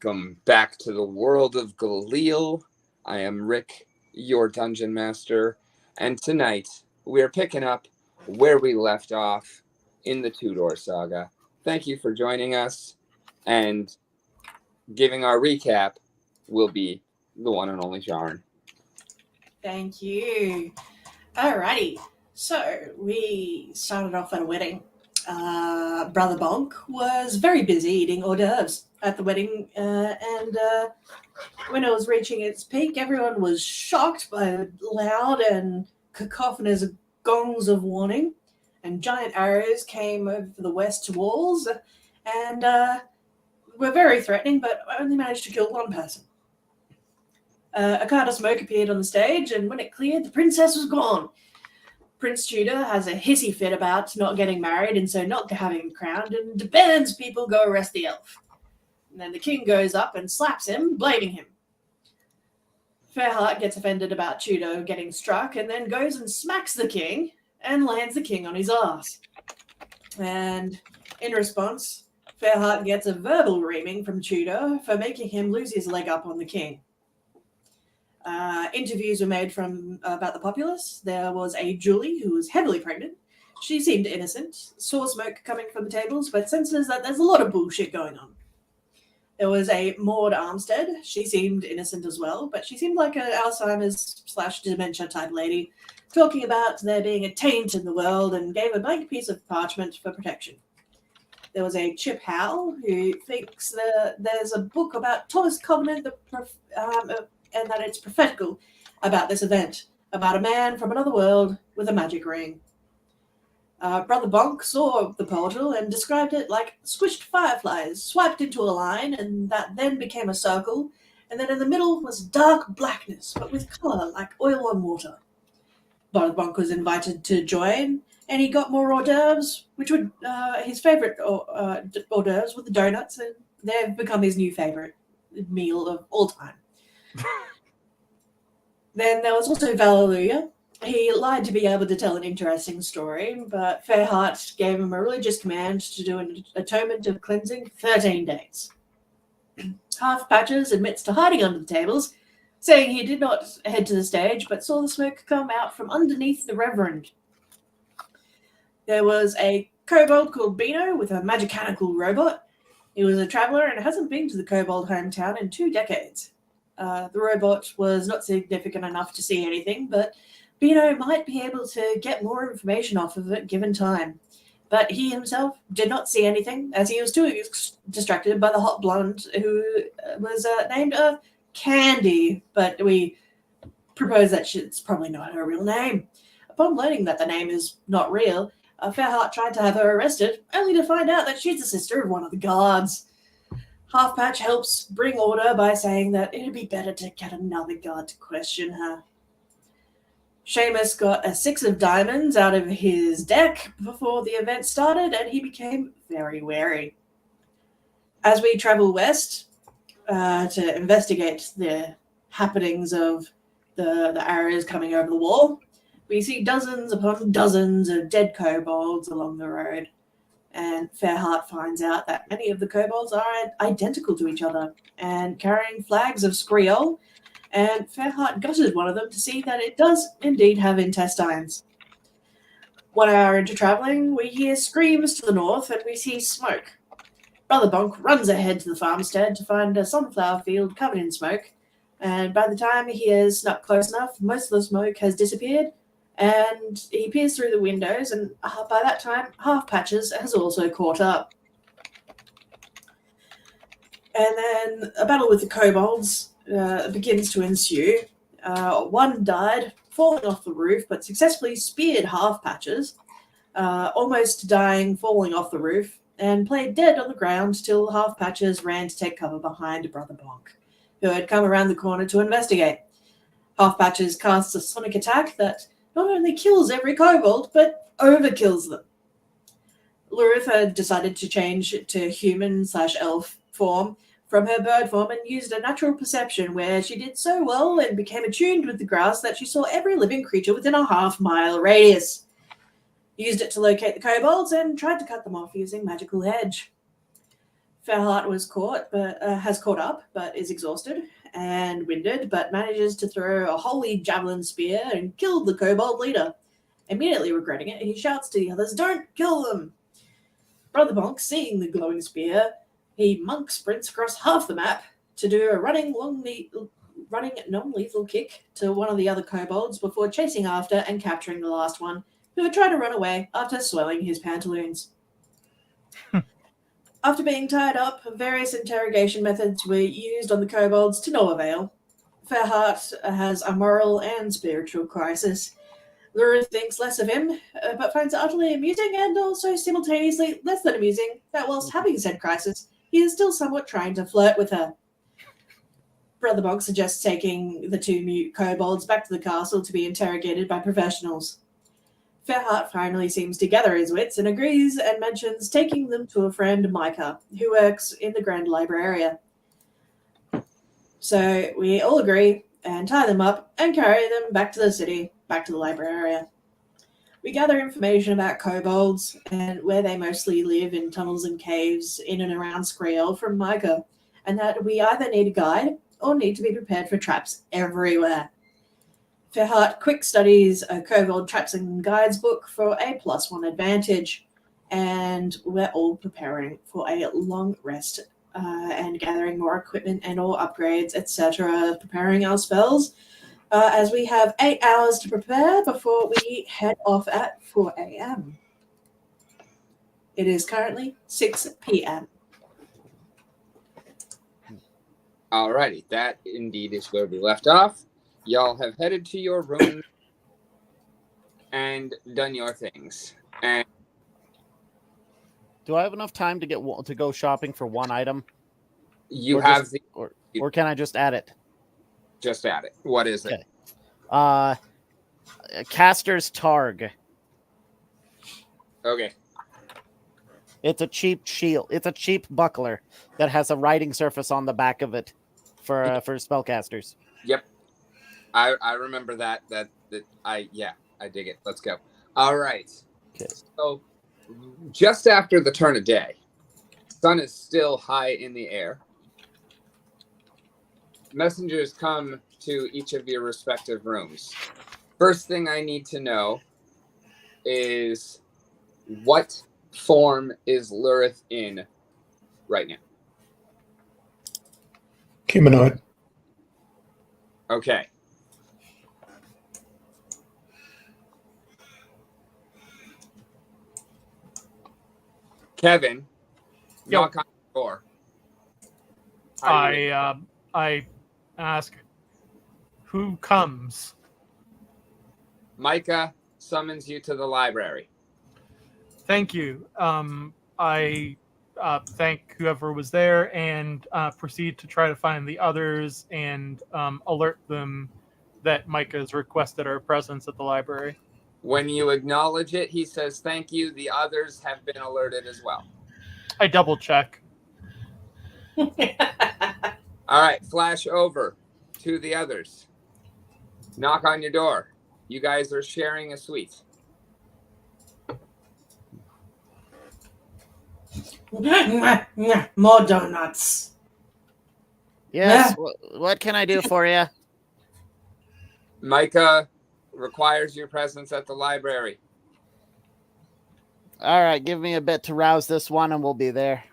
Welcome back to the world of Galeal. I am Rick, your dungeon master, and tonight we are picking up where we left off in the Tudor Saga. Thank you for joining us, and giving our recap will be the one and only Sharon. Thank you. Alrighty. So we started off at a wedding. Brother Bonk was very busy eating hors d'oeuvres at the wedding, and when it was reaching its peak, everyone was shocked by loud and cacophonous gongs of warning, and giant arrows came over the west walls, and were very threatening, but only managed to kill one person. A cloud of smoke appeared on the stage, and when it cleared, the princess was gone. Prince Tudor has a hissy fit about not getting married and so not having him crowned, and demands people go arrest the elf. And then the king goes up and slaps him, blaming him. Fairheart gets offended about Tudor getting struck and then goes and smacks the king and lands the king on his ass. And in response, Fairheart gets a verbal reaming from Tudor for making him lose his leg up on the king. Interviews were made from about the populace. There was a Julie who was heavily pregnant. She seemed innocent, saw smoke coming from the tables, but senses that there's a lot of bullshit going on. There was a Maud Armstead. She seemed innocent as well, but she seemed like an Alzheimer's/dementia type lady, talking about there being a taint in the world, and gave a blank piece of parchment for protection. There was a Chip Howell who thinks that there's a book about Thomas Covenant and that it's prophetical about this event, about a man from another world with a magic ring. Brother Bonk saw the portal and described it like squished fireflies swiped into a line, and that then became a circle, and then in the middle was dark blackness, but with colour like oil on water. Brother Bonk was invited to join, and he got more hors d'oeuvres, which were his favourite hors d'oeuvres with the donuts, and they've become his new favourite meal of all time. Then there was also Valeluia. He lied to be able to tell an interesting story, but Fairheart gave him a religious command to do an atonement of cleansing 13 days. Half Patches admits to hiding under the tables, saying he did not head to the stage, but saw the smoke come out from underneath the Reverend. There was a kobold called Beano with a magicanical robot. He was a traveller and hasn't been to the kobold hometown in 2 decades. The robot was not significant enough to see anything, but Beano might be able to get more information off of it given time. But he himself did not see anything, as he was too distracted by the hot blonde who was named Candy, but we propose that it's probably not her real name. Upon learning that the name is not real, Fairheart tried to have her arrested, only to find out that she's the sister of one of the guards. Halfpatch helps bring order by saying that it'd be better to get another guard to question her. Seamus got a 6 of diamonds out of his deck before the event started, and he became very wary. As we travel west to investigate the happenings of the arrows coming over the wall, we see dozens upon dozens of dead kobolds along the road. And Fairheart finds out that many of the kobolds are identical to each other and carrying flags of Skriol, and Fairheart gutted one of them to see that it does indeed have intestines. 1 hour into travelling, we hear screams to the north and we see smoke. Brother Bonk runs ahead to the farmstead to find a sunflower field covered in smoke, and by the time he has snuck close enough, most of the smoke has disappeared, and he peers through the windows, and by that time, Half Patches has also caught up. And then a battle with the kobolds begins to ensue. One died, falling off the roof, but successfully speared Half Patches, almost dying, falling off the roof, and played dead on the ground till Half Patches ran to take cover behind Brother Bonk, who had come around the corner to investigate. Half Patches casts a sonic attack that not only kills every kobold, but overkills them. Lurrith had decided to change to human/elf form from her bird form and used a natural perception where she did so well and became attuned with the grass that she saw every living creature within a half-mile radius. Used it to locate the kobolds and tried to cut them off using magical hedge. Fairheart was has caught up, but is exhausted and winded, but manages to throw a holy javelin spear and kill the kobold leader. Immediately regretting it, he shouts to the others, "Don't kill them!" Brother Bonk, seeing the glowing spear, he monk sprints across half the map to do a running non-lethal kick to one of the other kobolds before chasing after and capturing the last one, who had tried to run away after swelling his pantaloons. After being tied up, various interrogation methods were used on the kobolds to no avail. Fairheart has a moral and spiritual crisis. Lurrith thinks less of him, but finds it utterly amusing and also simultaneously less than amusing that whilst having said crisis, he is still somewhat trying to flirt with her. Brother Bonk suggests taking the two mute kobolds back to the castle to be interrogated by professionals. Fairheart finally seems to gather his wits and agrees and mentions taking them to a friend, Micah, who works in the Grand Library area. So we all agree and tie them up and carry them back to the city, back to the library area. We gather information about kobolds and where they mostly live in tunnels and caves in and around Scrael from Micah, and that we either need a guide or need to be prepared for traps everywhere. Fairheart quick studies a kobold traps and guides book for a +1 advantage, and we're all preparing for a long rest and gathering more equipment and all upgrades, etc., preparing our spells, as we have 8 hours to prepare before we head off at 4 a.m. It is currently 6 p.m. Alrighty, that indeed is where we left off. Y'all have headed to your room and done your things. And do I have enough time to go shopping for one item? You or have just, or can I just add it? Just add it. What is it? Caster's Targ. Okay. It's a cheap shield. It's a cheap buckler that has a writing surface on the back of it for spellcasters. Yep. I remember that I dig it. Let's go. All right. Okay. So just after the turn of day, sun is still high in the air. Messengers come to each of your respective rooms. First thing I need to know is what form is Lurrith in right now? Humanoid. Okay. Yo. Kevin, knock on the door. I ask, who comes? Micah summons you to the library. Thank you. I thank whoever was there and proceed to try to find the others and alert them that Micah has requested our presence at the library. When you acknowledge it, he says, "Thank you. The others have been alerted as well." I double check. All right, flash over to the others. Knock on your door. You guys are sharing a suite. More donuts. Yes. What can I do for you? Micah requires your presence at the library. All right, give me a bit to rouse this one and we'll be there.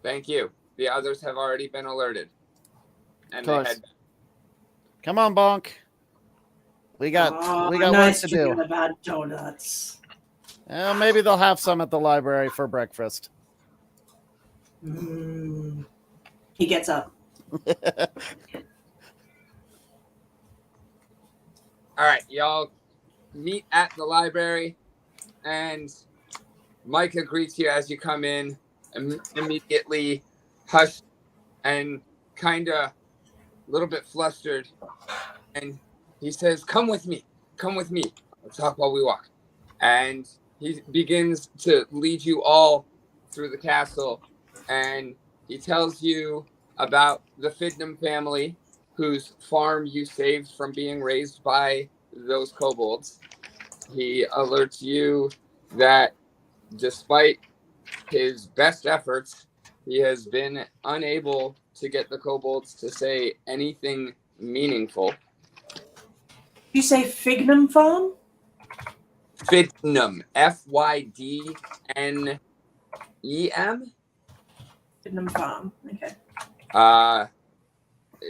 Thank you. The others have already been alerted. And Course. they head back. Come on, Bonk. We got nice work to do. About donuts. Well, maybe they'll have some at the library for breakfast. He gets up. All right, y'all meet at the library, and Micah greets you as you come in, immediately hushed and kind of a little bit flustered, and he says, come with me, let's talk while we walk. And he begins to lead you all through the castle, and he tells you about the Fidnam family, whose farm you saved from being raised by those kobolds. He alerts you that despite his best efforts, he has been unable to get the kobolds to say anything meaningful. You say Fignum Farm? Fidnum, Fydnem. Fignum Farm. Okay.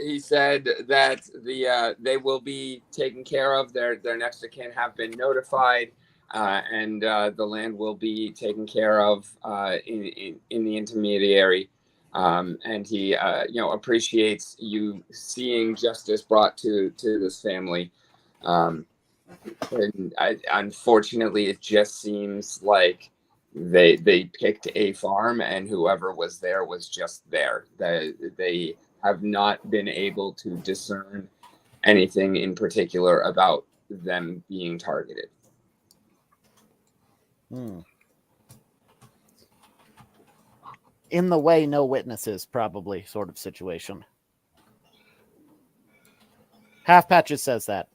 He said that they will be taken care of. Their next of kin have been notified, and the land will be taken care of in the intermediary. And he appreciates you seeing justice brought to this family. And unfortunately, it just seems like they picked a farm, and whoever was there was just there. They have not been able to discern anything in particular about them being targeted. In the way, no witnesses, probably, sort of situation. Half Patches says that.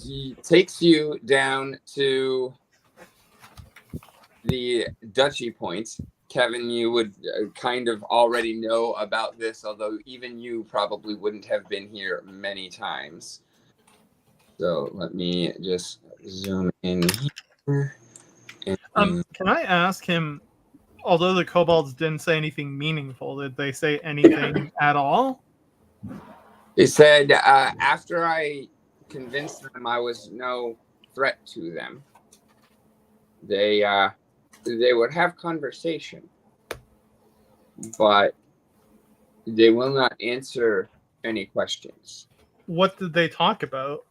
He takes you down to the duchy point. Kevin, you would kind of already know about this, although even you probably wouldn't have been here many times. So let me just zoom in here. Can I ask him, although the kobolds didn't say anything meaningful, did they say anything at all? He said, after I convinced them I was no threat to them, they would have conversation, but they will not answer any questions. What did they talk about?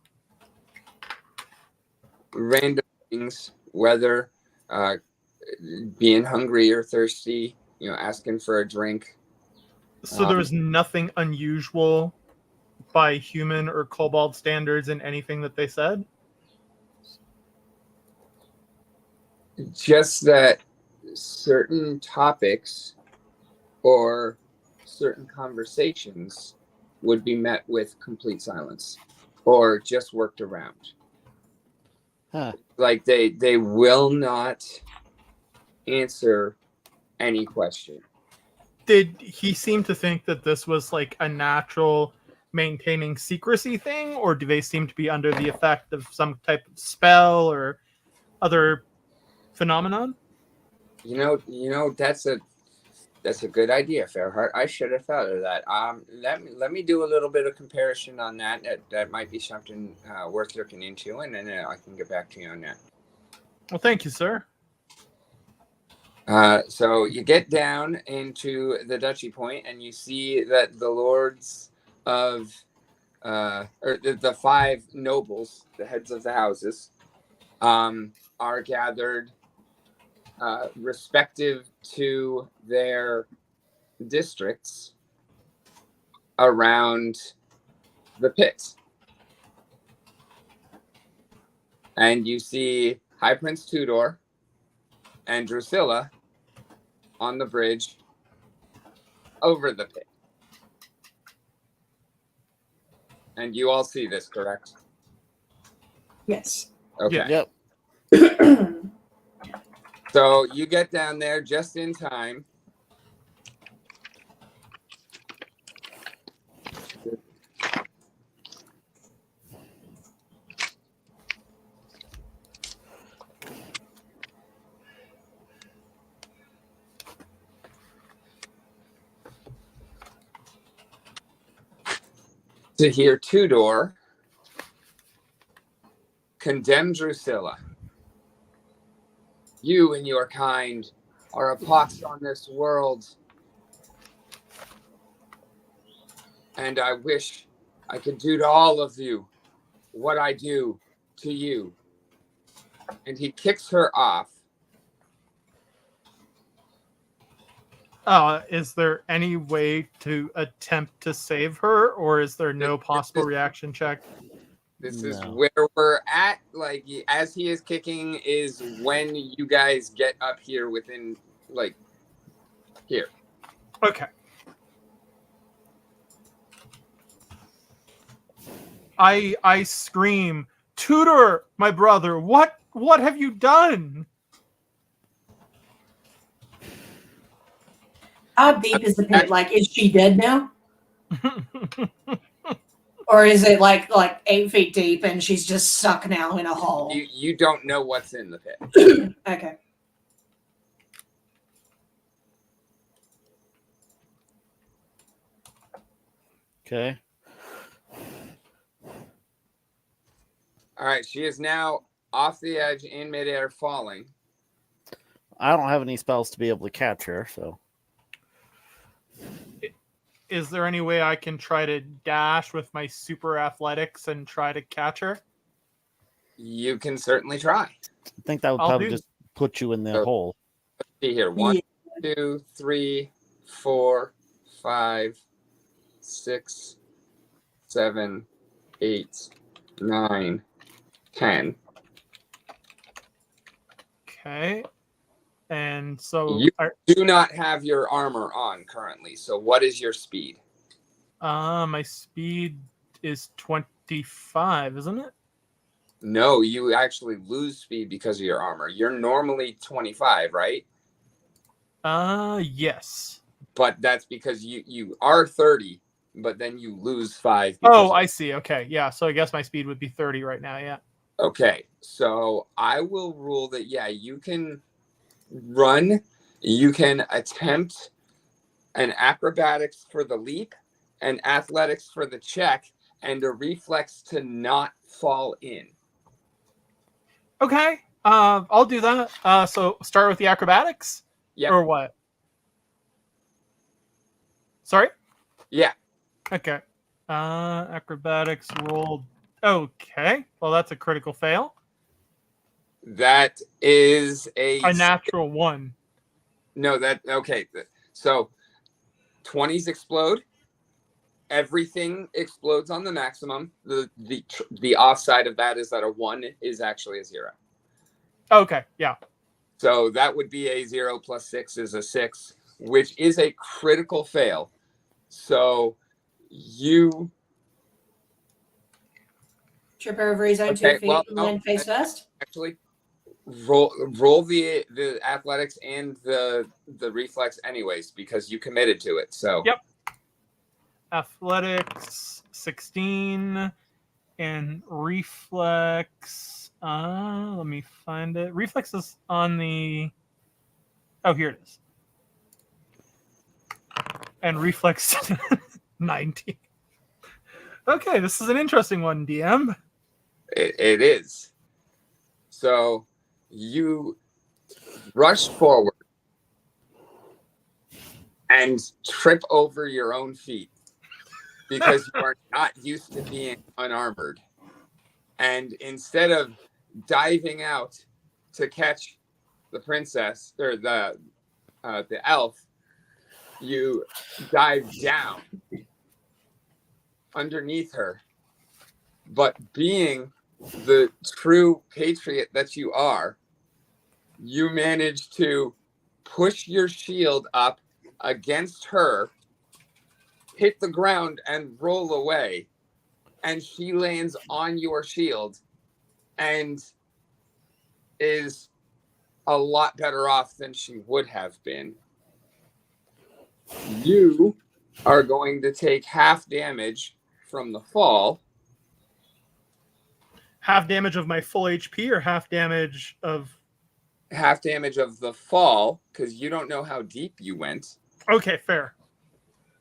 Random things, whether being hungry or thirsty, asking for a drink. So there was nothing unusual by human or kobold standards in anything that they said? Just that certain topics or certain conversations would be met with complete silence or just worked around. Huh. Like they will not answer any question. Did he seem to think that this was like a natural maintaining secrecy thing, or do they seem to be under the effect of some type of spell or other phenomenon? That's a good idea, Fairheart. I should have thought of that. Let me do a little bit of comparison on that. That might be something worth looking into, and then I can get back to you on that. Well, thank you, sir. So you get down into the duchy point, and you see that the lords of, or the five nobles, the heads of the houses, are gathered respective to their districts around the pit. And you see High Prince Tudor and Druscilla on the bridge over the pit. And you all see this, correct? Yes. Okay. Yep. So you get down there just in time. To hear Tudor condemn Druscilla. You and your kind are a pox on this world. And I wish I could do to all of you what I do to you. And he kicks her off. Is there any way to attempt to save her, or is there no possible reaction check? This is where we're at. Like, as he is kicking is when you guys get up here within, like, here. Okay. I scream Tudor, my brother, what have you done? How deep is the pit? Like, is she dead now? Or is it like 8 feet deep and she's just stuck now in a hole? You don't know what's in the pit. Okay. Okay. All right, she is now off the edge in midair, falling. I don't have any spells to be able to catch her, so. Is there any way I can try to dash with my super athletics and try to catch her? You can certainly try. I think that would I'll probably do- just put you in the So- hole. See here. 1, 2, 3, 4, 5, 6, 7, 8, 9, 10. Okay. And so You do not have your armor on currently. So what is your speed? my speed is 25, isn't it? No, you actually lose speed because of your armor. You're normally 25, right? Yes. But that's because you are 30, but then you lose 5. Oh, I see. Okay. Yeah. So I guess my speed would be 30 right now. Yeah. Okay, so I will rule that, yeah, you can run, you can attempt an acrobatics for the leap, an athletics for the check, and a reflex to not fall in. Okay. I'll do that. So start with the acrobatics? Yep. Or what? Sorry? Yeah, Okay. Acrobatics rolled. Okay. Well, that's a critical fail. that is A natural 1. No, okay. So 20s explode. Everything explodes on the maximum. The offside of that is that a 1 is actually a 0. Okay. Yeah. So that would be a 0 plus 6 is a 6, which is a critical fail. So you Trip over his own 2 feet and land face first. actually roll the athletics and the reflex anyways because you committed to it. So Yep. Athletics 16 and reflex. Let me find it. Reflex is on the. Oh, here it is. And reflex 90. Okay, this is an interesting one, DM. it is. So you rush forward and trip over your own feet because you are not used to being unarmored. And instead of diving out to catch the princess or the elf, you dive down underneath her. But being the true patriot that you are, you manage to push your shield up against her, hit the ground, and roll away. And she lands on your shield and is a lot better off than she would have been. You are going to take half damage from the fall. Half damage of my full HP or half damage of. Half damage of the fall because you don't know how deep you went. Okay, fair.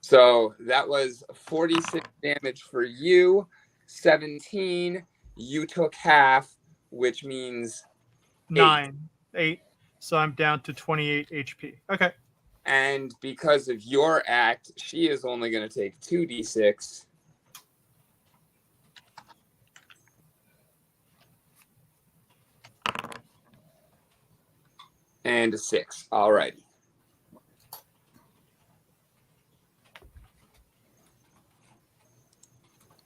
So that was 46 damage for you, 17. You took half, which means 8. So I'm down to 28 HP. Okay. And because of your act, she is only going to take 2d6. And a 6. All righty.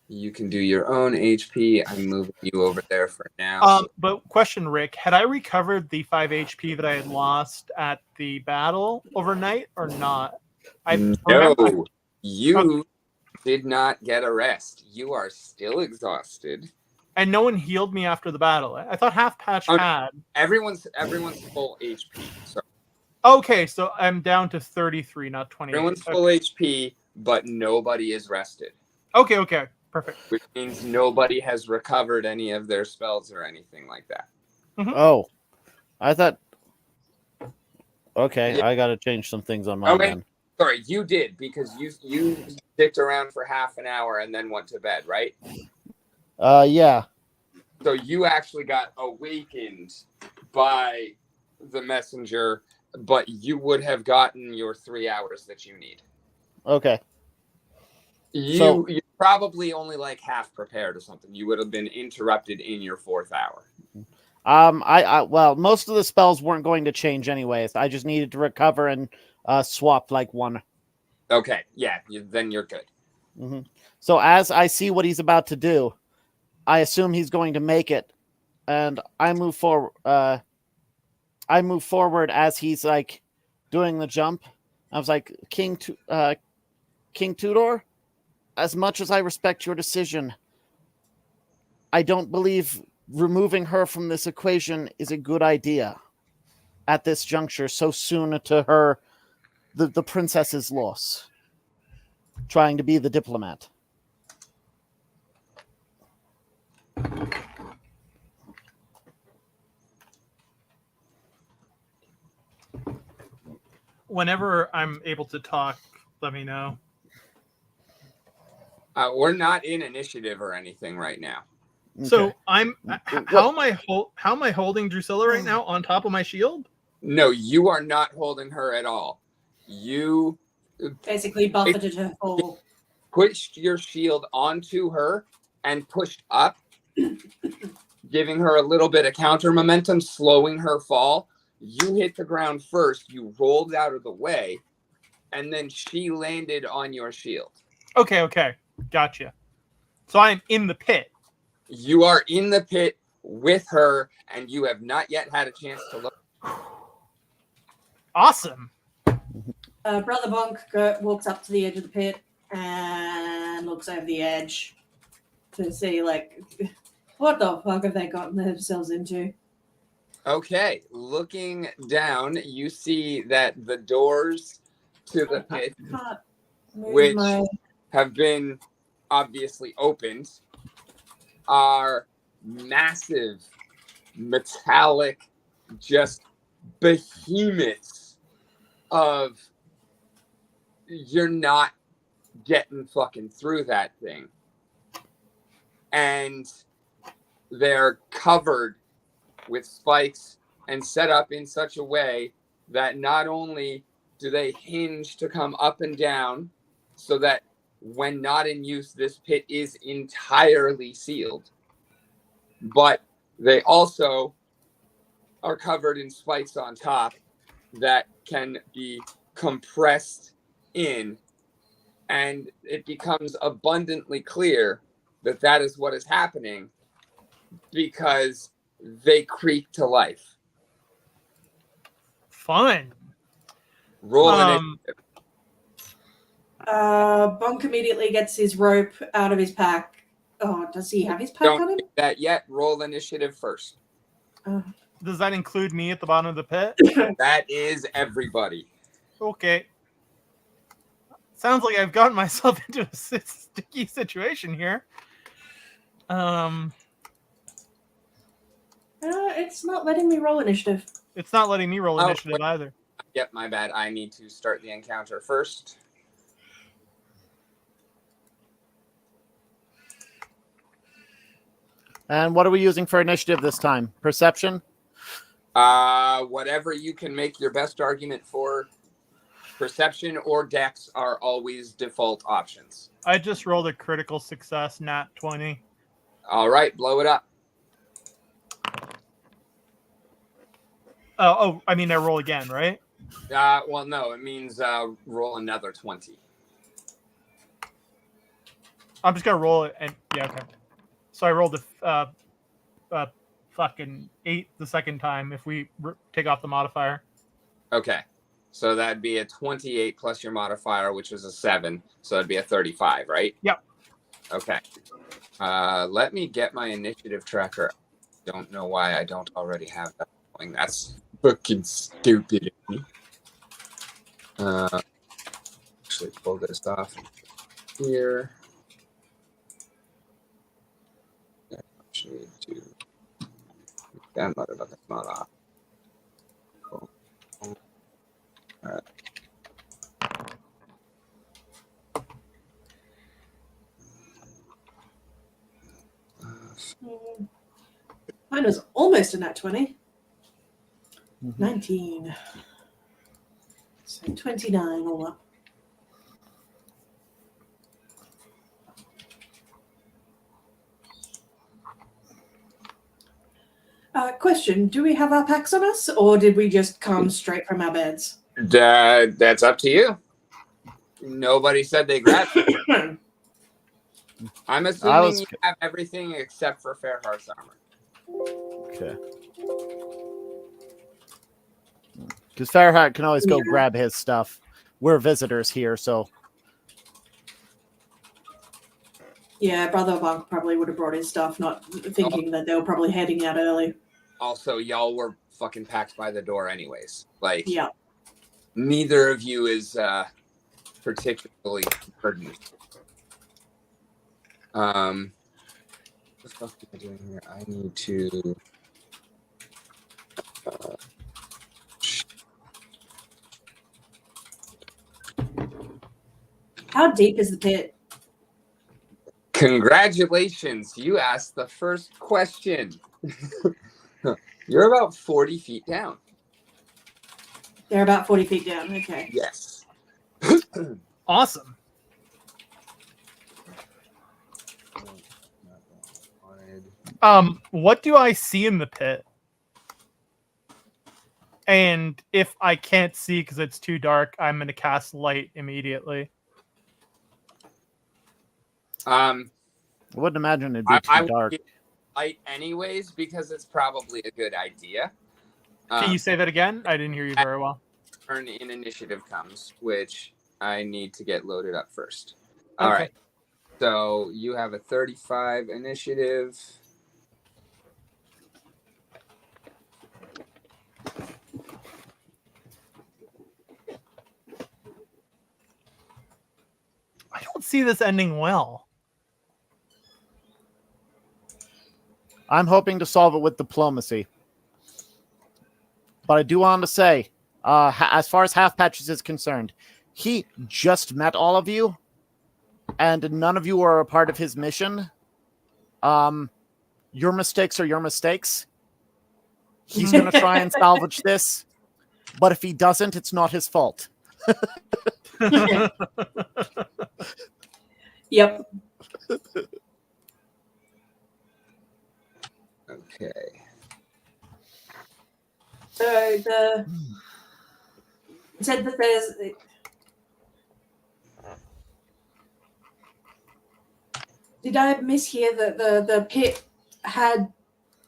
You can do your own HP. I'm moving you over there for now. But question, Rick, had I recovered the 5 HP that I had lost at the battle overnight or not? No, you did not get a rest. You are still exhausted. And no one healed me after the battle. I thought Half Patch had. Everyone's full HP. So Okay, so I'm down to 33, not 28. everyone's full HP, but nobody is rested. Okay, perfect. Which means nobody has recovered any of their spells or anything like that. Mm-hmm. Oh, I thought. Okay, Yeah. I got to change some things on my end. Sorry, you did, because you sticked around for half an hour and then went to bed, right? Yeah. So you actually got awakened by the messenger, but you would have gotten your 3 hours that you need. Okay. You're probably only like half prepared or something. You would have been interrupted in your 4th hour. Well, most of the spells weren't going to change anyways. I just needed to recover and swap like one. Okay, yeah, then you're good. Mm-hmm. So as I see what he's about to do, I assume he's going to make it, and I move forward. I move forward as he's like doing the jump. I was like, King Tudor, as much as I respect your decision, I don't believe removing her from this equation is a good idea at this juncture, so soon to her, the princess's loss. Trying to be the diplomat. Whenever I'm able to talk, let me know. We're not in initiative or anything right now. Okay. So how am I holding Druscilla right now on top of my shield? No, you are not holding her at all. You Basically buffeted her fall. pushed your shield onto her and pushed up, giving her a little bit of counter momentum, slowing her fall. You hit the ground first, you rolled out of the way, and then she landed on your shield. Okay. Gotcha. So I'm in the pit. You are in the pit with her, and you have not yet had a chance to look. Awesome. Brother Bonk walks up to the edge of the pit and looks over the edge to see, like, what the fuck have they gotten themselves into? Okay, looking down, you see that the doors to the pit, which have been obviously opened, are massive, metallic, just behemoths of you're not getting fucking through that thing. And they're covered with spikes and set up in such a way that not only do they hinge to come up and down so that when not in use, this pit is entirely sealed, but they also are covered in spikes on top that can be compressed in, and it becomes abundantly clear that that is what is happening because they creep to life. Fun. Roll an Bonk immediately gets his rope out of his pack. Oh, does he have his pack on him? Don't do that yet. Roll initiative first. Does that include me at the bottom of the pit? That is everybody. Okay. Sounds like I've gotten myself into a sticky situation here. It's not letting me roll initiative. It's not letting me roll initiative either. Yep, my bad. I need to start the encounter first. And what are we using for initiative this time? Perception? Whatever you can make your best argument for. Perception or dex are always default options. I just rolled a critical success, nat 20. All right, blow it up. I mean, I roll again, right? Well, no, it means roll another 20. I'm just gonna roll it, and yeah, okay. So I rolled a fucking 8 the second time if we take off the modifier. Okay, so that'd be a 28 plus your modifier, which was a 7. So that'd be a 35, right? Yep. Okay. Let me get my initiative tracker. Don't know why I don't already have that going. That's fucking stupid of me. Actually pull this off here. Actually to that motherfucker's not off. Cool. All right. Mine was almost a nat 20. Mhm. 19. So 29 all up. Question, do we have our packs on us, or did we just come straight from our beds? That's up to you. Nobody said they grabbed it. I'm assuming you have everything except for Fairheart's armor. Okay. Because Fairheart can always go grab his stuff. We're visitors here, so. Yeah, Brother Bonk probably would have brought his stuff, not thinking that they were probably heading out early. Also, y'all were fucking packed by the door anyways. Like, Yeah. neither of you is particularly burdened. What the fuck am I doing here? I need to... How deep is the pit? Congratulations, you asked the first question. You're about 40 feet down. They're about 40 feet down. Okay. Yes. Awesome. What do I see in the pit? And if I can't see because it's too dark, I'm going to cast light immediately. I wouldn't imagine it'd be too dark. Light anyways, because it's probably a good idea. Can you say that again? I didn't hear you very well. Turn in initiative comes, which I need to get loaded up first. Okay. All right. So you have a 35 initiative. I don't see this ending well. I'm hoping to solve it with diplomacy. But I do want to say, as far as Half Patches is concerned, he just met all of you, and none of you are a part of his mission. Your mistakes are your mistakes. He's going to try and salvage this, but if he doesn't, it's not his fault. Yep. Okay. So it said that there's... Did I mishear that the pit had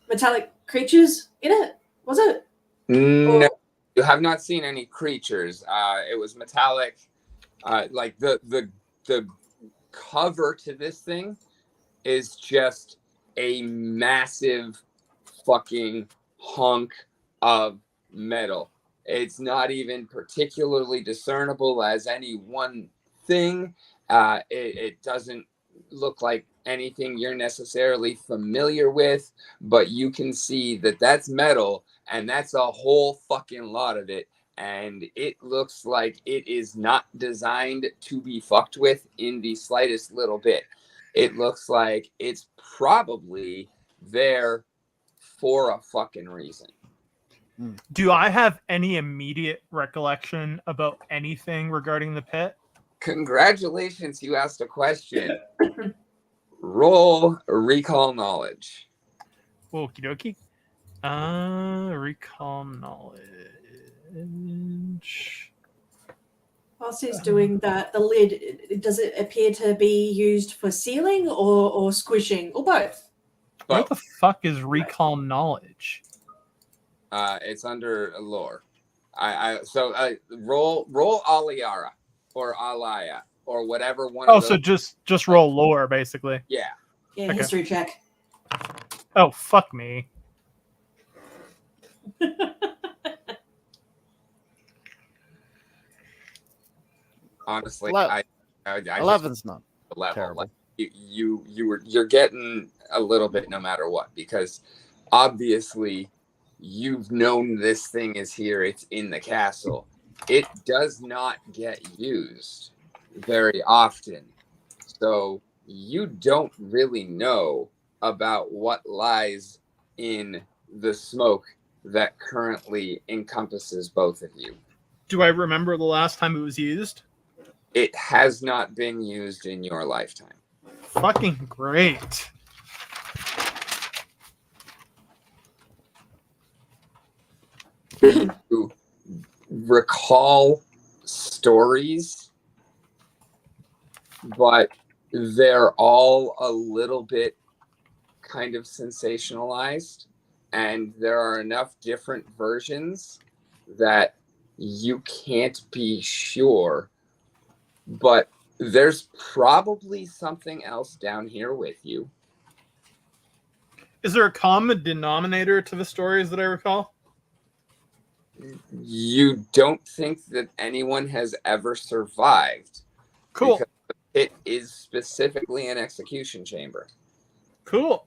metallic creatures in it? Was it? No, you have not seen any creatures. It was metallic. Like the cover to this thing is just a massive fucking hunk of metal. It's not even particularly discernible as any one thing. It doesn't look like anything you're necessarily familiar with, but you can see that that's metal, and that's a whole fucking lot of it, and it looks like it is not designed to be fucked with in the slightest little bit. It looks like it's probably there for a fucking reason. Do I have any immediate recollection about anything regarding the pit? Congratulations, you asked a question. Roll recall knowledge. Okie dokie. Recall knowledge. Whilst he's doing that, the lid, does it appear to be used for sealing or squishing, or both? What the fuck is recall knowledge? It's under lore. So roll Aliara or Alaya. or whatever one Oh, of those. so just roll lore, basically. Yeah. Yeah, Okay. history check. Oh, fuck me. Honestly, Ele- I just 11's not the level. terrible. Like you're getting a little bit no matter what, because obviously you've known this thing is here. It's in the castle. It does not get used very often, so you don't really know about what lies in the smoke that currently encompasses both of you. Do I remember the last time it was used? It has not been used in your lifetime. Fucking great. You recall stories, but they're all a little bit kind of sensationalized, and there are enough different versions that you can't be sure. But there's probably something else down here with you. Is there a common denominator to the stories that I recall? You don't think that anyone has ever survived. Cool. Because it is specifically an execution chamber. Cool.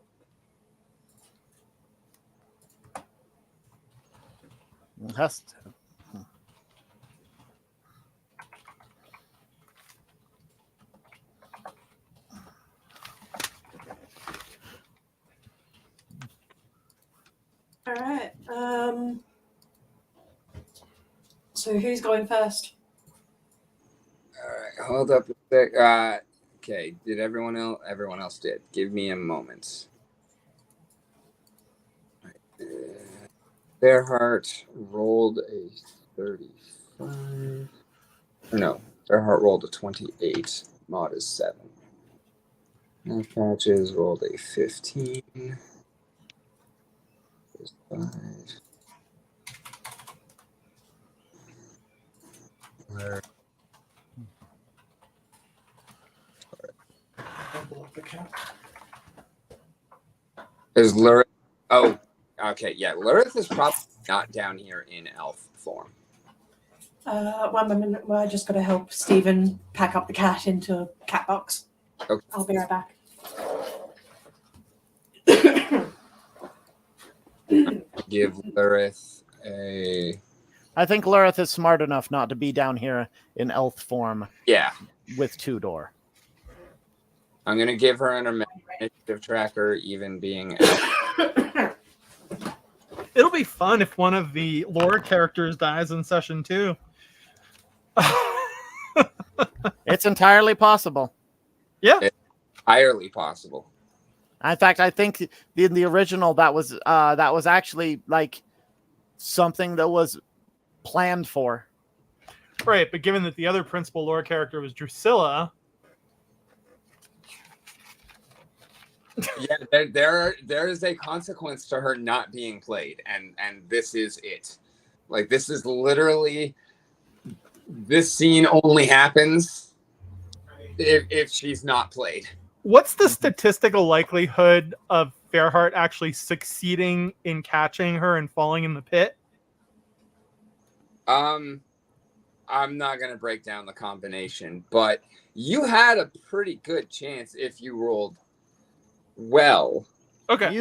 It has to. All right. So who's going first? All right, hold up a sec. Okay, did everyone else? Everyone else did. Give me a moment. Fairheart rolled a 35. No, Fairheart rolled a 28. Mod is 7. And Patches rolled a 15. There's 5. Where? Is Lurrith? Oh, okay, yeah. Lurrith is probably not down here in elf form. 1 minute. Well, I just got to help Stephen pack up the cat into a cat box. Okay. I'll be right back. Give Lurrith a. I think Lurrith is smart enough not to be down here in elf form Yeah, with Tudor. I'm gonna give her an initiative tracker, even being elf. It'll be fun if one of the lore characters dies in session 2. It's entirely possible. Yeah. Entirely possible. In fact, I think in the original that was actually like something that was planned for. Right, but given that the other principal lore character was Druscilla. Yeah, there is a consequence to her not being played, and this is it. Like, this is literally, this scene only happens if she's not played. What's the statistical likelihood of Fairheart actually succeeding in catching her and falling in the pit? I'm not gonna break down the combination, but you had a pretty good chance if you rolled well. Okay.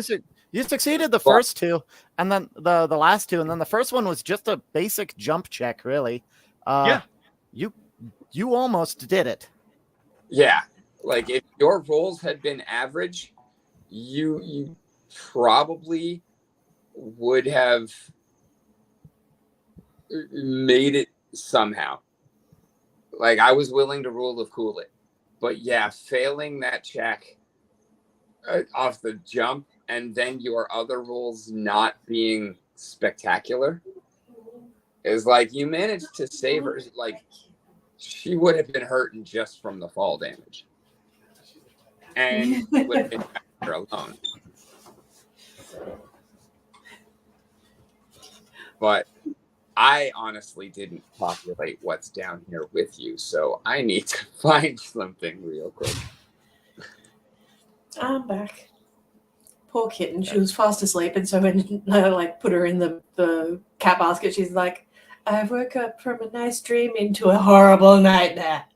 You succeeded the first two, and then the last two, and then the first one was just a basic jump check, really. Yeah. You almost did it. Yeah, like if your rolls had been average, you probably would have made it somehow. Like, I was willing to rule of cool it, but yeah, failing that check off the jump, and then your other rolls not being spectacular, is like, you managed to save her. Like, she would have been hurting just from the fall damage, and would have been her alone. But I honestly didn't populate what's down here with you, so I need to find something real quick. I'm back. Poor kitten. She was fast asleep, and so when I put her in the cat basket, she's like, "I woke up from a nice dream into a horrible nightmare."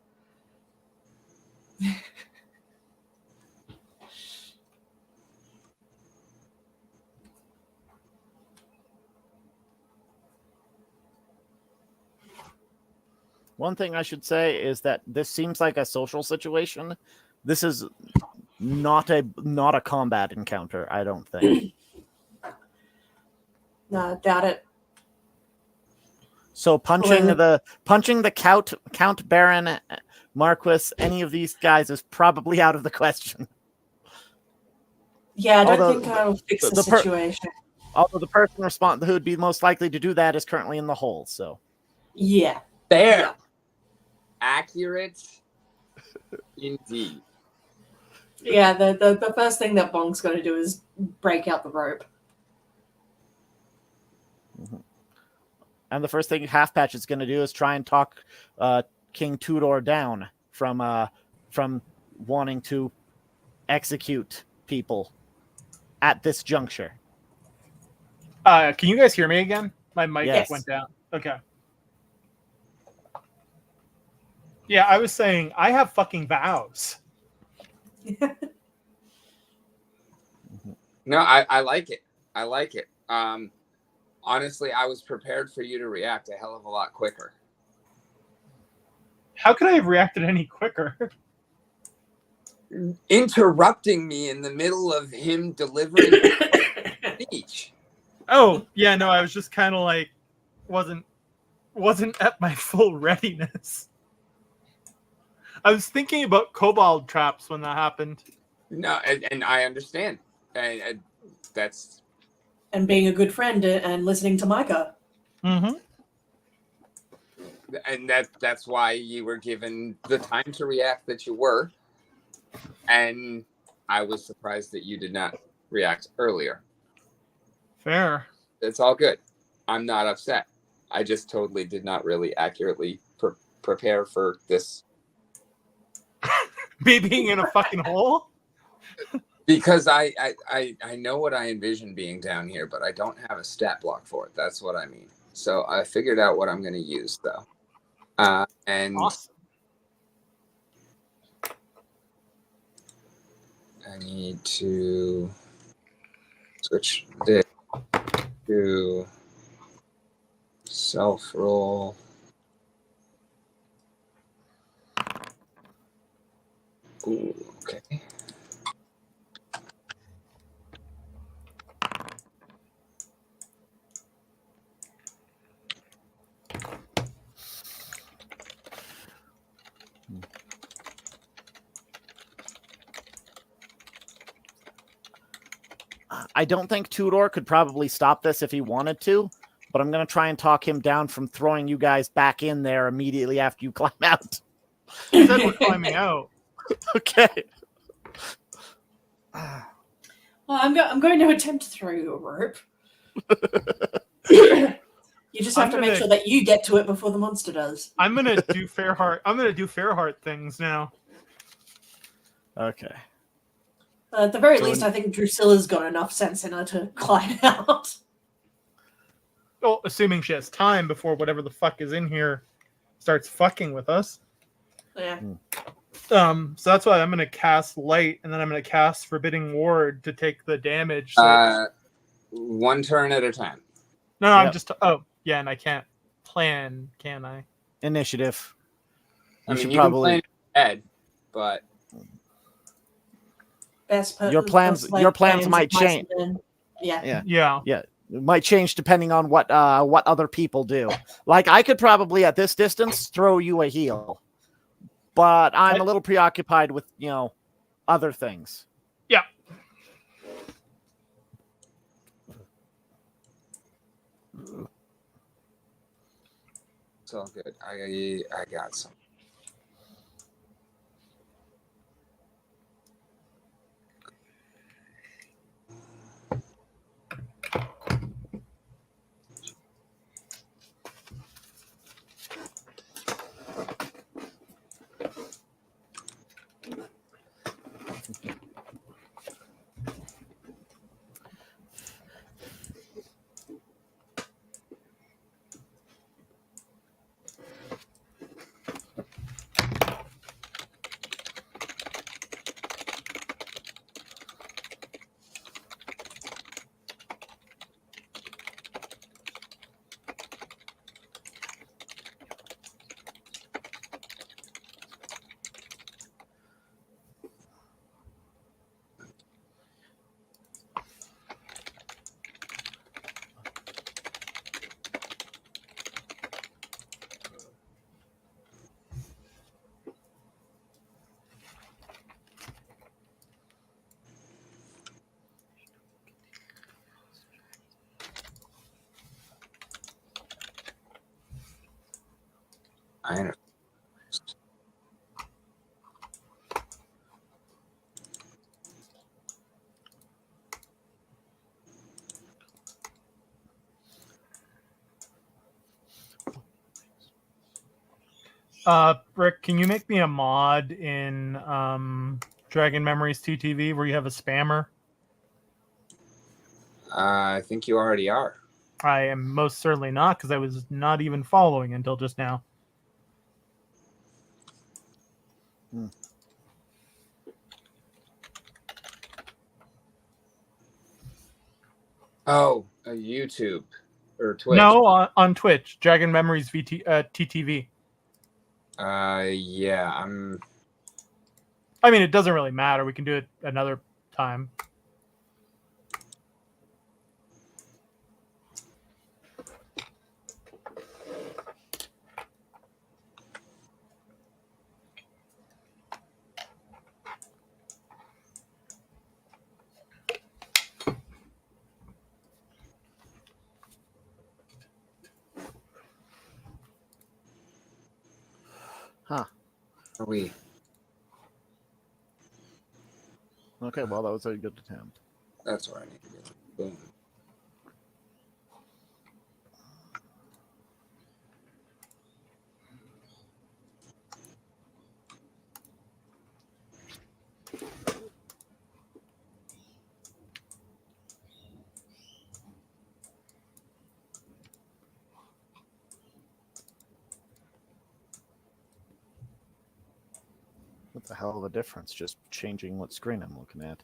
One thing I should say is that this seems like a social situation. This is not a combat encounter, I don't think. No, doubt it. So punching the Count Baron Marquis, any of these guys is probably out of the question. Yeah, I don't think I'll fix the situation. Although the person who would be most likely to do that is currently in the hole, so. Yeah. There. Yeah. Accurate indeed. Yeah, the first thing that Bonk's going to do is break out the rope. Mm-hmm. And the first thing Half Patch is going to do is try and talk King Tudor down from wanting to execute people at this juncture. Can you guys hear me again? My mic Yes. went down. Okay. Yeah, I was saying I have fucking vows. No, I like it. I like it. Honestly, I was prepared for you to react a hell of a lot quicker. How could I have reacted any quicker? Interrupting me in the middle of him delivering a speech. Oh, yeah, no, I was just kind of like wasn't at my full readiness. I was thinking about kobold traps when that happened. No, and I understand. And that's... And being a good friend and listening to Micah. Mm-hmm. And that's why you were given the time to react that you were. And I was surprised that you did not react earlier. Fair. It's all good. I'm not upset. I just totally did not really accurately prepare for this. Me being in a fucking hole? Because I know what I envision being down here, but I don't have a stat block for it. That's what I mean. So I figured out what I'm going to use, though. And awesome. I need to switch this to self-roll. Ooh, okay. I don't think Tudor could probably stop this if he wanted to, but I'm going to try and talk him down from throwing you guys back in there immediately after you climb out. You said we're climbing out. Okay. Well, I'm going to attempt to throw you a rope. You just have to make sure that you get to it before the monster does. I'm gonna do Fairheart. I'm gonna do Fairheart things now. Okay. At the very least, I think Druscilla's got enough sense in her to climb out. Well, assuming she has time before whatever the fuck is in here starts fucking with us. Yeah. So that's why I'm gonna cast Light, and then I'm gonna cast Forbidding Ward to take the damage. One turn at a time. No, I'm just. Oh, yeah, and I can't plan, can I? Initiative. I mean, you can plan ahead, but your plans might change. Yeah. It might change depending on what other people do. Like, I could probably at this distance throw you a heal, but I'm a little preoccupied with other things. Yeah. It's all good. I got some. I know. Rick, can you make me a mod in Dragon Memories TTV where you have a spammer? I think you already are. I am most certainly not, because I was not even following until just now. Oh, YouTube or Twitch. No, on Twitch, Dragon Memories TTV. Yeah, I'm. I mean, it doesn't really matter. We can do it another time. Huh. Are we? Okay, well, that was a good attempt. That's where I need to go. Boom. What the hell of a difference? Just changing what screen I'm looking at.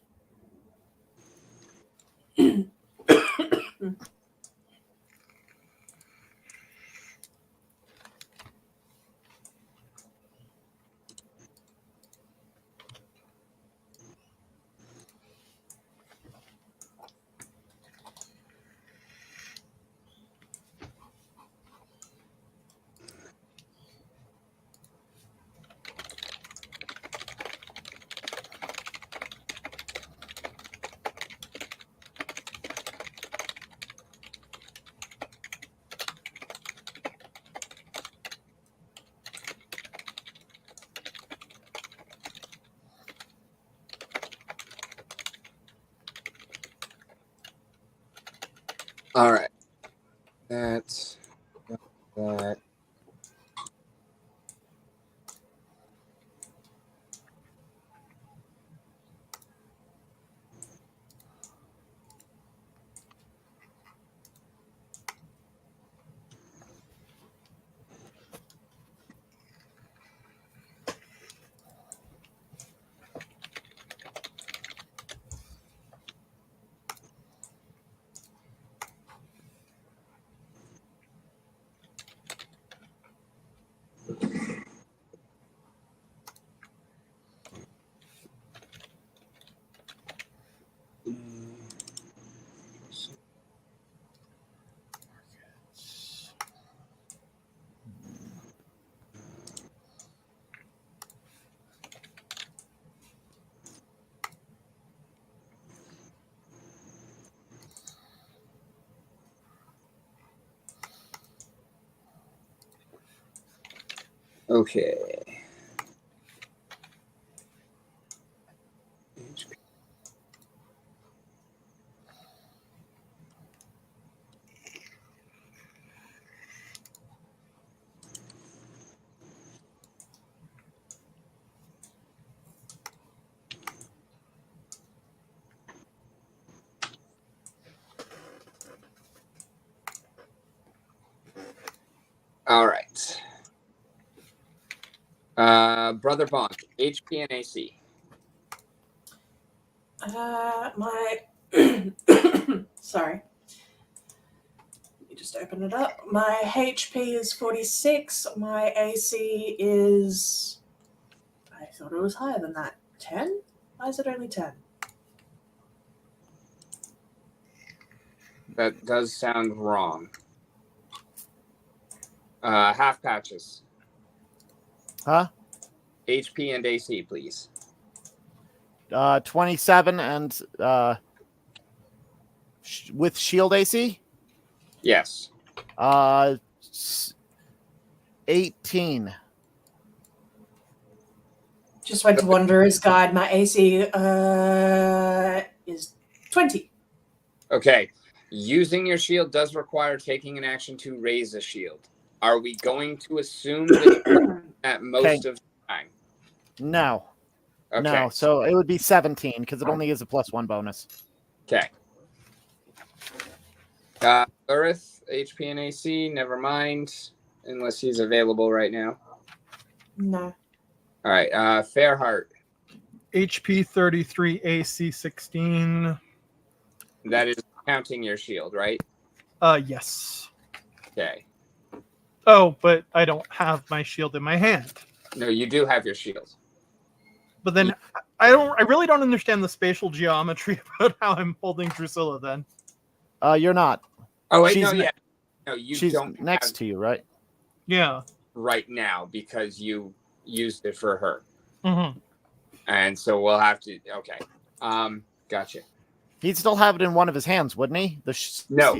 All right. That's that. Okay. All right. Brother Bonk, HP and AC. My sorry. Let me just open it up. My HP is 46. My AC is, I thought it was higher than that. 10? Why is it only 10? That does sound wrong. Half patches. Huh? HP and AC, please. 27 and with shield AC? Yes. 18. Just went to Wanderer's Guide. My AC is 20. Okay. Using your shield does require taking an action to raise a shield. Are we going to assume that you're at most of the time? No. Okay. No, so it would be 17 because it only is a +1 bonus. Okay. Lurrith, HP and AC, never mind, unless he's available right now. No. All right. Fairheart. HP 33, AC 16. That is counting your shield, right? Yes. Okay. Oh, but I don't have my shield in my hand. No, you do have your shield. But then I really don't understand the spatial geometry about how I'm holding Druscilla then. You're not. Oh, wait, She's no, yeah. No, you She's don't next have to you, right? Yeah. right now because you used it for her. Mm-hmm. And so we'll have to, okay. Gotcha. He'd still have it in one of his hands, wouldn't he? The shield?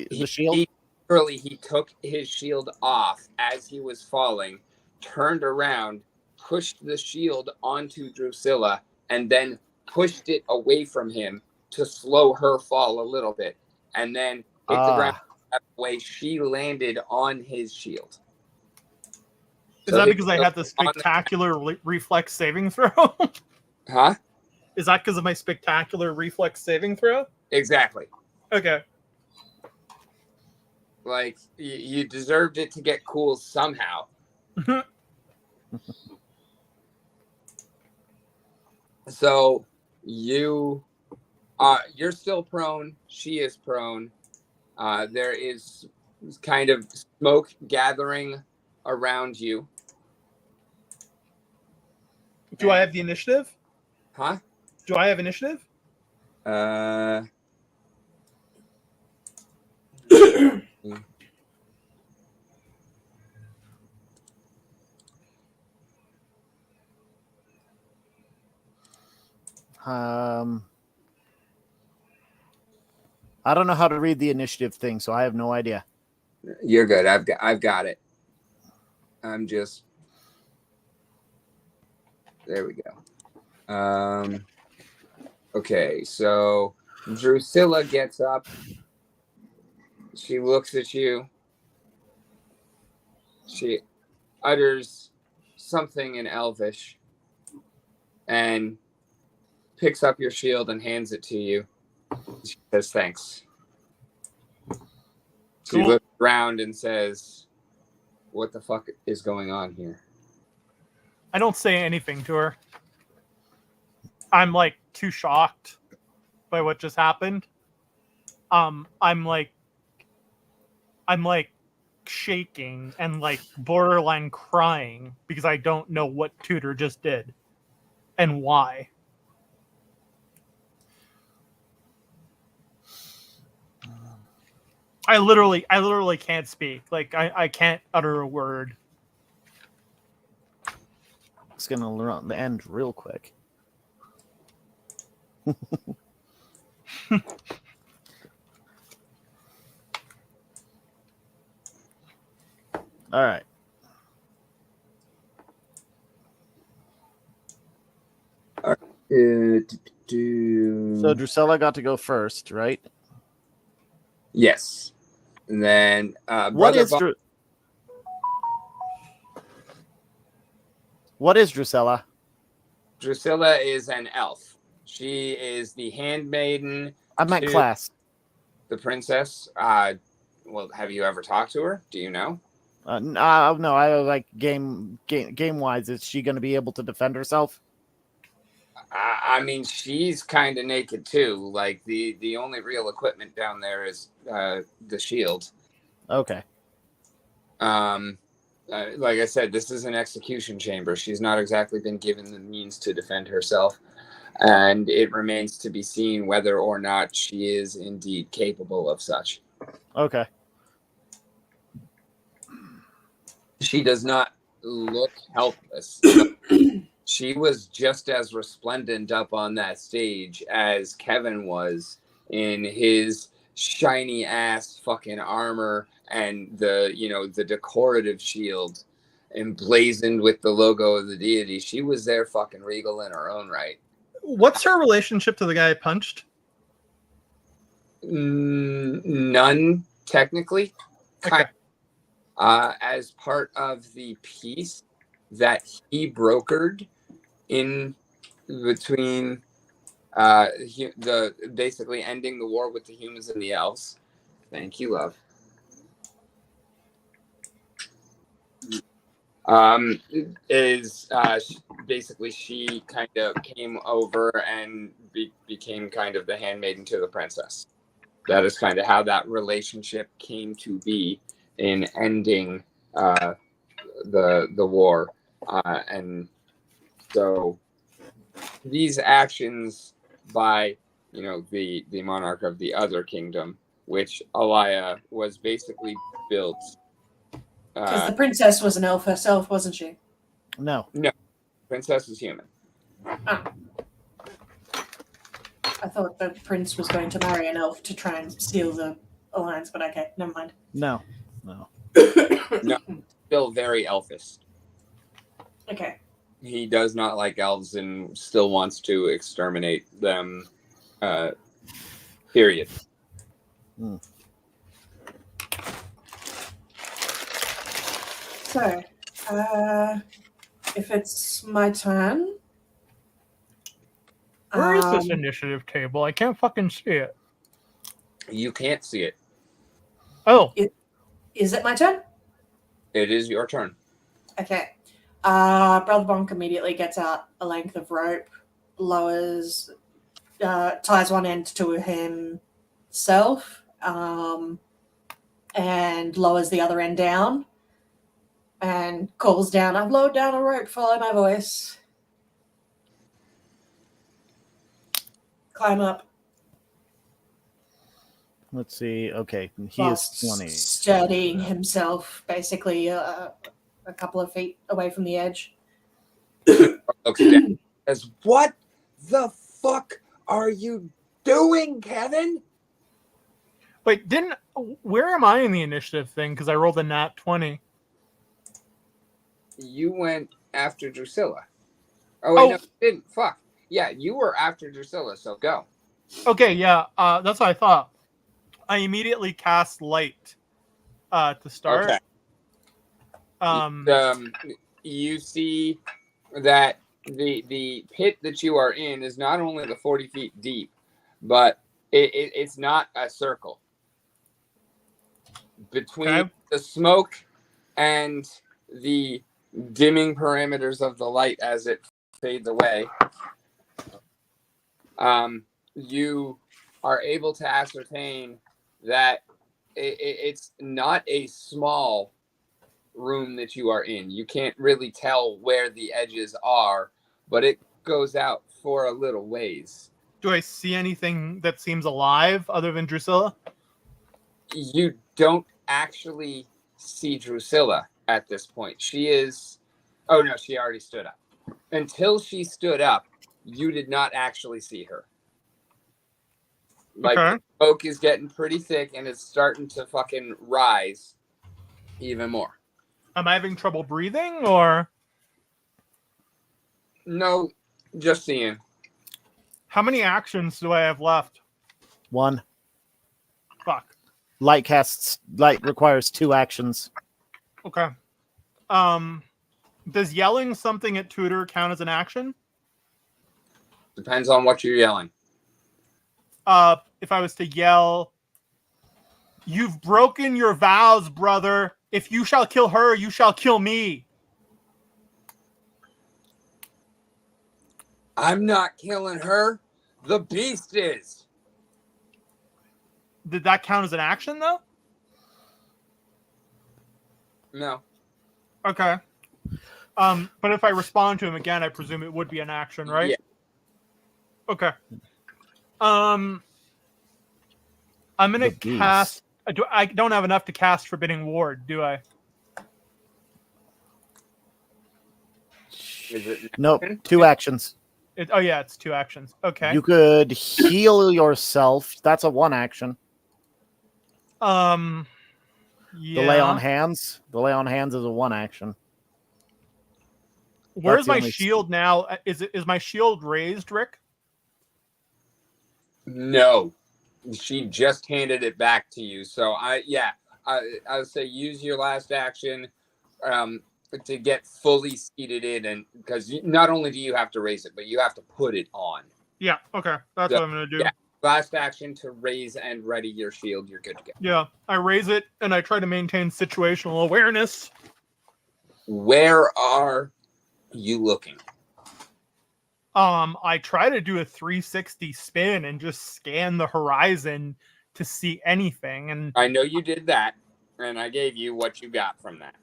He took his shield off as he was falling, turned around, pushed the shield onto Druscilla, and then pushed it away from him to slow her fall a little bit. And then hit the ground that way she landed on his shield. Is that because I had the spectacular reflex saving throw? Huh? Is that because of my spectacular reflex saving throw? Exactly. Okay. Like, you deserved it to get cool somehow. So, you're still prone. She is prone. There is kind of smoke gathering around you. Do I have the initiative? Huh? Do I have initiative? I don't know how to read the initiative thing, so I have no idea. You're good. I've got it. I'm just there. We go. Okay, so Druscilla gets up. She looks at you. She utters something in Elvish and picks up your shield and hands it to you. She says, thanks. She Cool. looks around and says, what the fuck is going on here? I don't say anything to her. I'm like too shocked by what just happened. I'm like shaking and like borderline crying because I don't know what Tudor just did and why. I literally can't speak. Like I can't utter a word. It's gonna end real quick. All right. So Druscilla got to go first, right? Yes. And then What is Druscilla? Druscilla is an elf. She is the handmaiden. I meant to class. The princess. Well, have you ever talked to her? Do you know? No, I like game wise. Is she going to be able to defend herself? I mean, she's kind of naked too. Like the only real equipment down there is the shield. Okay. Like I said, this is an execution chamber. She's not exactly been given the means to defend herself, and it remains to be seen whether or not she is indeed capable of such. Okay. She does not look helpless. She was just as resplendent up on that stage as Kevin was in his shiny ass fucking armor and the decorative shield. emblazoned with the logo of the deity. She was there fucking regal in her own right. What's her relationship to the guy I punched? None, technically. Okay. As part of the peace that he brokered in between the basically ending the war with the humans and the elves. Thank you, love. Basically she kind of came over and became kind of the handmaiden to the princess. That is kind of how that relationship came to be in ending the war, and so these actions by the monarch of the other kingdom, which Alaya was basically built. Because the princess was an elf herself, wasn't she? No. Princess is human. Ah. I thought the prince was going to marry an elf to try and seal the alliance, but okay, never mind. No. No, still very elfish. Okay. He does not like elves and still wants to exterminate them. Period. So, if it's my turn. Where is this initiative table? I can't fucking see it. You can't see it. Oh. Is it my turn? It is your turn. Okay. Brother Bonk immediately gets out a length of rope, lowers, ties one end to himself, and lowers the other end down, and calls down, "I've lowered down a rope, follow my voice." Climb up. Let's see. Okay, he is 20. Steadying himself, basically a couple of feet away from the edge. Okay. As what the fuck are you doing, Kevin? Wait, where am I in the initiative thing? Because I rolled a nat 20. You went after Druscilla. Oh, wait, no, you didn't. Fuck. Yeah, you were after Druscilla, so go. Okay, yeah, that's what I thought. I immediately cast light to start. Okay. You see that the pit that you are in is not only the 40 feet deep, but it's not a circle. Between the smoke and the dimming parameters of the light as it fades away, you are able to ascertain that it's not a small room that you are in. You can't really tell where the edges are, but it goes out for a little ways. Do I see anything that seems alive other than Druscilla? You don't actually see Druscilla at this point. She is... Oh, no, she already stood up. Until she stood up, you did not actually see her. Like, the smoke is getting pretty thick, and it's starting to fucking rise even more. Am I having trouble breathing, or? No, just seeing. How many actions do I have left? 1. Fuck. Light requires 2 actions. Okay. Does yelling something at Tudor count as an action? Depends on what you're yelling. If I was to yell, "You've broken your vows, brother. If you shall kill her, you shall kill me." I'm not killing her. The beast is. Did that count as an action, though? No. Okay. But if I respond to him again, I presume it would be an action, right? Yeah. Okay. I'm gonna cast. I don't have enough to cast Forbidding Ward, do I? Is it Nope. 2 actions. It's 2 actions. Okay. You could heal yourself. That's a 1 action. Yeah. The lay on hands. The lay on hands is a 1 action. Where's the my only- shield now? Is my shield raised, Rick? No, she just handed it back to you. So I would say use your last action to get fully seated in, and because not only do you have to raise it, but you have to put it on. Yeah. Okay, that's So, what I'm gonna do. yeah. Last action to raise and ready your shield. You're good to go. Yeah, I raise it and I try to maintain situational awareness. Where are you looking? I try to do a 360 spin and just scan the horizon to see anything. And I know you did that, and I gave you what you got from that.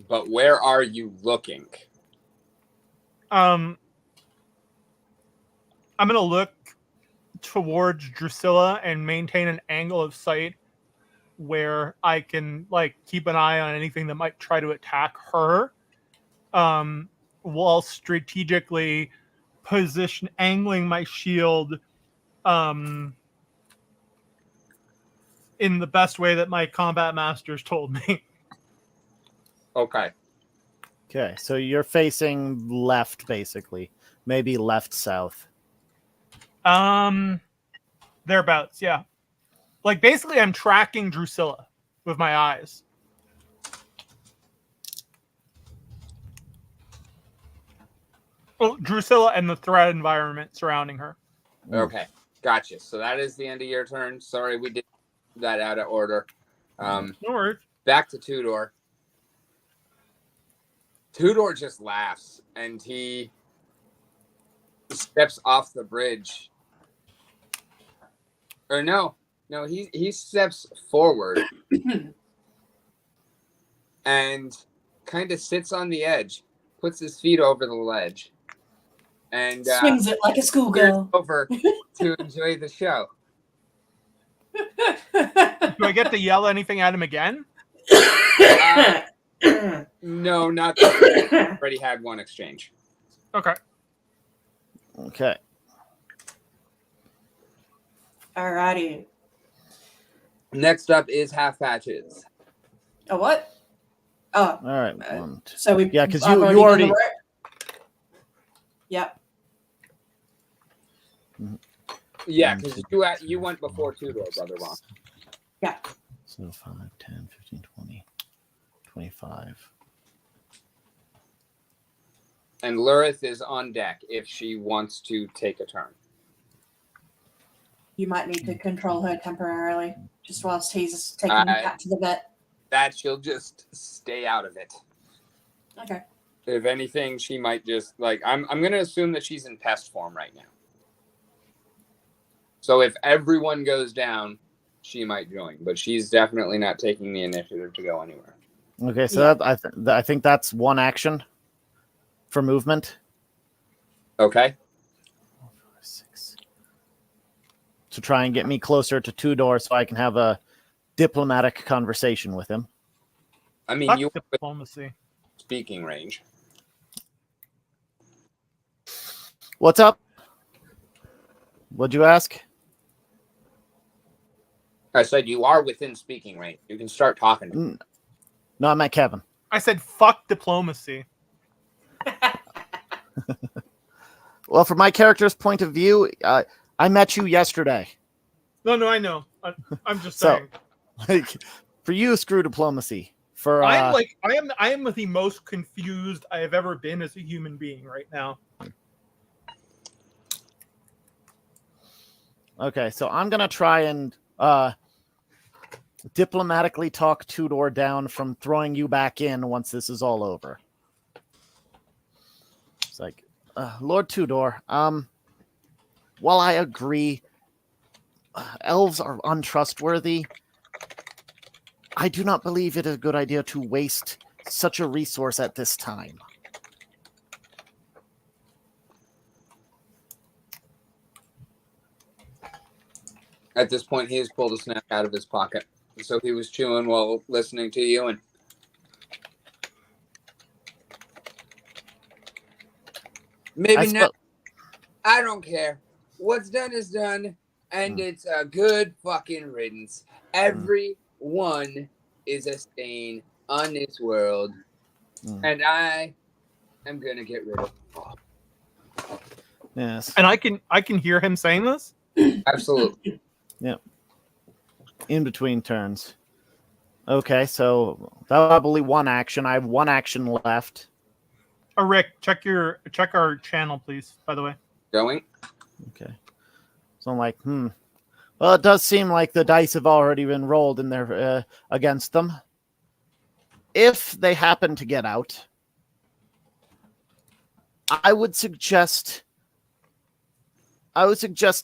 But where are you looking? I'm gonna look towards Druscilla and maintain an angle of sight where I can like keep an eye on anything that might try to attack her, while strategically angling my shield in the best way that my combat masters told me. Okay. Okay, so you're facing left, basically. Maybe left-south. Thereabouts, yeah. Like basically I'm tracking Druscilla with my eyes. Well, Druscilla and the threat environment surrounding her. Okay. Gotcha. So that is the end of your turn. Sorry, we did that out of order. No worries. Back to Tudor. Tudor just laughs and he steps off the bridge. Or no, he steps forward and kind of sits on the edge, puts his feet over the ledge, and Swings it like a schoolgirl. over to enjoy the show. Do I get to yell anything at him again? No, not that. Already had one exchange. Okay. Okay. Alrighty. Next up is Half Patches. A what? Oh, All right. One, two. so we. Yeah, 'cause I've you done already- the work. Yep. Yeah, because you went before Tudor, Brother Ron. So 5, 10, 15, 20, 25. And Lurrith is on deck if she wants to take a turn. You might need to control her temporarily, just whilst he's taking Uh, the cat to the vet. That she'll just stay out of it. Okay. If anything, she might just I'm gonna assume that she's in pest form right now. So if everyone goes down, she might join, but she's definitely not taking the initiative to go anywhere. Okay, so I think that's one action for movement. Okay. 4, 5, 6. To try and get me closer to Tudor so I can have a diplomatic conversation with him. I mean, Fuck you have diplomacy. speaking range. What's up? What'd you ask? I said you are within speaking range. You can start talking. To me. No, I'm at Kevin. I said fuck diplomacy. Well, from my character's point of view, I met you yesterday. No, I know. I'm just So- saying. Like, for you, screw diplomacy. For I am the most confused I have ever been as a human being right now. okay, so I'm gonna try and diplomatically talk Tudor down from throwing you back in once this is all over. It's like, Lord Tudor, while I agree, elves are untrustworthy, I do not believe it is a good idea to waste such a resource at this time. At this point, he has pulled a snack out of his pocket. So he was chewing while listening to you, and maybe not. I don't care. What's done is done, and it's a good fucking riddance. Everyone is a stain on this world, and I am going to get rid of. Yes. And I can hear him saying this. Absolutely. Yep. In between turns. Okay, so that'll probably one action. I have one action left. Oh, Rick, check our channel, please. By the way. Going. Okay. So I'm like, Well, it does seem like the dice have already been rolled in there against them. If they happen to get out, I would suggest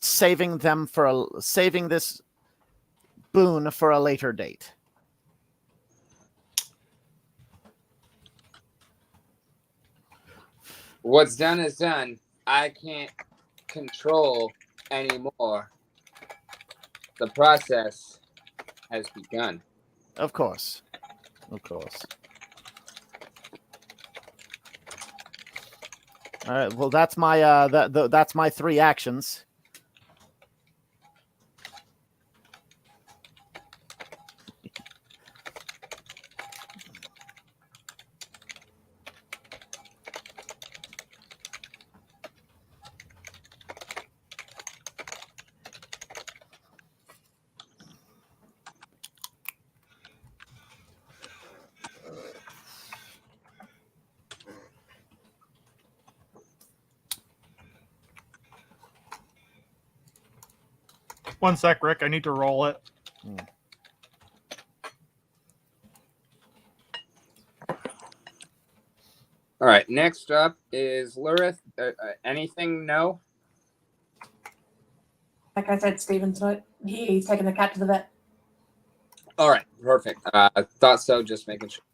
saving this boon for a later date. What's done is done. I can't control anymore. The process has begun. Of course. Of course. All right. Well, that's my that's my 3 actions. One sec, Rick. I need to roll it. All right. Next up is Lurrith. Anything? No. Like I said, Stephen tonight, he's taking the cat to the vet. All right. Perfect. I thought so. Just making sure.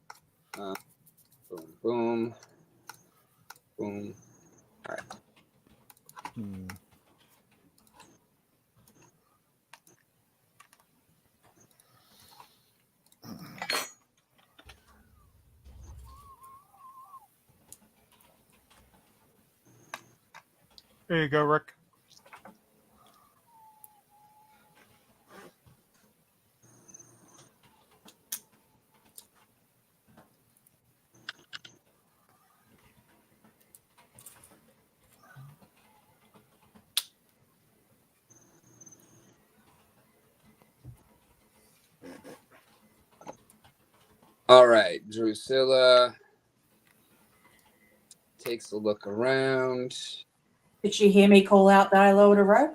Boom. Boom. Boom. All right. There you go, Rick. All right. Druscilla takes a look around. Did she hear me call out that I lowered a rope?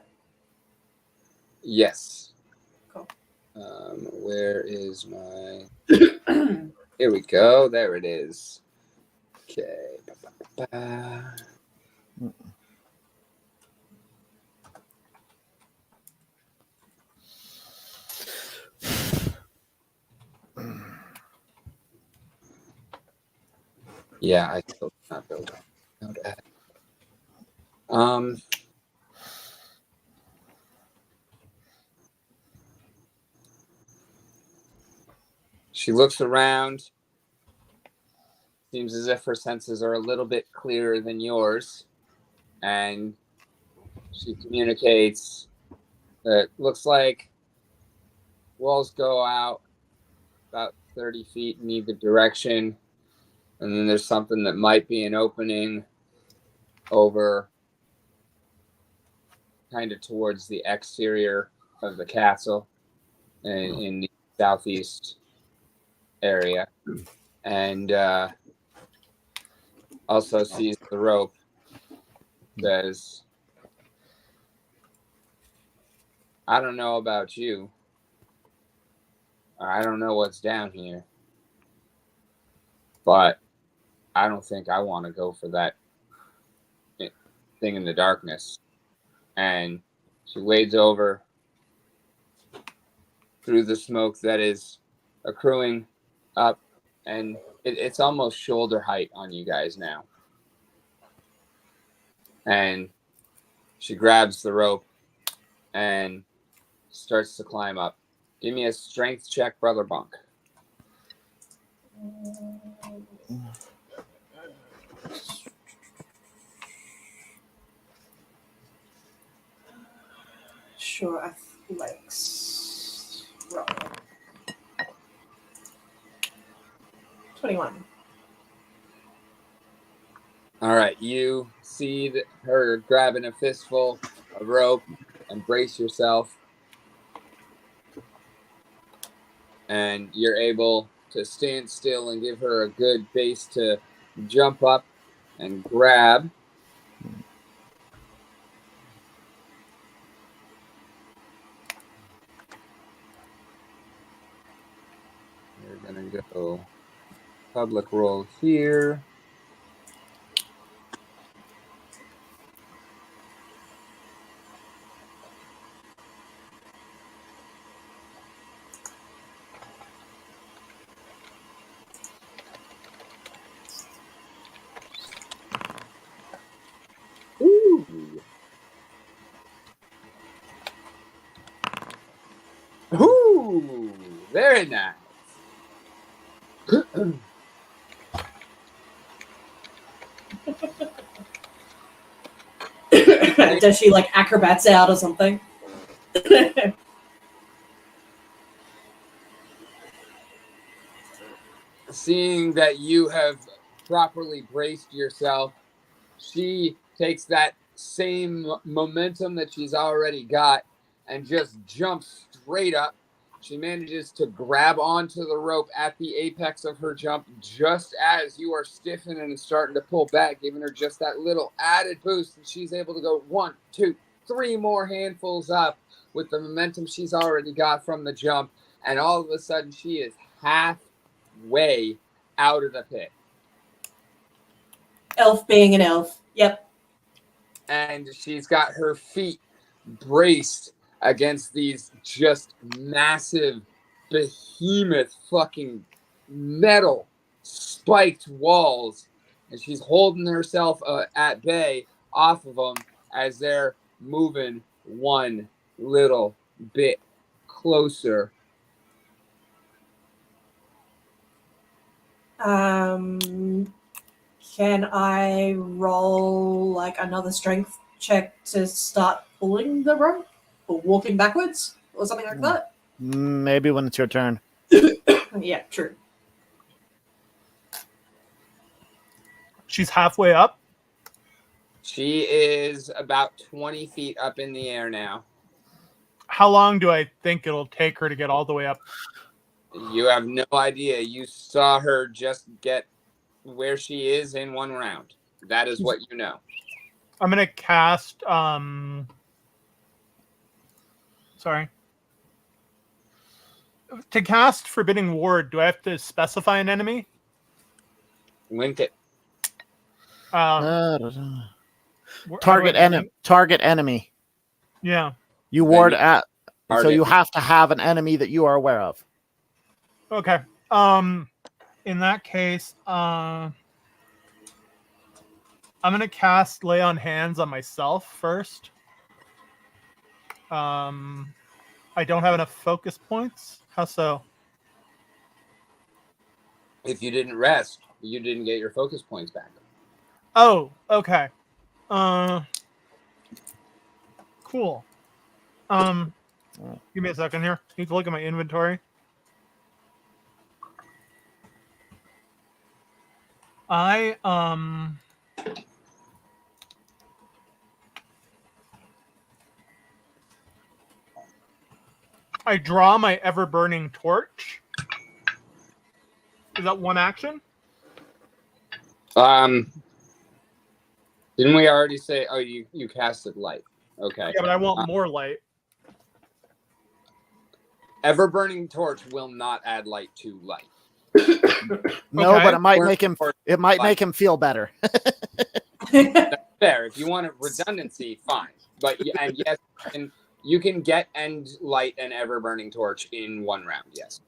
Yes. Cool. Where is my... Here we go. There it is. Okay. Ba-ba-ba-ba. Yeah, I still not build up. She looks around. Seems as if her senses are a little bit clearer than yours. And she communicates that looks like walls go out about 30 feet in either direction. And then there's something that might be an opening over kind of towards the exterior of the castle in the southeast area. And also sees the rope. Says, I don't know about you. Or I don't know what's down here. But I don't think I want to go for that thing in the darkness. And she wades over through the smoke that is accruing up, and it's almost shoulder height on you guys now. And she grabs the rope and starts to climb up. Give me a strength check, Brother Bonk. Sure, athletics. Roll. 21. All right, you see her grabbing a fistful of rope and brace yourself. And you're able to stand still and give her a good base to jump up and grab. We're going to go public roll here. Ooh. Ooh, very nice. Does she like acrobats out or something? Seeing that you have properly braced yourself, she takes that same momentum that she's already got and just jumps straight up. She manages to grab onto the rope at the apex of her jump just as you are stiffening and starting to pull back, giving her just that little added boost. And she's able to go 1, 2, 3 more handfuls up with the momentum she's already got from the jump. And all of a sudden, she is halfway out of the pit. Elf being an elf. Yep. And she's got her feet braced against these just massive behemoth fucking metal spiked walls, and she's holding herself at bay off of them as they're moving one little bit closer. Can I roll like another strength check to start pulling the rope or walking backwards or something like that? Maybe when it's your turn. Yeah, true. She's halfway up. She is about 20 feet up in the air now. How long do I think it'll take her to get all the way up? You have no idea. You saw her just get where she is in one round. That is what you know. I'm gonna cast sorry. To cast Forbidding Ward, do I have to specify an enemy? Link it. Target enemy. Yeah. You ward at. So Target. you have to have an enemy that you are aware of. Okay. In that case, I'm gonna cast Lay on Hands on myself first. I don't have enough focus points. How so? If you didn't rest, you didn't get your focus points back. Oh, okay. Cool. Give me a second here. Need to look at my inventory. I draw my ever-burning torch. Is that one action? Didn't we already say? Oh, you casted light. Okay. Yeah, but I want more light. Ever burning torch will not add light to light. No, Okay. but it might make him. It might make him feel better. That's fair. If you want redundancy, fine. But and yes, you can get and light an ever burning torch in one round. Yes.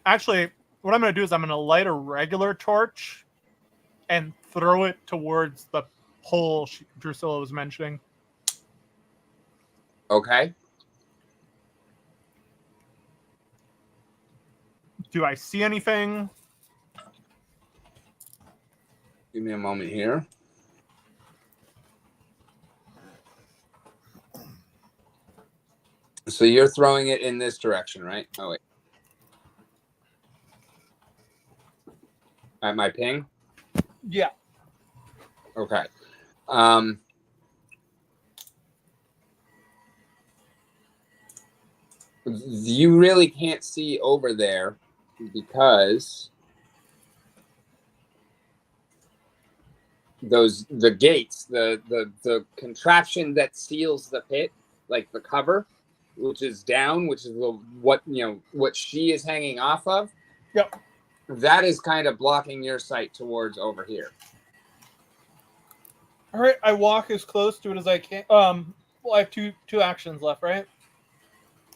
Actually, what I'm going to do is I'm going to light a regular torch and throw it towards the hole Druscilla was mentioning. Okay. Do I see anything? Give me a moment here. So you're throwing it in this direction, right? Oh, wait. At my ping? Yeah. Okay. You really can't see over there because the gates, the contraption that seals the pit, like the cover, which is down, which is what she is hanging off of. Yep. That is kind of blocking your sight towards over here. All right, I walk as close to it as I can. Well, I have two actions left, right?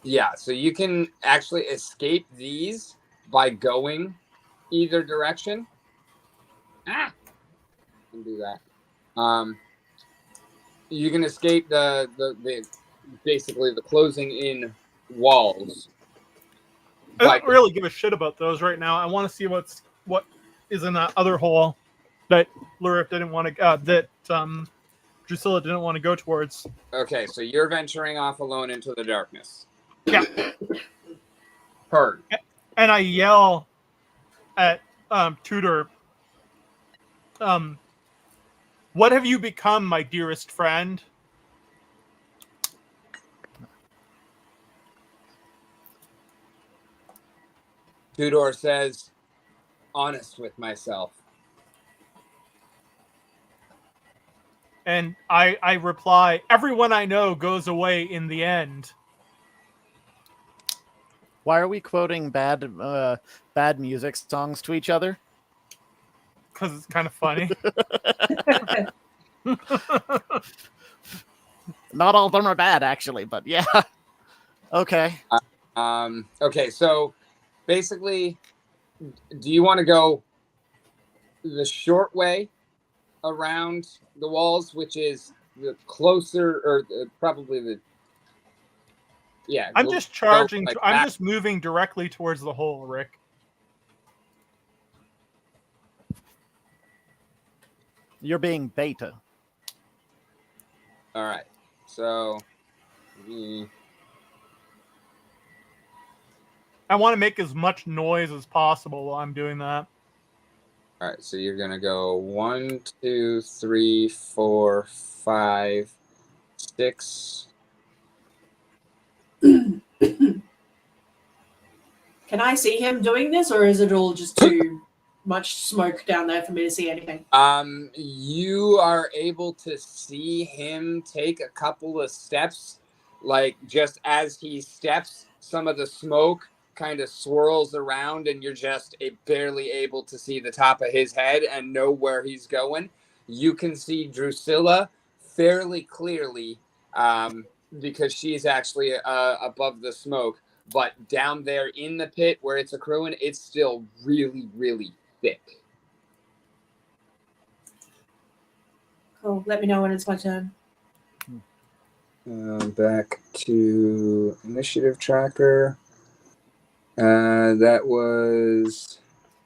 Yeah, so you can actually escape these by going either direction. I can do that. You can escape the basically the closing in walls. I don't really give a shit about those right now. I want to see what is in that other hole that Lurrith didn't want to. That Druscilla didn't want to go towards. Okay, so you're venturing off alone into the darkness. Yeah. Heard. And I yell at Tudor. What have you become, my dearest friend? Tudor says, honest with myself. And I reply, everyone I know goes away in the end. Why are we quoting bad music songs to each other? Because it's kind of funny. Not all of them are bad, actually, but yeah. Okay. Okay, so basically, do you want to go the short way around the walls, which is the closer, or probably the... Yeah. I'm just charging. Like I'm just moving directly towards the hole, Rick. You're being beta. All right. So... I want to make as much noise as possible while I'm doing that. All right, so you're gonna go 1, 2, 3, 4, 5, 6. Can I see him doing this, or is it all just too much smoke down there for me to see anything? You are able to see him take a couple of steps, like just as he steps, some of the smoke kind of swirls around and you're just barely able to see the top of his head and know where he's going. You can see Druscilla fairly clearly because she's actually above the smoke, but down there in the pit where it's accruing, it's still really, really thick. Cool. Let me know when it's my turn. Back to initiative tracker. That was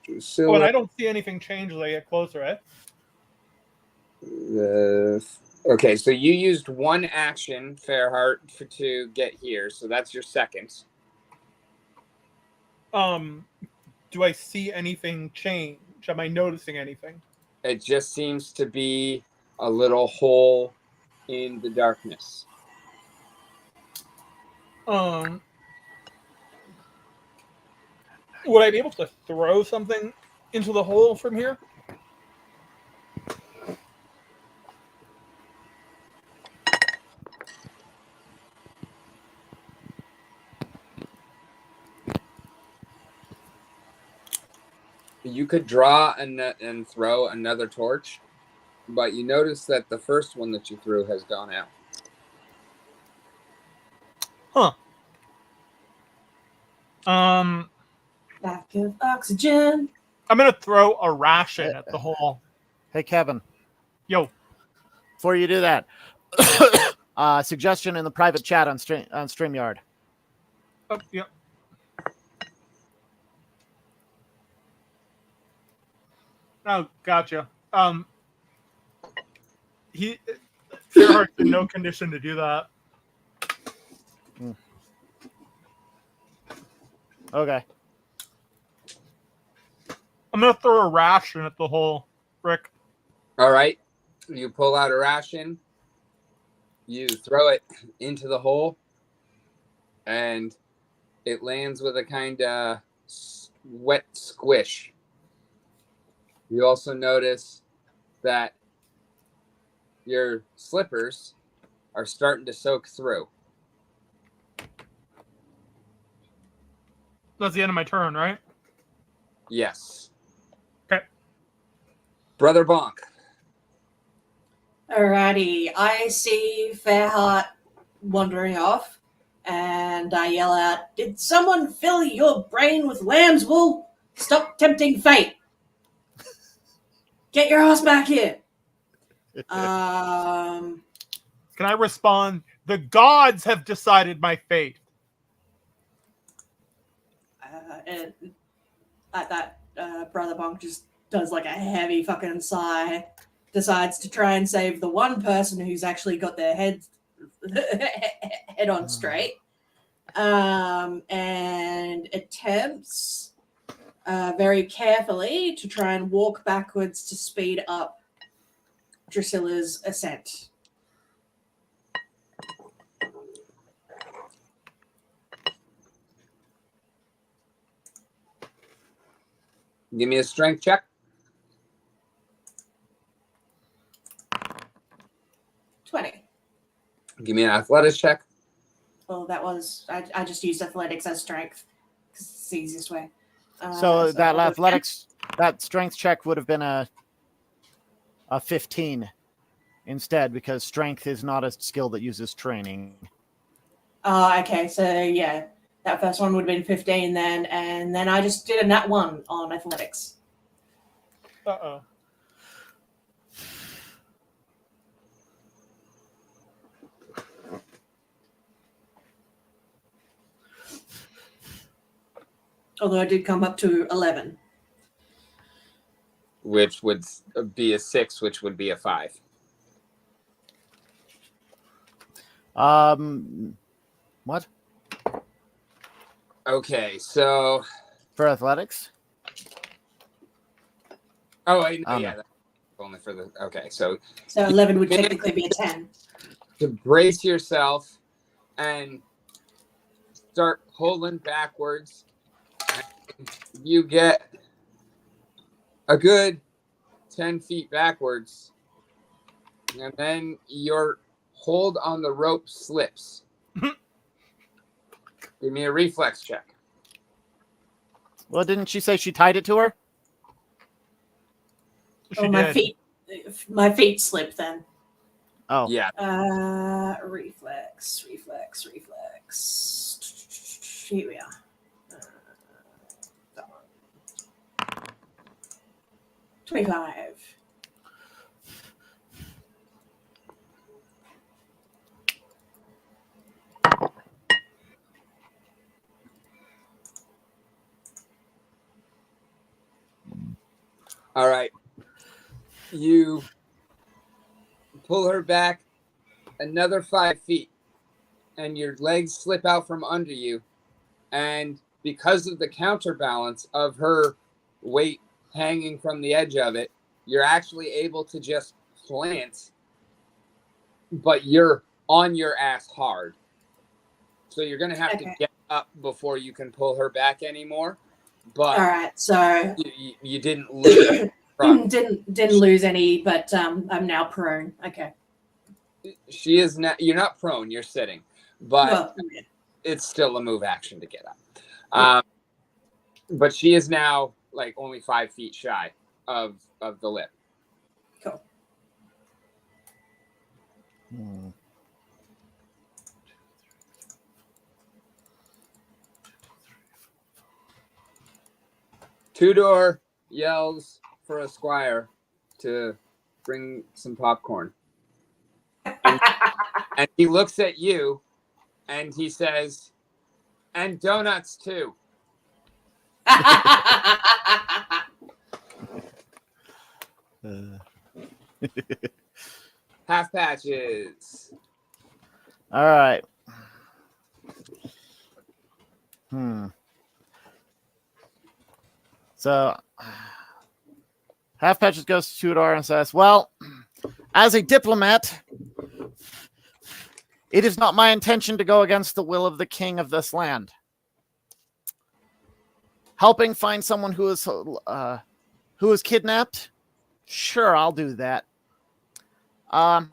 Druscilla. Oh, and I don't see anything change as I get closer, right? Okay, so you used one action, Fairheart, to get here, so that's your second. Do I see anything change? Am I noticing anything? It just seems to be a little hole in the darkness. Would I be able to throw something into the hole from here? You could draw and throw another torch, but you notice that the first one that you threw has gone out. Huh. Lack of oxygen. I'm gonna throw a ration at the hole. Hey, Kevin. Yo. Before you do that, suggestion in the private chat on StreamYard. Oh, yeah. Oh, gotcha. Fairheart's in no condition to do that. Okay. I'm gonna throw a ration at the hole, Rick. All right. You pull out a ration. You throw it into the hole, and it lands with a kind of wet squish. You also notice that your slippers are starting to soak through. That's the end of my turn, right? Yes. Okay. Brother Bonk. Alrighty, I see Fairheart wandering off, and I yell out, "Did someone fill your brain with lamb's wool? Stop tempting fate! Get your ass back here!" Can I respond? The gods have decided my fate. And at that, Brother Bonk just does like a heavy fucking sigh, decides to try and save the one person who's actually got their head on straight, and attempts very carefully to try and walk backwards to speed up Druscilla's ascent. Give me a strength check. 20. Give me an athletics check. Well, that was I just used athletics as strength because it's the easiest way. So that I'll athletics, that strength check would have been a 15 instead, because strength is not a skill that uses training. Okay, so yeah, that first one would have been 15 then, and then I just did a nat 1 on athletics. Uh-oh. Although I did come up to 11. Which would be a 6, which would be a 5. What? Okay, so... For athletics? Oh, yeah. That's only for the... Okay, so... So 11 would technically be a 10. To brace yourself and start pulling backwards, you get a good 10 feet backwards, and then your hold on the rope slips. Give me a reflex check. Well, didn't she say she tied it to her? She my did. feet slip then. Oh. Yeah. Reflex. Here we are. That one. 25. All right. You pull her back another 5 feet, and your legs slip out from under you. And because of the counterbalance of her weight hanging from the edge of it, you're actually able to just plant, but you're on your ass hard. So you're going to have to get up before you can pull her back anymore. But all right, so you didn't lose. didn't lose any, but I'm now prone. Okay. She is not. You're not prone. You're sitting, but Well, it's still a move action to get up. But she is now like only 5 feet shy of the lip. cool. Tudor yells for a squire to bring some popcorn. And he looks at you and he says, "And donuts too." Half patches. All right. So Half Patches goes to Tudor and says, well, as a diplomat, it is not my intention to go against the will of the king of this land. Helping find someone who is kidnapped? Sure, I'll do that. But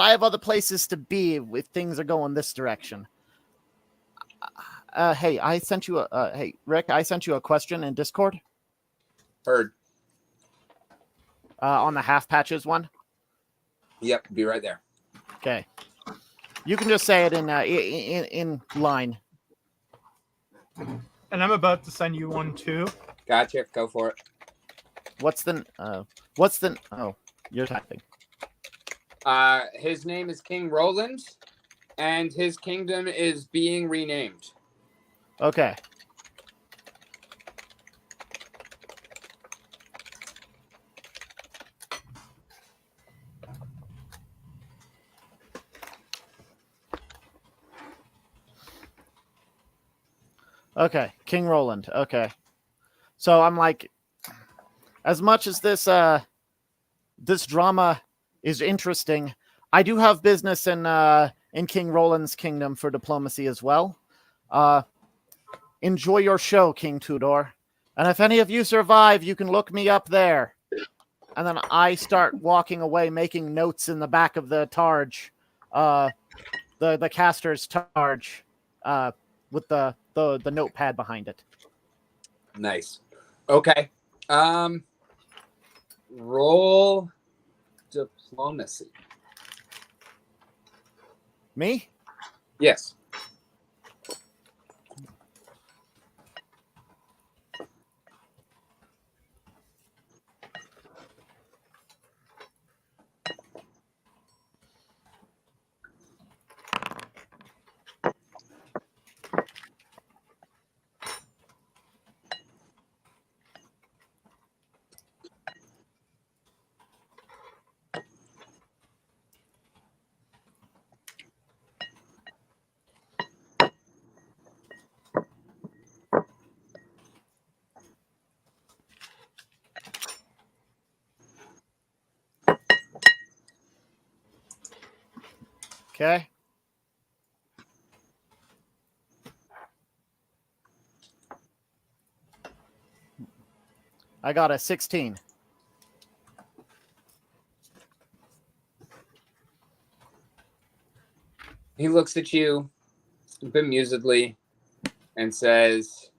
I have other places to be if things are going this direction. Hey, I sent you hey, Rick, I sent you a question in Discord. Heard. On the Half Patches one. Yep, be right there. Okay. You can just say it in line. And I'm about to send you one too. Gotcha. Go for it. Oh, you're typing. His name is King Roland, and his kingdom is being renamed. Okay. Okay, King Roland. Okay. So I'm like, as much as this drama is interesting, I do have business in King Roland's kingdom for diplomacy as well. Enjoy your show, King Tudor. And if any of you survive, you can look me up there. And then I start walking away, making notes in the back of the targe, the caster's targe, with the notepad behind it. Nice. Okay. Roll diplomacy. Me? Yes. Okay. I got a 16. He looks at you bemusedly and says,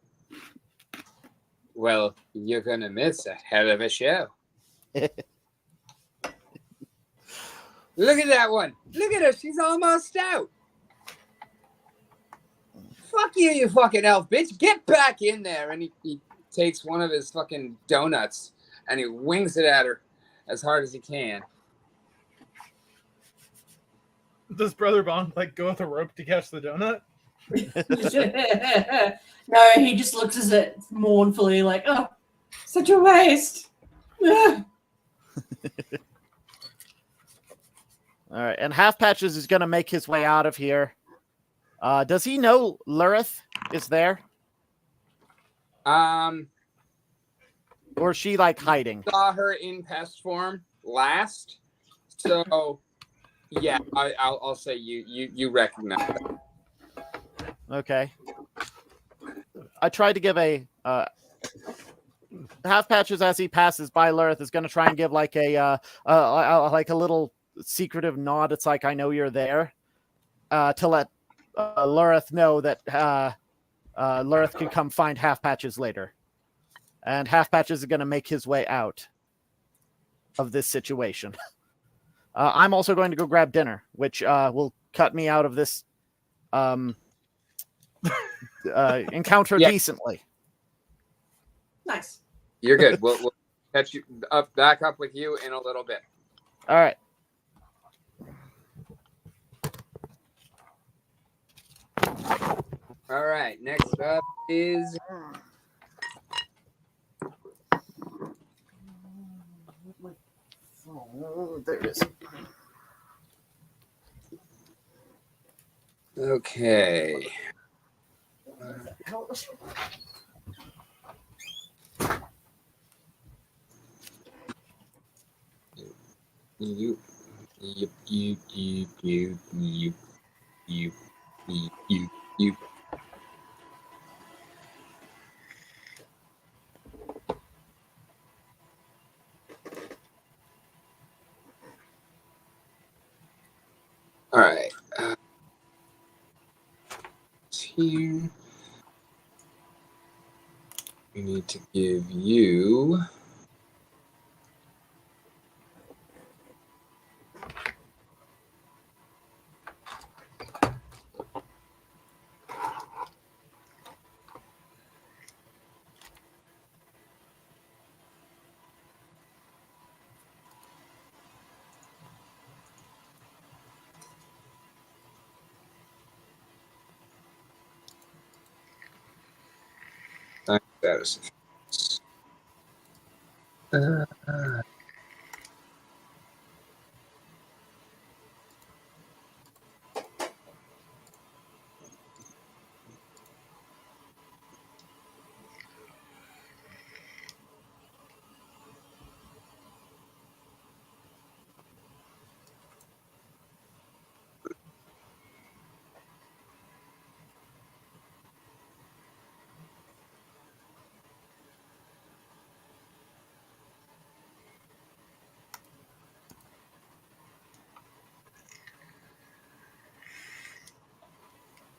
well, you're going to miss a hell of a show. Look at that one. Look at her. She's almost out. Fuck you, you fucking elf bitch. Get back in there. And he takes one of his fucking donuts and he wings it at her as hard as he can. Does Brother Bonk like go with a rope to catch the donut? No, he just looks at it mournfully like, oh, such a waste. All right, and Half Patches is going to make his way out of here. Does he know Lurrith is there? Or is she like hiding? Saw her in pest form last, so yeah, I'll say you recognize that. Okay. I tried to give a Half Patches as he passes by Lurrith is going to try and give like a little secretive nod. It's like, I know you're there, to let Lurrith know that Lurrith can come find Half Patches later. And Half Patches is going to make his way out of this situation. I'm also going to go grab dinner, which will cut me out of this encounter decently. Nice. You're good. We'll catch you back up with you in a little bit. All right. All right. Next up is there it is. okay. You. You. All right. Here. We need to give you. Status effects.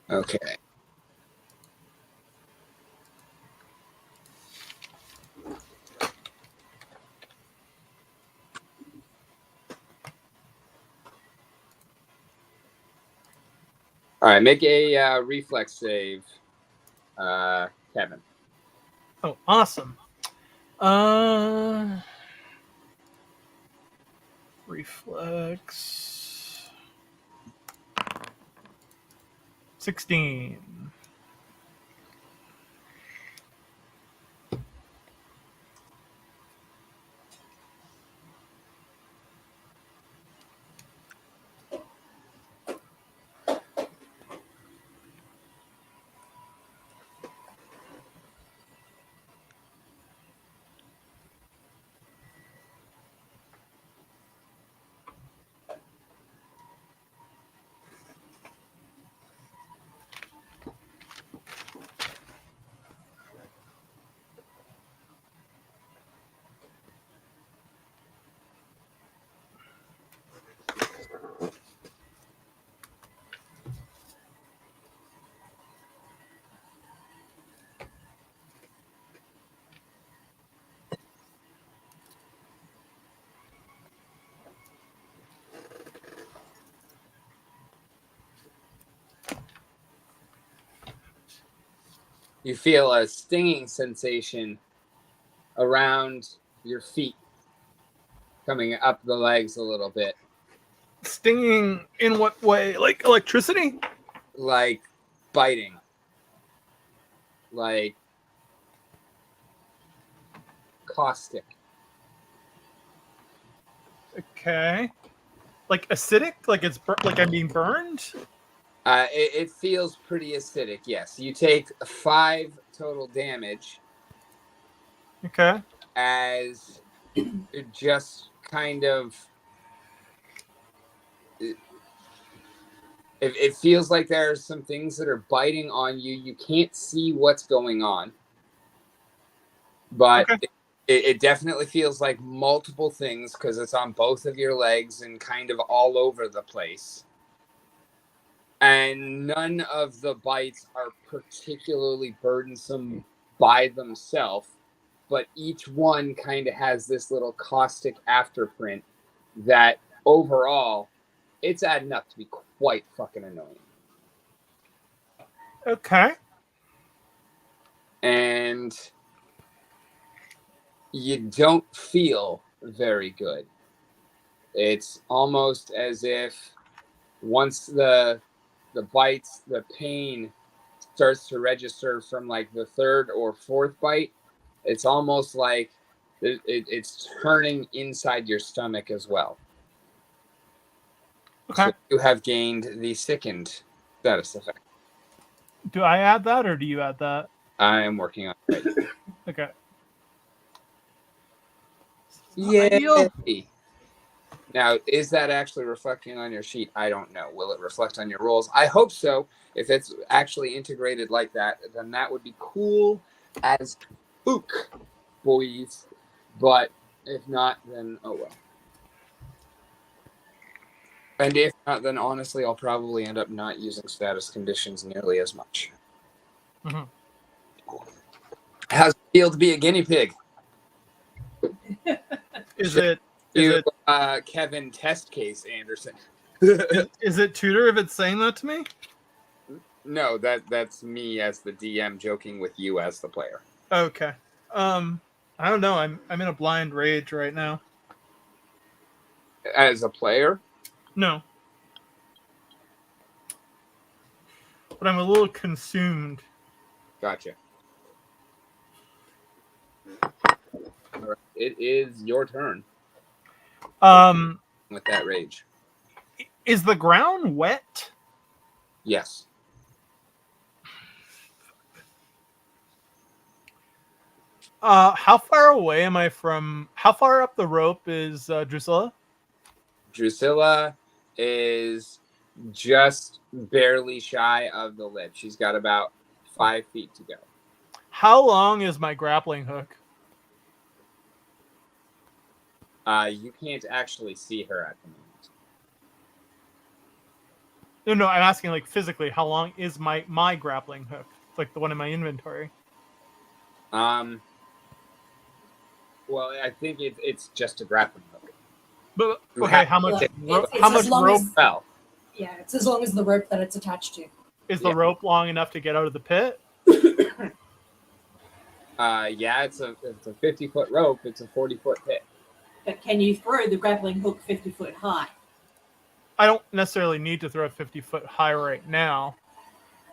Okay. All right. Make a reflex save, Kevin. Oh, awesome. Reflex. 16. You feel a stinging sensation around your feet, coming up the legs a little bit, Stinging in what way? Like electricity? like biting, like caustic. Okay. Like acidic? Like it's like I'm being burned? It feels pretty acidic. Yes, you take 5 total damage Okay. as it just kind of. It feels like there are some things that are biting on you. You can't see what's going on, but Okay. it definitely feels like multiple things because it's on both of your legs and kind of all over the place. And none of the bites are particularly burdensome by themselves, but each one kind of has this little caustic afterprint that overall it's adding up to be quite fucking annoying. Okay. And you don't feel very good. It's almost as if once the bites, the pain starts to register from like the third or fourth bite, it's almost like it's turning inside your stomach as well. Okay. So you have gained the sickened status effect. Do I add that or do you add that? I am working on it right now. Okay. Yay! Ideal. Now, is that actually reflecting on your sheet? I don't know. Will it reflect on your rolls? I hope so. If it's actually integrated like that, then that would be cool as ook, boys. But if not, then oh well. And if not, then honestly, I'll probably end up not using status conditions nearly as much. Mm-hmm. How's it feel to be a guinea pig? Is it Kevin Test Case Anderson? is it Tudor if it's saying that to me? No, that's me as the DM joking with you as the player. Okay. I don't know. I'm in a blind rage right now. As a player? No. But I'm a little consumed. Gotcha. All right. It is your turn with that rage. Is the ground wet? Yes. How far away am I from? How far up the rope is Druscilla? Druscilla is just barely shy of the lip. She's got about 5 feet to go. How long is my grappling hook? You can't actually see her at the moment. No, I'm asking like physically. How long is my grappling hook? Like the one in my inventory. Well, I think it's just a grappling hook. But okay, how much? It's How much as long rope? as- Well, Yeah, it's as long as the rope that it's attached to. Is the rope long enough to get out of the pit? yeah, it's a 50-foot rope. It's a 40-foot pit. But can you throw the grappling hook 50 foot high? I don't necessarily need to throw a 50-foot high right now.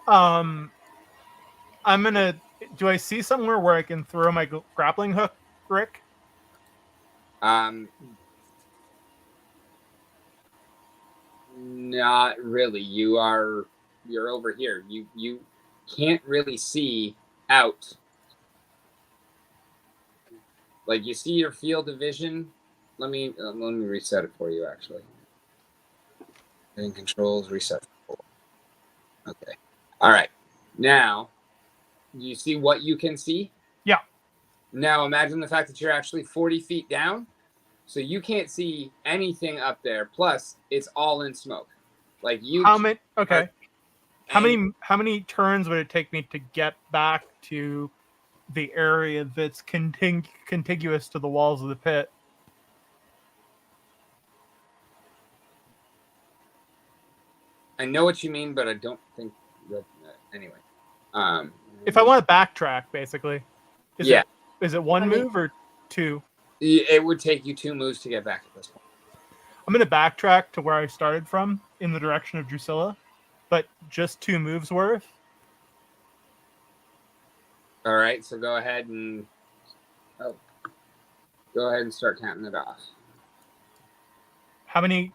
I'm gonna. Do I see somewhere where I can throw my grappling hook, Rick? Not really. You're over here. You can't really see out. Like you see your field of vision. Let me reset it for you. Actually, in controls reset. Okay. All right. Now, you see what you can see? Yeah. Now imagine the fact that you're actually 40 feet down, so you can't see anything up there. Plus, it's all in smoke. Like you. How many? Okay. How many turns would it take me to get back to the area that's contiguous to the walls of the pit? I know what you mean, but I don't think that. Anyway. If I want to backtrack, basically, is it one I mean- move or two? It would take you 2 moves to get back at this point. I'm going to backtrack to where I started from in the direction of Druscilla, but just 2 moves worth. All right, so go ahead and start counting it off. How many?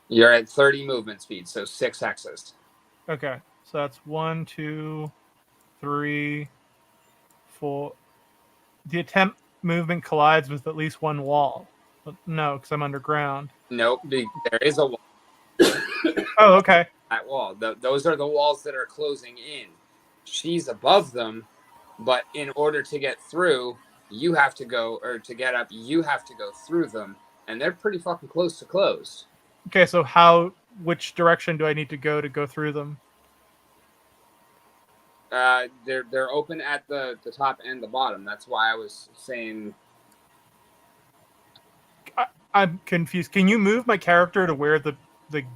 You're at 30 movement speed, so 6 hexes. Okay, so that's 1, 2, 3, 4. The attempt movement collides with at least one wall. But no, because I'm underground. Nope, there is a wall. Oh, okay. That wall. Those are the walls that are closing in. She's above them, but in order to get through, you have to go, or to get up, you have to go through them, and they're pretty fucking close to closed. Okay, so which direction do I need to go through them? They're open at the top and the bottom. That's why I was saying. I'm confused. Can you move my character to where the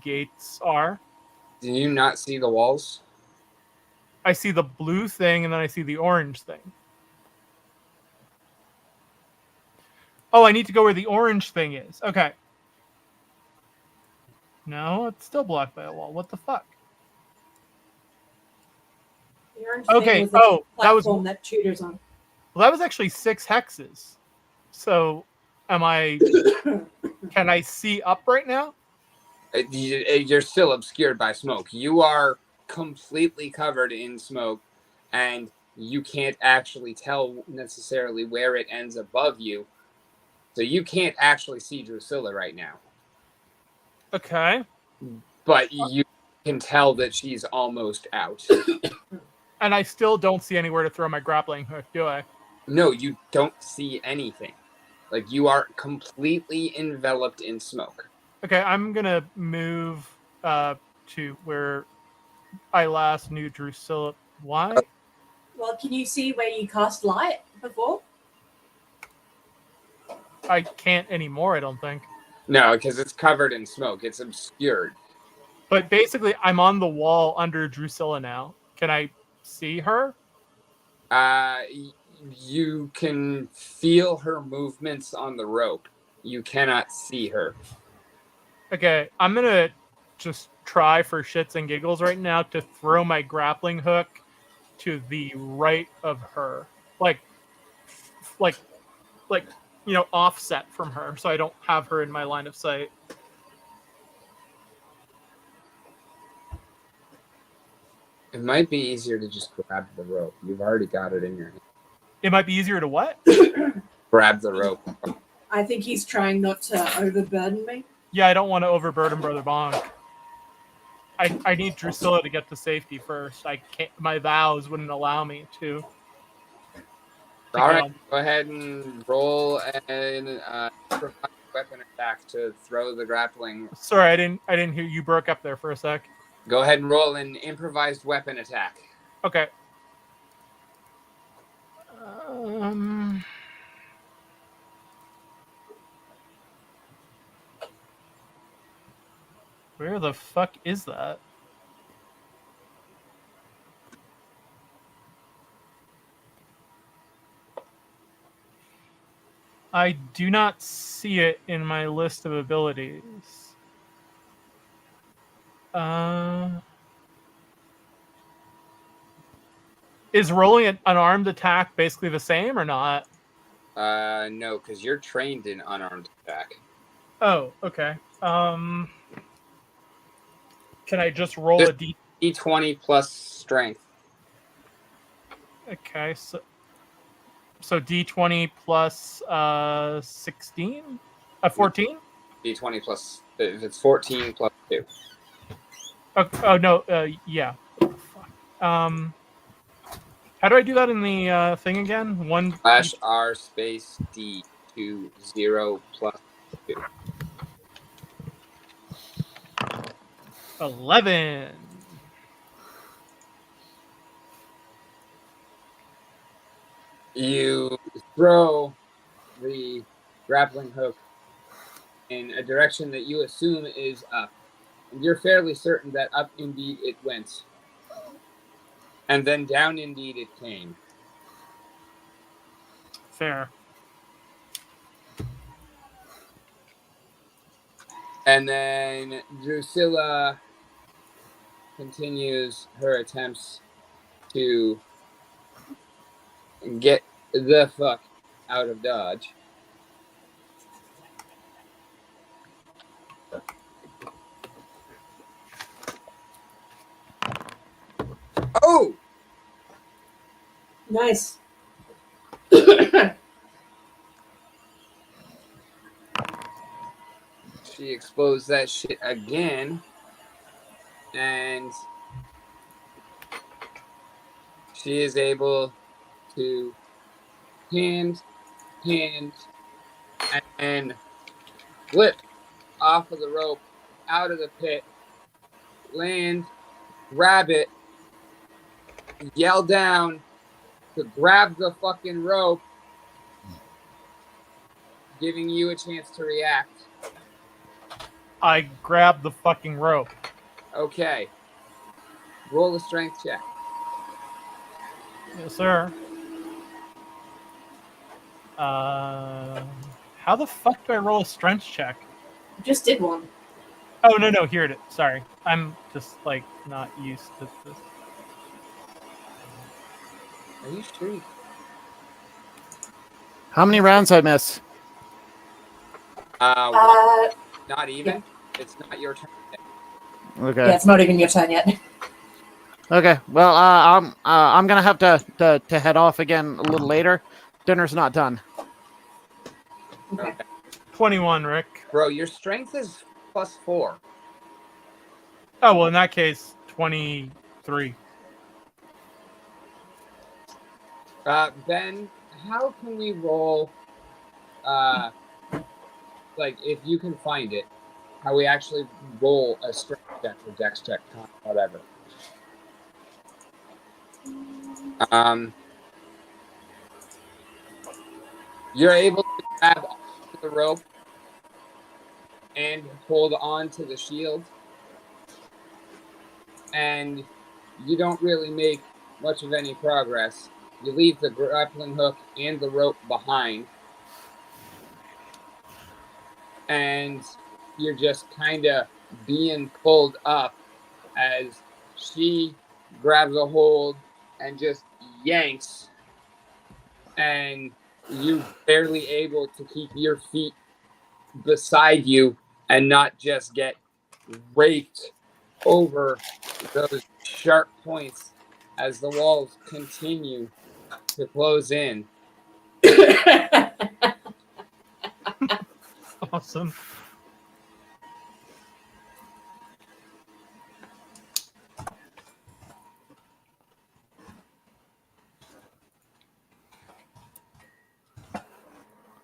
gates are? Do you not see the walls? I see the blue thing and then I see the orange thing. Oh, I need to go where the orange thing is. Okay. No, it's still blocked by a wall. What the fuck? The orange Okay, thing was the that was- platform that Tudor's on. Well, that was actually 6 hexes. So, can I see up right now? You're still obscured by smoke. You are completely covered in smoke, and you can't actually tell necessarily where it ends above you. So you can't actually see Druscilla right now. Okay. But you can tell that she's almost out. And I still don't see anywhere to throw my grappling hook, do I? No, you don't see anything. Like, you are completely enveloped in smoke. Okay, I'm gonna move to where I last knew Druscilla. Why? Well, can you see where you cast light before? I can't anymore, I don't think. No, because it's covered in smoke. It's obscured. But basically, I'm on the wall under Druscilla now. Can I see her? You can feel her movements on the rope. You cannot see her. Okay, I'm gonna just try for shits and giggles right now to throw my grappling hook to the right of her, like offset from her, so I don't have her in my line of sight. It might be easier to just grab the rope. You've already got it in your hand. It might be easier to what? Grab the rope. I think he's trying not to overburden me. Yeah, I don't want to overburden Brother Bonk. I need Druscilla to get to safety first. I can't. My vows wouldn't allow me to. All right, go ahead and roll an weapon attack to throw the grappling. Sorry, I didn't hear you. Broke up there for a sec. Go ahead and roll an improvised weapon attack. Okay. Where the fuck is that? I do not see it in my list of abilities. Is rolling an unarmed attack basically the same or not? No, because you're trained in unarmed attack. Oh, okay. Can I just roll a D20 plus strength? Okay, so D20 plus 16? 14? D20 plus, if it's 14 plus 2. Oh no, yeah. How do I do that in the thing again? /R space D 20 plus 2. 11. You throw the grappling hook in a direction that you assume is up. And you're fairly certain that up indeed it went. And then down indeed it came. Fair. And then Druscilla continues her attempts to get the fuck out of Dodge. Oh! Nice. She exposed that shit again. And she is able to hand, and flip off of the rope, out of the pit, land, grab it, yell down to grab the fucking rope, giving you a chance to react. I grabbed the fucking rope. Okay. Roll a strength check. Yes, sir. How the fuck do I roll a strength check? You just did one. Oh, no, here it is. Sorry. I'm just, not used to this. Are you sure? How many rounds I miss? Not even. Yeah. It's not your turn yet. Okay. Yeah, it's not even your turn yet. Okay. Well, I'm gonna have to head off again a little later. Dinner's not done. Okay. 21, Rick. Bro, your strength is +4. Oh, well, in that case, 23. Ben, how can we roll, like, if you can find it, how we actually roll a strength check or dex check, whatever. You're able to grab onto the rope and hold on to the shield, and you don't really make much of any progress. You leave the grappling hook and the rope behind, and you're just kind of being pulled up as she grabs a hold and just yanks, and you barely able to keep your feet beside you and not just get raked over those sharp points as the walls continue to close in. Awesome.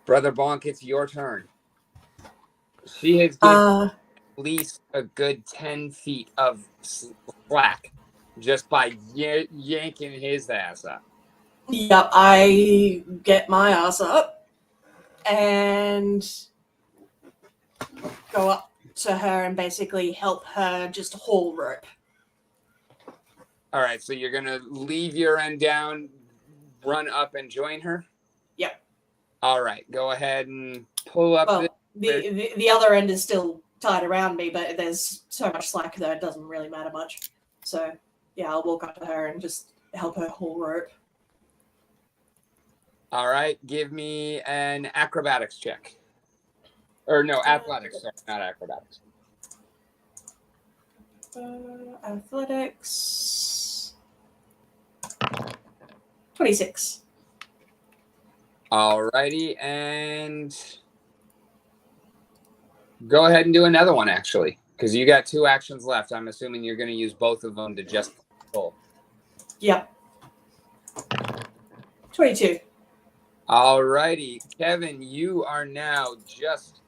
Brother Bonk, it's your turn. She has given at least a good 10 feet of slack just by yanking his ass up. Yep, I get my ass up and go up to her and basically help her just haul rope. All right, so you're going to leave your end down, run up and join her? Yep. All right, go ahead and pull up. Well, the other end is still tied around me, but there's so much slack that it doesn't really matter much. So, yeah, I'll walk up to her and just help her haul rope. All right, give me an acrobatics check. Or no, athletics, sorry, not acrobatics. Athletics. 26. Alrighty, and go ahead and do another one, actually, because you got 2 actions left. I'm assuming you're going to use both of them to just pull. Yep. 22. Alrighty, Kevin, you are now just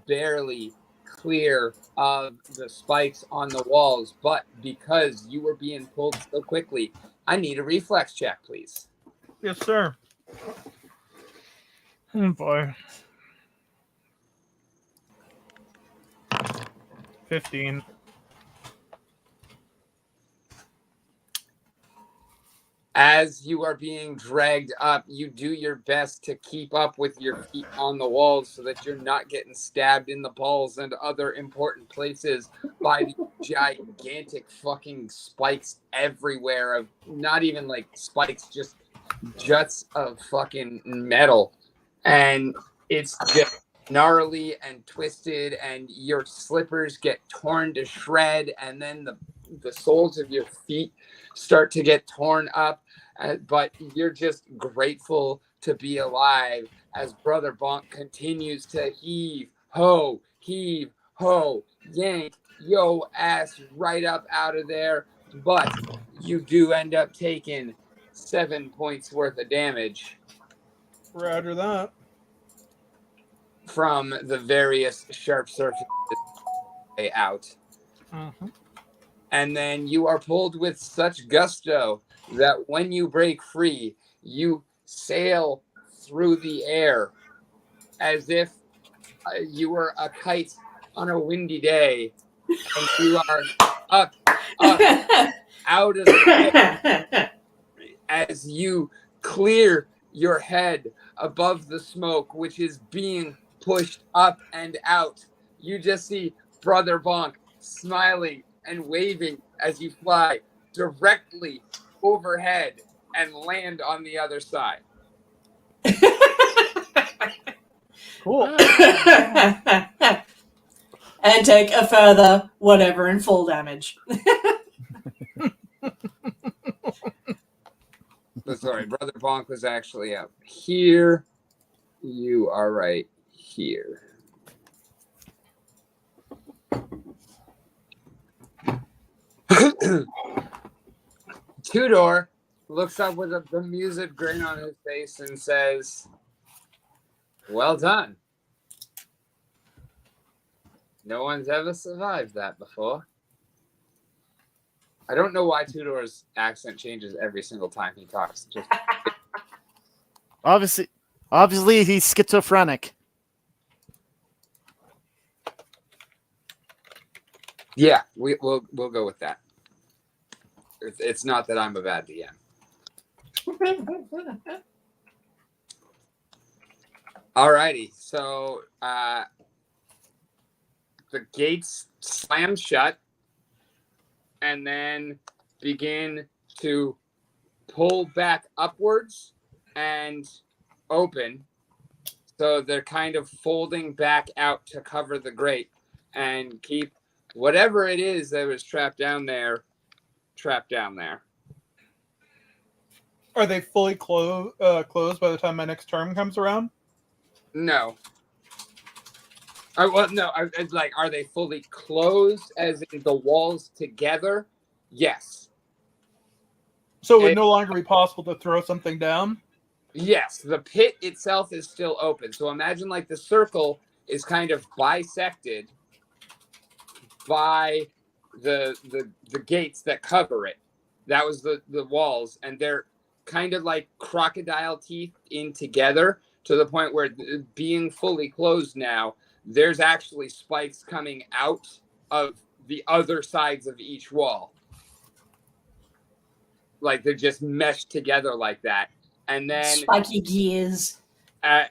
barely clear of the spikes on the walls, but because you were being pulled so quickly, I need a reflex check, please. Yes, sir. Oh, boy. 15. As you are being dragged up, you do your best to keep up with your feet on the walls so that you're not getting stabbed in the balls and other important places by the gigantic fucking spikes everywhere of not even like spikes, just juts of fucking metal. And it's just gnarly and twisted, and your slippers get torn to shred, and then the soles of your feet start to get torn up. But you're just grateful to be alive as Brother Bonk continues to heave, ho, yank yo ass right up out of there. But you do end up taking 7 points worth of damage. Roger that. From the various sharp surfaces out. Mm-hmm. And then you are pulled with such gusto that when you break free, you sail through the air as if you were a kite on a windy day, and you are up, out of the air as you clear your head above the smoke, which is being pushed up and out. You just see Brother Bonk smiling and waving as you fly directly overhead and land on the other side. Cool. And take a further whatever and full damage. Sorry, Brother Bonk was actually up here. You are right here. Tudor looks up with a bemused grin on his face and says, "Well done. No one's ever survived that before." I don't know why Tudor's accent changes every single time he talks. Just Obviously, he's schizophrenic. yeah, we'll go with that. It's not that I'm a bad DM. Alrighty, so the gates slam shut and then begin to pull back upwards and open. So they're kind of folding back out to cover the grate and keep whatever it is that was trapped down there. Are they fully closed by the time my next term comes around? No. No. Are they fully closed, as in the walls together? Yes. So it would no longer be possible to throw something down? Yes. The pit itself is still open. So imagine like the circle is kind of bisected by the gates that cover it. That was the walls, and they're kind of like crocodile teeth in together to the point where being fully closed now, there's actually spikes coming out of the other sides of each wall. Like they're just meshed together like that. And then spiky gears. And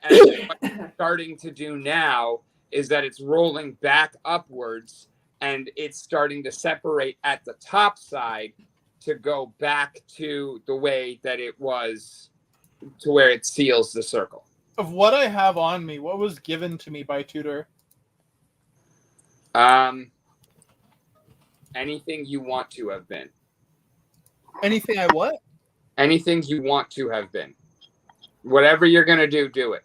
what it's starting to do now is that it's rolling back upwards and it's starting to separate at the top side to go back to the way that it was, to where it seals the circle. Of what I have on me, what was given to me by Tudor? Anything you want to have been. Anything I what? Anything you want to have been. Whatever you're going to do, do it.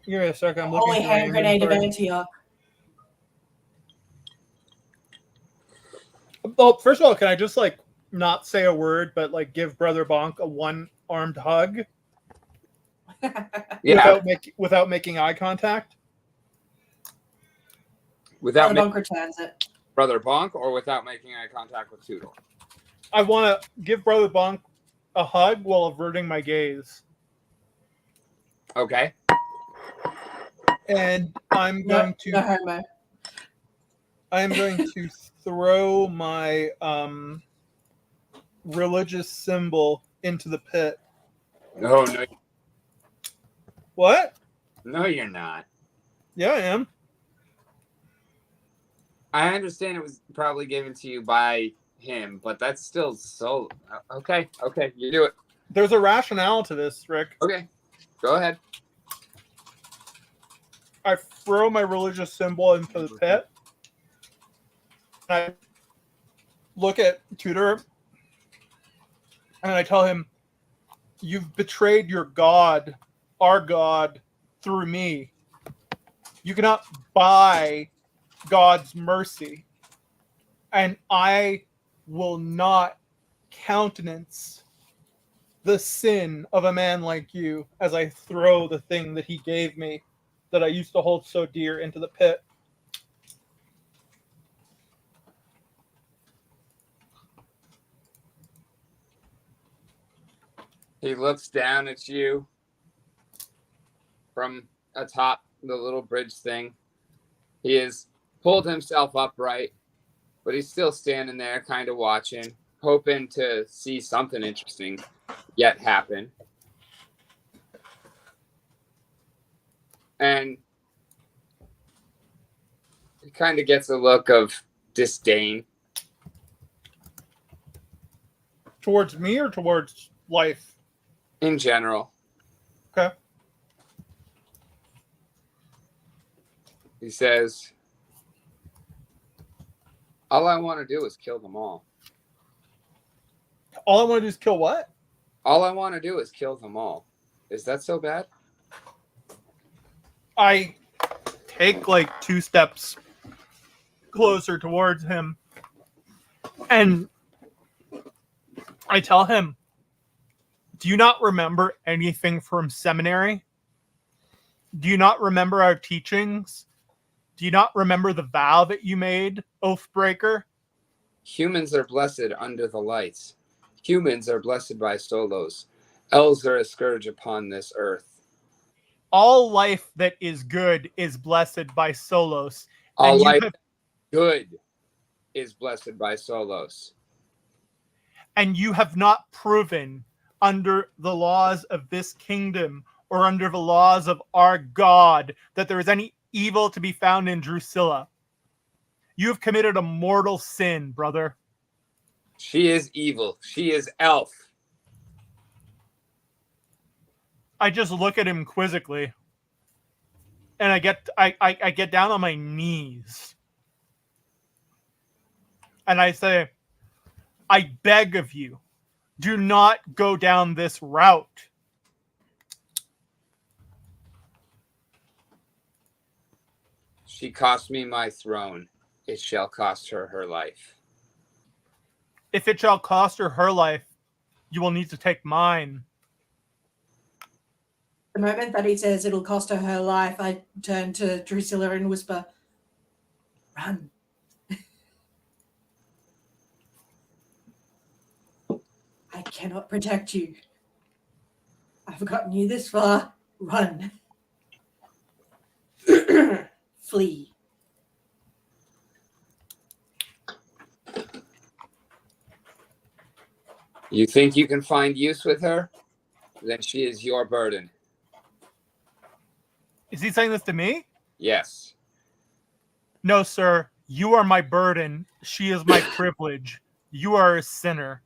Give me a second. I'm looking Holy for my hand grenade of inventory. Antioch. Well, first of all, can I just like not say a word, but like give Brother Bonk a one-armed hug Yeah. without making eye contact? Without Bonk returns it. Brother Bonk, or without making eye contact with Tudor? I want to give Brother Bonk a hug while averting my gaze. Okay. And I'm going to... No homo. I am going to throw my religious symbol into the pit. No. What? No, you're not. Yeah, I am. I understand it was probably given to you by him, but that's still so... Okay, you do it. There's a rationale to this, Rick. Okay, go ahead. I throw my religious symbol into the pit. I look at Tudor and I tell him, "You've betrayed your God, our God, through me. You cannot buy God's mercy. And I will not countenance the sin of a man like you as I throw the thing that he gave me that I used to hold so dear into the pit." He looks down at you from atop the little bridge thing. He has pulled himself upright, but he's still standing there kind of watching, hoping to see something interesting yet happen. And he kind of gets a look of disdain. Towards me or towards life? In general. Okay. He says, all I want to do is kill them all. All I want to do is kill what? All I want to do is kill them all. Is that so bad? I take like 2 steps closer towards him, and I tell him, do you not remember anything from seminary? Do you not remember our teachings? Do you not remember the vow that you made, Oathbreaker? Humans are blessed under the lights. Humans are blessed by Solos. Elves are a scourge upon this earth. All life that is good is blessed by Solos. All and life good is blessed by Solos. And you have not proven under the laws of this kingdom or under the laws of our God that there is any evil to be found in Druscilla. You have committed a mortal sin, brother. She is evil. She is elf. I just look at him quizzically, and I get down on my knees, and I say, I beg of you, do not go down this route. She cost me my throne. It shall cost her her life. If it shall cost her her life, you will need to take mine. The moment that he says it'll cost her her life, I turn to Druscilla and whisper, run. I cannot protect you. I've gotten you this far. Run. Flee. You think you can find use with her? Then she is your burden. Is he saying this to me? Yes. No, sir. You are my burden. She is my privilege. You are a sinner.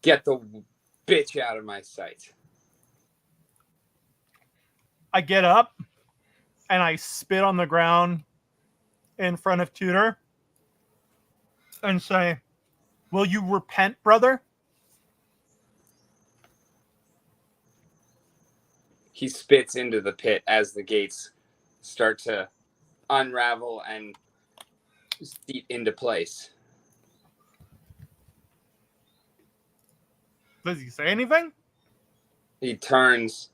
Get the bitch out of my sight. I get up and I spit on the ground in front of Tudor and say, will you repent, brother? He spits into the pit as the gates start to unravel and seat into place. Does he say anything? He turns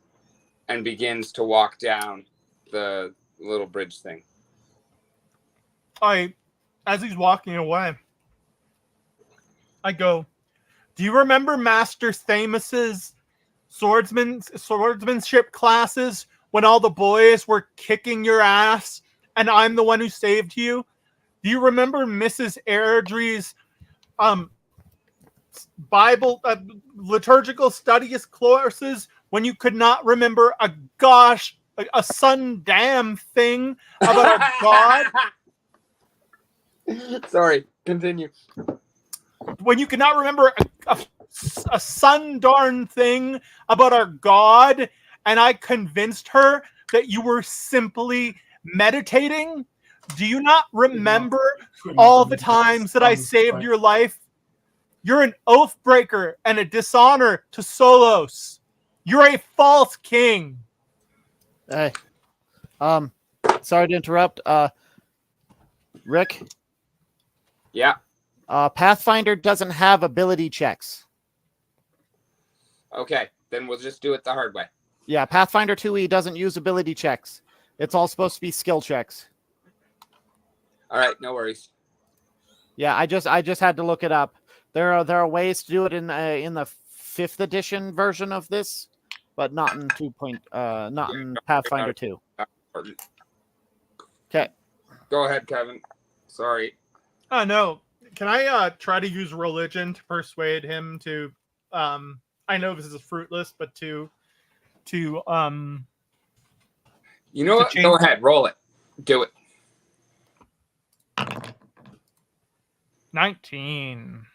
and begins to walk down the little bridge thing. As he's walking away, I go, do you remember Master Thamus's swordsmanship classes when all the boys were kicking your ass and I'm the one who saved you? Do you remember Mrs. Airdrie's Bible liturgical studies courses when you could not remember a sun damn thing about our God? Sorry, continue. When you could not remember a sun darn thing about our God, and I convinced her that you were simply meditating? Do you not remember all the times that I saved your life? You're an oath breaker and a dishonor to Solos. You're a false king. Hey, sorry to interrupt. Rick? Yeah. Pathfinder doesn't have ability checks. Okay, then we'll just do it the hard way. Yeah, Pathfinder 2e doesn't use ability checks. It's all supposed to be skill checks. All right, no worries. Yeah, I just had to look it up. There are ways to do it in the 5th edition version of this, but not in not in Pathfinder 2. Okay. Go ahead, Kevin. Sorry. Oh no. Can I try to use religion to persuade him to I know this is fruitless, but to you know what? Go ahead, roll it. Do it. 19.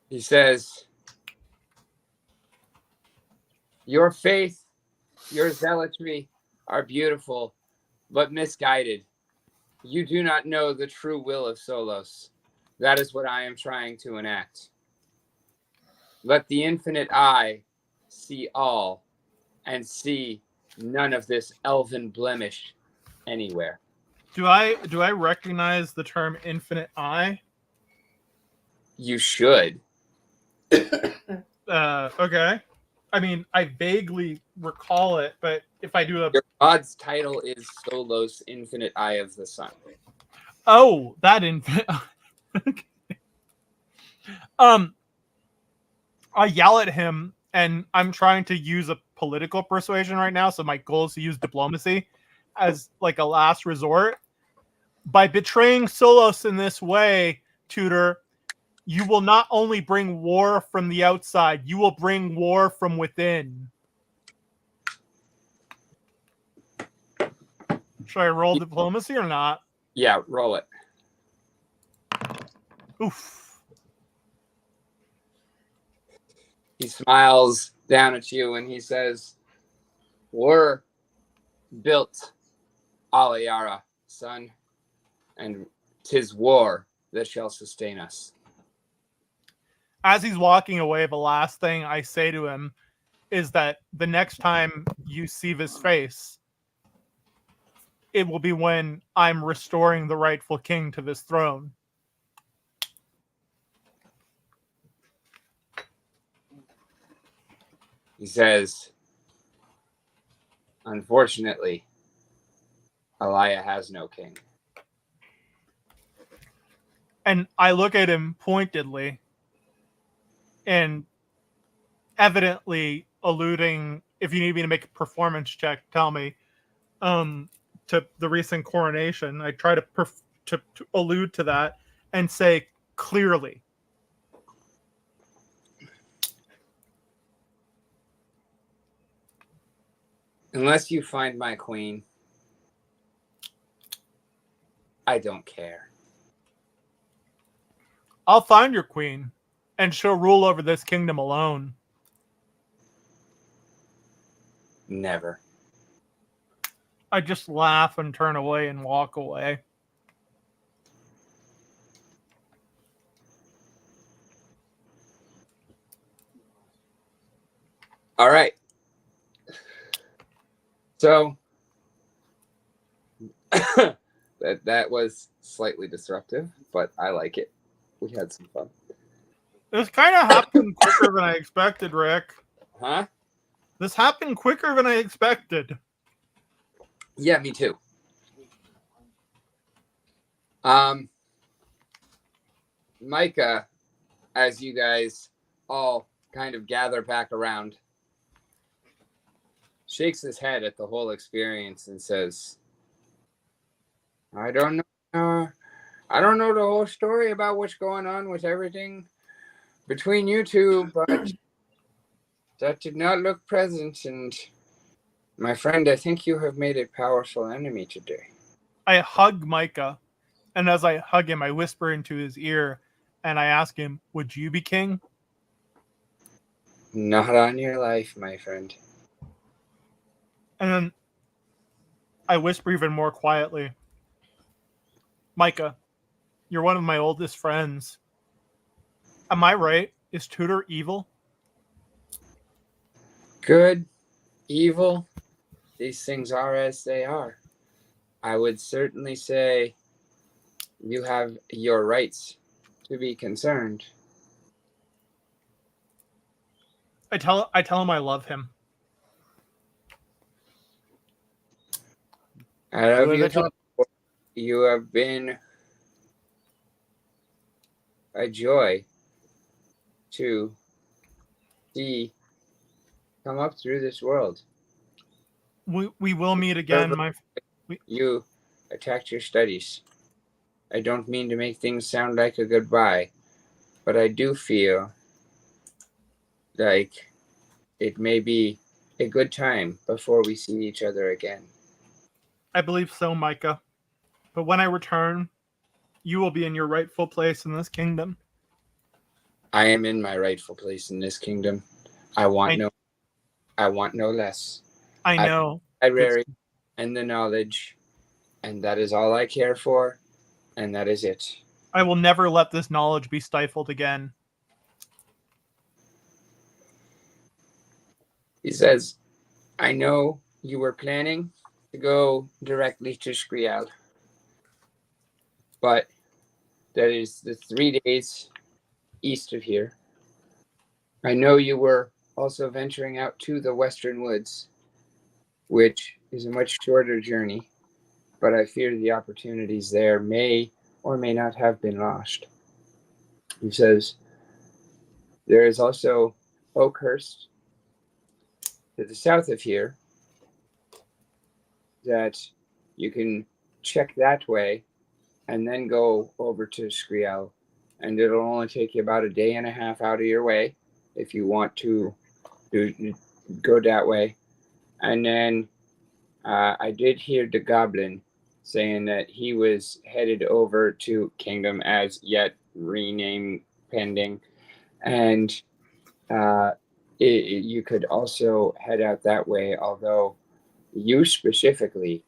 He says, your faith, your zealotry are beautiful, but misguided. You do not know the true will of Solos. That is what I am trying to enact. Let the infinite eye see all, and see none of this elven blemish anywhere. Do I recognize the term infinite eye? You should. Okay. I mean, I vaguely recall it, but if I do a Your god's title is Solos, Infinite Eye of the Sun. oh, that infinite. Okay. I yell at him, and I'm trying to use a political persuasion right now. So my goal is to use diplomacy as like a last resort. By betraying Solos in this way, Tudor, you will not only bring war from the outside, you will bring war from within. Should I roll diplomacy or not? Yeah, roll it. Oof. He smiles down at you and he says, "We're built, Aliara, son, and 'tis war that shall sustain us." As he's walking away, the last thing I say to him is that the next time you see this face, it will be when I'm restoring the rightful king to this throne. He says, "Unfortunately, Alaya has no king." And I look at him pointedly and evidently alluding, if you need me to make a performance check, tell me, to the recent coronation. I try to allude to that and say clearly. Unless you find my queen, I don't care. I'll find your queen, and she'll rule over this kingdom alone. Never. I just laugh and turn away and walk away. All right. So that was slightly disruptive, but I like it. We had some fun. This kind of happened quicker than I expected, Rick. Huh? This happened quicker than I expected. Yeah, me too. Micah, as you guys all kind of gather back around, shakes his head at the whole experience and says, I don't know the whole story about what's going on with everything between you two, but that did not look present, and my friend, I think you have made a powerful enemy today." I hug Micah, and as I hug him, I whisper into his ear, and I ask him, would you be king? Not on your life, my friend. And then I whisper even more quietly, Micah, you're one of my oldest friends. Am I right? Is Tudor evil? Good, evil, these things are as they are. I would certainly say you have your rights to be concerned. I tell him I love him. I love you. You have been a joy to see come up through this world. We will meet again, You attacked your studies. I don't mean to make things sound like a goodbye, but I do feel like it may be a good time before we see each other again. I believe so, Micah. But when I return, you will be in your rightful place in this kingdom. I am in my rightful place in this kingdom. I want no less. I know. I rarely and the knowledge and that is all I care for, and that is it. I will never let this knowledge be stifled again. He says, I know you were planning to go directly to Skriel, but that is the 3 days east of here. I know you were also venturing out to the western woods, which is a much shorter journey, but I fear the opportunities there may or may not have been lost. He says, there is also Oakhurst to the south of here that you can check that way and then go over to Skriel, and it'll only take you about a day and a half out of your way if you want to go that way. And then I did hear the goblin saying that he was headed over to Kingdom as yet rename pending, and you could also head out that way, although you specifically,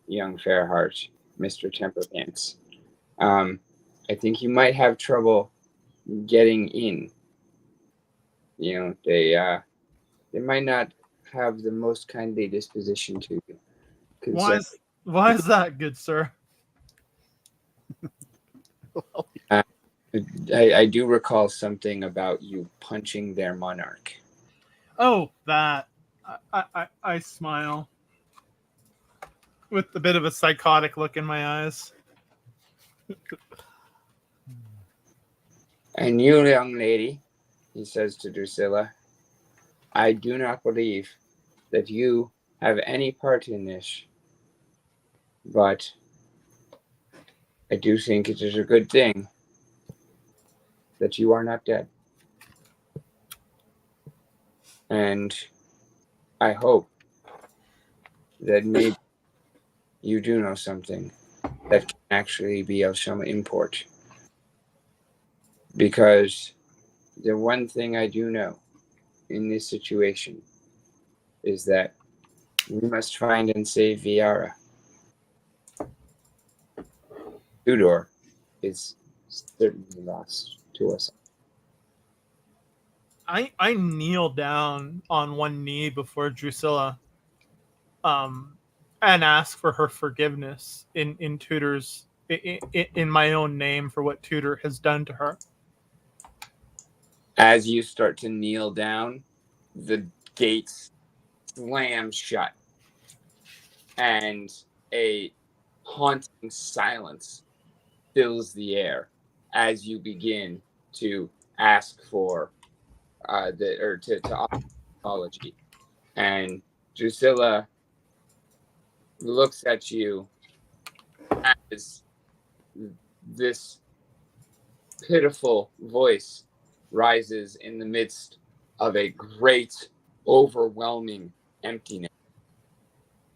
young Fairheart, Mr. Temperpants, I think you might have trouble getting in. You know, they might not have the most kindly disposition to you. Why is that, good sir? I do recall something about you punching their monarch. Oh, that. I smile with a bit of a psychotic look in my eyes. And you, young lady, he says to Druscilla, I do not believe that you have any part in this, but I do think it is a good thing that you are not dead. And I hope that maybe you do know something that can actually be of some import. Because the one thing I do know in this situation is that we must find and save Viara. Tudor is certainly lost to us. I kneel down on one knee before Druscilla, and ask for her forgiveness in Tudor's in my own name for what Tudor has done to her. As you start to kneel down, the gates slam shut, and a haunting silence fills the air as you begin to ask for to offer apology. And Druscilla looks at you as this pitiful voice rises in the midst of a great, overwhelming emptiness.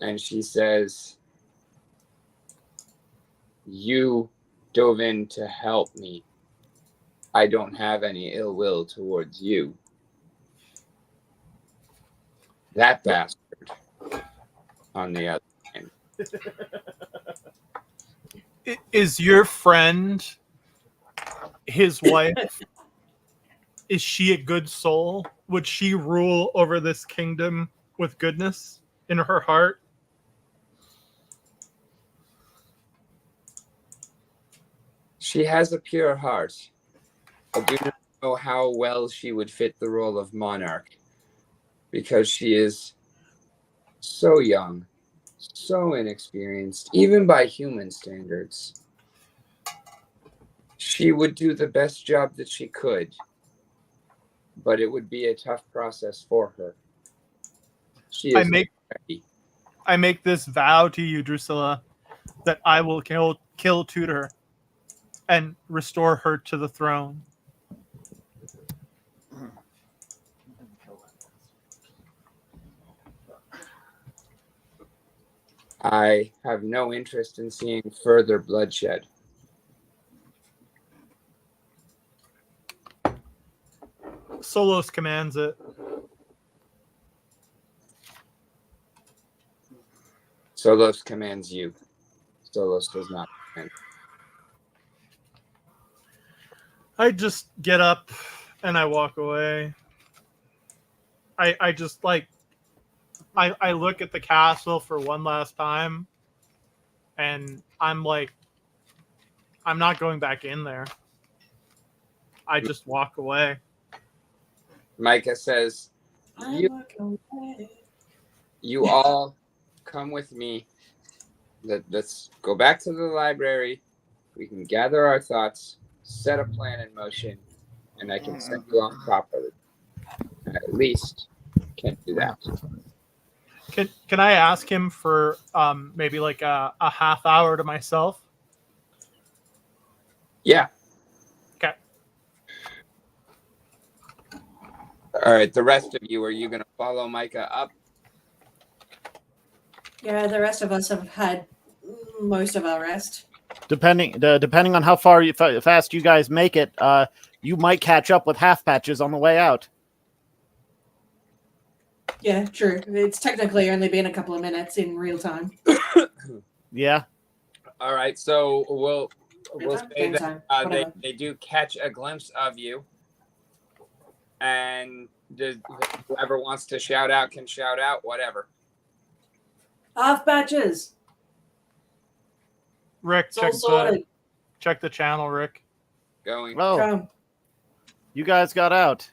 And she says, you dove in to help me. I don't have any ill will towards you. That bastard, on the other hand. Is your friend his wife? Is she a good soul? Would she rule over this kingdom with goodness in her heart? She has a pure heart. I do not know how well she would fit the role of monarch, because she is so young, so inexperienced, even by human standards. She would do the best job that she could, but it would be a tough process for her. She is ready. I make this vow to you, Druscilla, that I will kill Tudor and restore her to the throne. I have no interest in seeing further bloodshed. Solos commands it. Solos commands you. Solos does not. I just get up and I walk away. I just like I look at the castle for one last time, and I'm like, I'm not going back in there. I just walk away. Micah says, you all come with me. Let's go back to the library. We can gather our thoughts, set a plan in motion, and I can send you off properly. At least can do that. Can I ask him for maybe like a half hour to myself? Yeah. Okay. All right. The rest of you, are you going to follow Micah up? Yeah, the rest of us have had most of our rest. Depending on how fast you guys make it, you might catch up with half patches on the way out. Yeah, true. It's technically only been a couple of minutes in real time. Yeah. All right. So we'll say Time, that they do catch a glimpse of you, and whoever wants to shout out can shout out. Whatever. Half batches. Rick, It's all sorted. check the channel, Rick. Going. Oh, Come. you guys got out.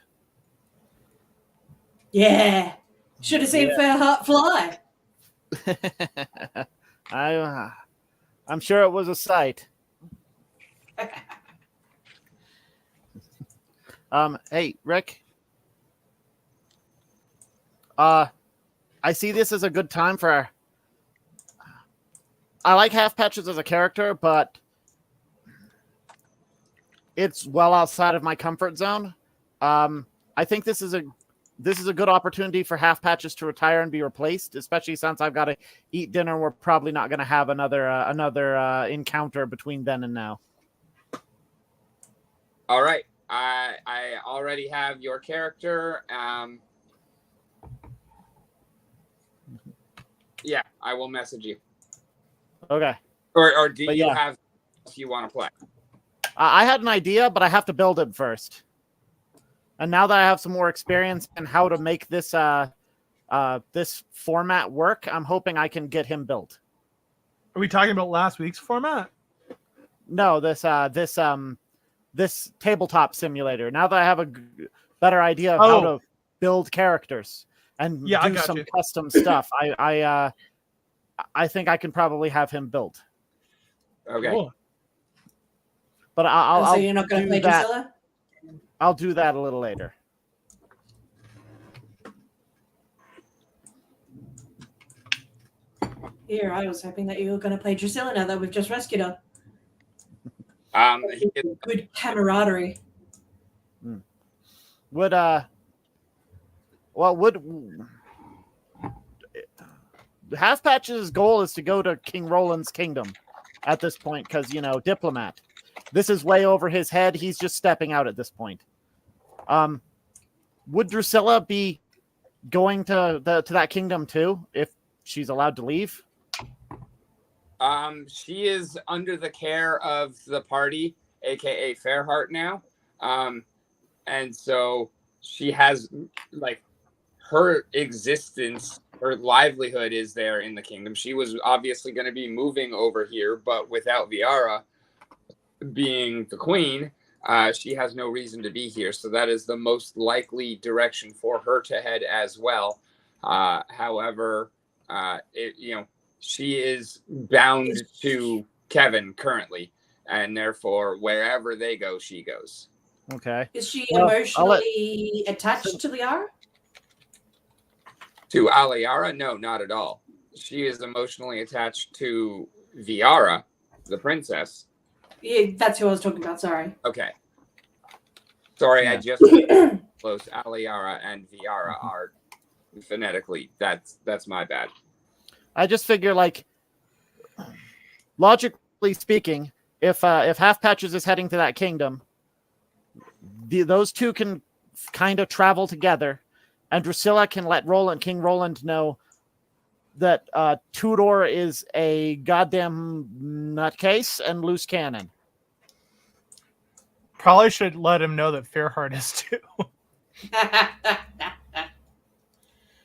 Yeah. Should have seen Fairheart fly. I'm sure it was a sight. Hey, Rick. I see this as a good time for. I like Half Patches as a character, but it's well outside of my comfort zone. I think this is a good opportunity for Half Patches to retire and be replaced, especially since I've got to eat dinner. We're probably not going to have another encounter between then and now. All right. I already have your character. Yeah, I will message you. Okay. Or do But you yeah. have you want to play? I had an idea, but I have to build it first. And now that I have some more experience in how to make this this format work, I'm hoping I can get him built. Are we talking about last week's format? No, this tabletop simulator. Now that I have a better idea of how to build characters and do some custom stuff, I think I can probably have him built. Okay. Cool. But I'll so you're not going to play that. Druscilla? I'll do that a little later. Here, I was hoping that you were going to play Druscilla now that we've just rescued her. Good camaraderie. Would Half Patch's goal is to go to King Roland's kingdom at this point because, diplomat. This is way over his head. He's just stepping out at this point. Would Druscilla be going to that kingdom too if she's allowed to leave? She is under the care of the party, aka Fairheart now. And so she has her existence, her livelihood is there in the kingdom. She was obviously going to be moving over here, but without Viara being the queen, she has no reason to be here. So that is the most likely direction for her to head as well. However, she is bound to Kevin currently, and therefore wherever they go, she goes. Okay. Is she emotionally attached to Liara? To Aliara? No, not at all. She is emotionally attached to Viara, the princess. Yeah, that's who I was talking about. Sorry. Okay. Sorry, Yeah. I just close. Aliara and Viara are phonetically. That's my bad. I just figure, logically speaking, if Half Patches is heading to that kingdom, those two can kind of travel together, and Druscilla can let King Roland know Tudor is a goddamn nutcase and loose cannon. Probably should let him know that Fairheart is too.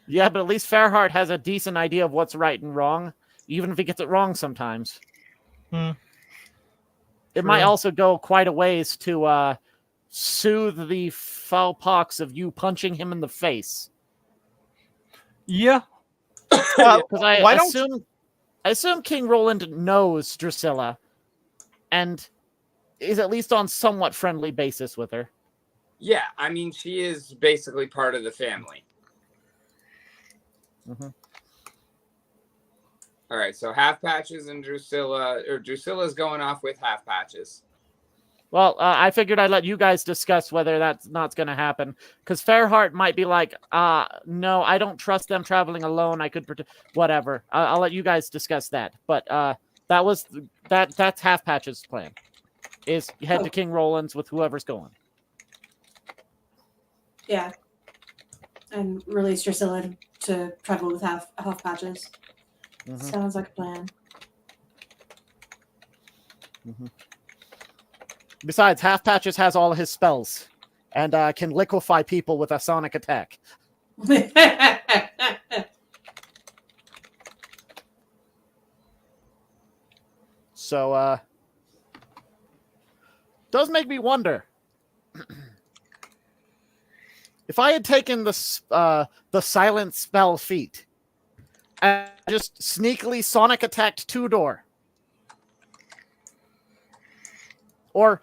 Yeah, but at least Fairheart has a decent idea of what's right and wrong, even if he gets it wrong sometimes. Hmm. It might also go quite a ways to soothe the foul pox of you punching him in the face. Yeah. Because I why don't assume King Roland knows Druscilla and is at least on somewhat friendly basis with her. Yeah, I mean, she is basically part of the family. Mm-hmm. All right, so Half Patches and Drusilla's going off with Half Patches. Well, I figured I'd let you guys discuss whether that's not going to happen. Because Fairheart might be like, no, I don't trust them traveling alone. I could whatever. I'll let you guys discuss that. But that's Half Patch's plan. Is head to King Roland's with whoever's going. Yeah. And release Druscilla to travel with half Patches. Mm-hmm. Sounds like a plan. Mm-hmm. Besides, Half Patches has all his spells and can liquefy people with a sonic attack. So, does make me wonder if I had taken the silent spell feat and just sneakily sonic attacked Tudor, or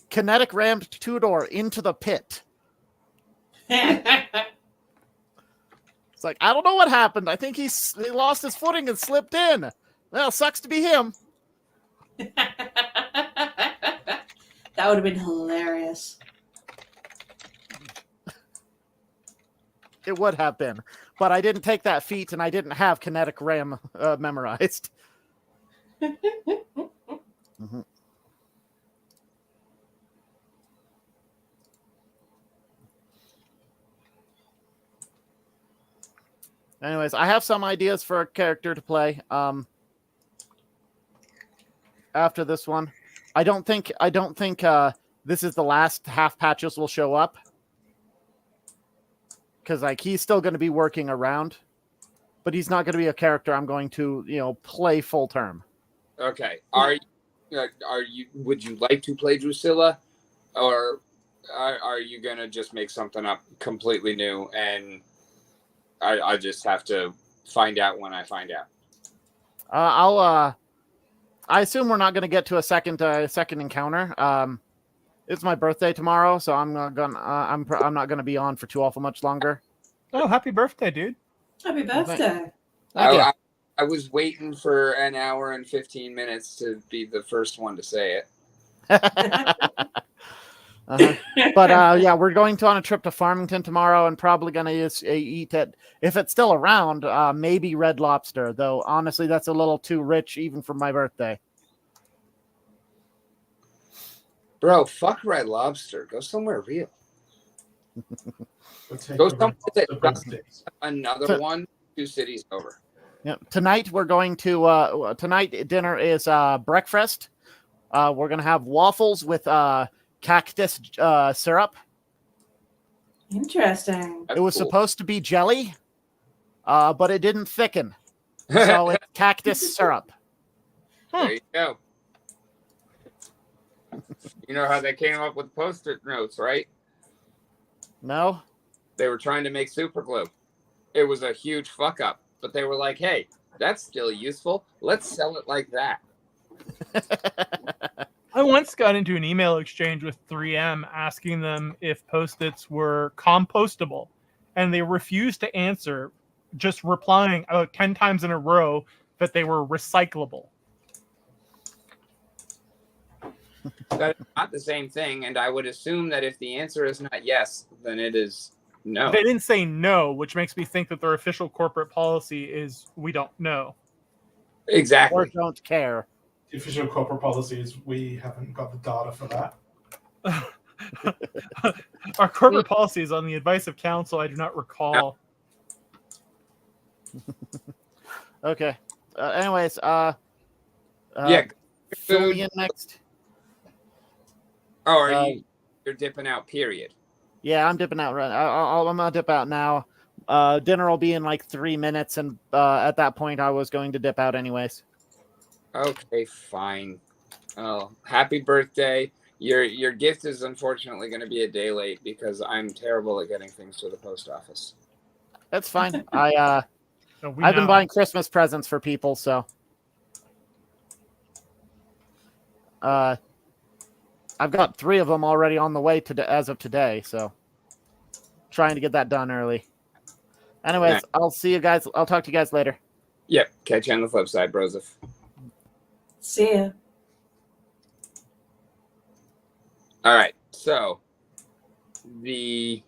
kinetic rammed Tudor into the pit. It's like, I don't know what happened. I think he lost his footing and slipped in. Well, sucks to be him. That would have been hilarious. It would have been. But I didn't take that feat, and I didn't have kinetic ram memorized. Mm-hmm. Anyways, I have some ideas for a character to play. After this one, I don't think this is the last Half Patches will show up, because like he's still going to be working around, but he's not going to be a character I'm going to play full term. Okay, are you? Would you like to play Druscilla, or are you gonna just make something up completely new and I just have to find out when I find out? I assume we're not going to get to a second encounter. It's my birthday tomorrow, so I'm not gonna be on for too awful much longer. Oh, happy birthday, dude! Happy birthday! I was waiting for an hour and 15 minutes to be the first one to say it. But yeah, we're going on a trip to Farmington tomorrow, and probably gonna eat it if it's still around. Maybe Red Lobster, though. Honestly, that's a little too rich even for my birthday. Bro, fuck Red Lobster. Go somewhere real. Go somewhere that's another one 2 cities over. Yeah. Tonight we're going to. Tonight dinner is breakfast. We're gonna have waffles with cactus syrup. Interesting. That's It was cool. supposed to be jelly, but it didn't thicken, so it's cactus syrup. There you go. You know how they came up with Post-it notes, right? No? They were trying to make super glue. It was a huge fuck up, but they were like, hey, that's still useful. Let's sell it like that. I once got into an email exchange with 3M asking them if Post-its were compostable, and they refused to answer, just replying 10 times in a row that they were recyclable. That's not the same thing, and I would assume that if the answer is not yes, then it is no. They didn't say no, which makes me think that their official corporate policy is we don't know. Exactly. Or don't care. The official corporate policy is we haven't got the data for that. Our corporate policy is on the advice of counsel. I do not recall. Okay. Anyways, Yeah. fill Food. me in next. Oh, are Uh, you're dipping out? Period. Yeah, I'm dipping out. Right. I'm gonna dip out now. Dinner will be in like 3 minutes, and at that point, I was going to dip out anyways. Okay, fine. Oh, happy birthday. Your gift is unfortunately going to be a day late because I'm terrible at getting things to the post office. That's fine. So we I've been know. buying Christmas presents for people, so I've got 3 of them already on the way as of today. So trying to get that done early. Anyways, Nice. I'll see you guys. I'll talk to you guys later. Yep, catch you on the flip side, Broseph. See ya. All right, so the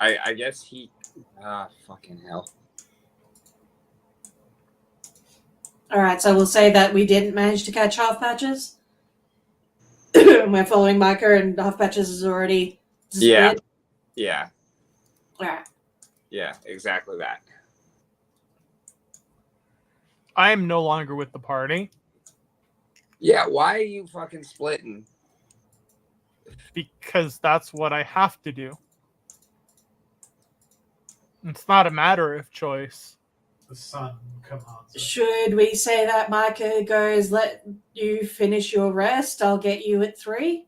I guess he fucking hell. All right, so we'll say that we didn't manage to catch half patches. We're following Micah, and half patches is already disappeared. Yeah, All right. yeah, exactly that. I am no longer with the party Yeah, why are you fucking splitting? because that's what I have to do. It's not a matter of choice. The sun commands. Should we say that Micah goes, let you finish your rest? I'll get you at 3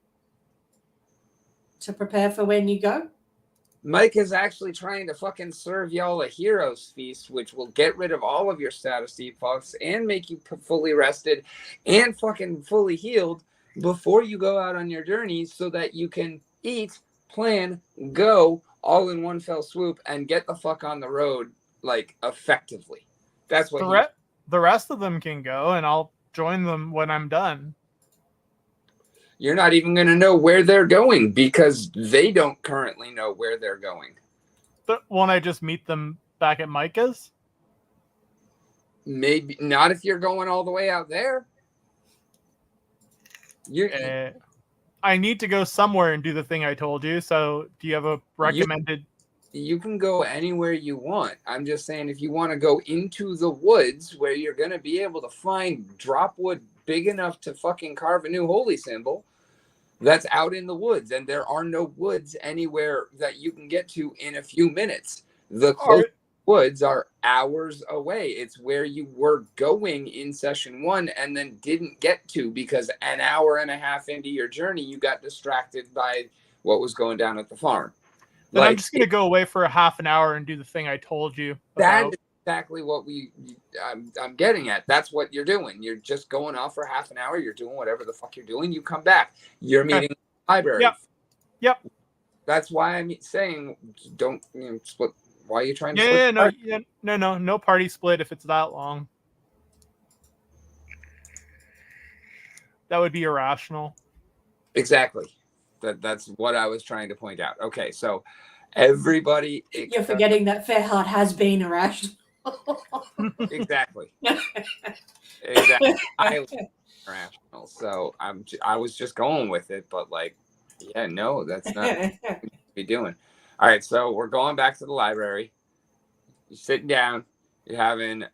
to prepare for when you go. Mike is actually trying to fucking serve y'all a hero's feast, which will get rid of all of your status debuffs and make you fully rested and fucking fully healed before you go out on your journey so that you can eat, plan, go all in one fell swoop and get the fuck on the road, like, effectively. That's what The rest of them can go, and I'll join them when I'm done. You're not even going to know where they're going because they don't currently know where they're going. Won't I just meet them back at Micah's? Maybe not if you're going all the way out there. I need to go somewhere and do the thing I told you. So, do you have a recommended? You can go anywhere you want. I'm just saying, if you want to go into the woods where you're going to be able to find drop wood big enough to fucking carve a new holy symbol, that's out in the woods, and there are no woods anywhere that you can get to in a few minutes. The closest woods are hours away. It's where you were going in session 1 and then didn't get to because an hour and a half into your journey, you got distracted by what was going down at the farm. Then I'm just going to go away for a half an hour and do the thing I told you about. That's exactly what I'm getting at. That's what you're doing. You're just going off for half an hour. You're doing whatever the fuck you're doing. You come back. You're meeting in the library. Yep. That's why I'm saying don't split. Why are you trying to split? No party split if it's that long. That would be irrational. Exactly. That's what I was trying to point out. Okay, so everybody. You're forgetting that Fairheart has been irrational. Exactly. Exactly. I irrational. So I was just going with it, but like, yeah, no, that's not what we be doing. All right, so we're going back to the library. You're sitting down. You're having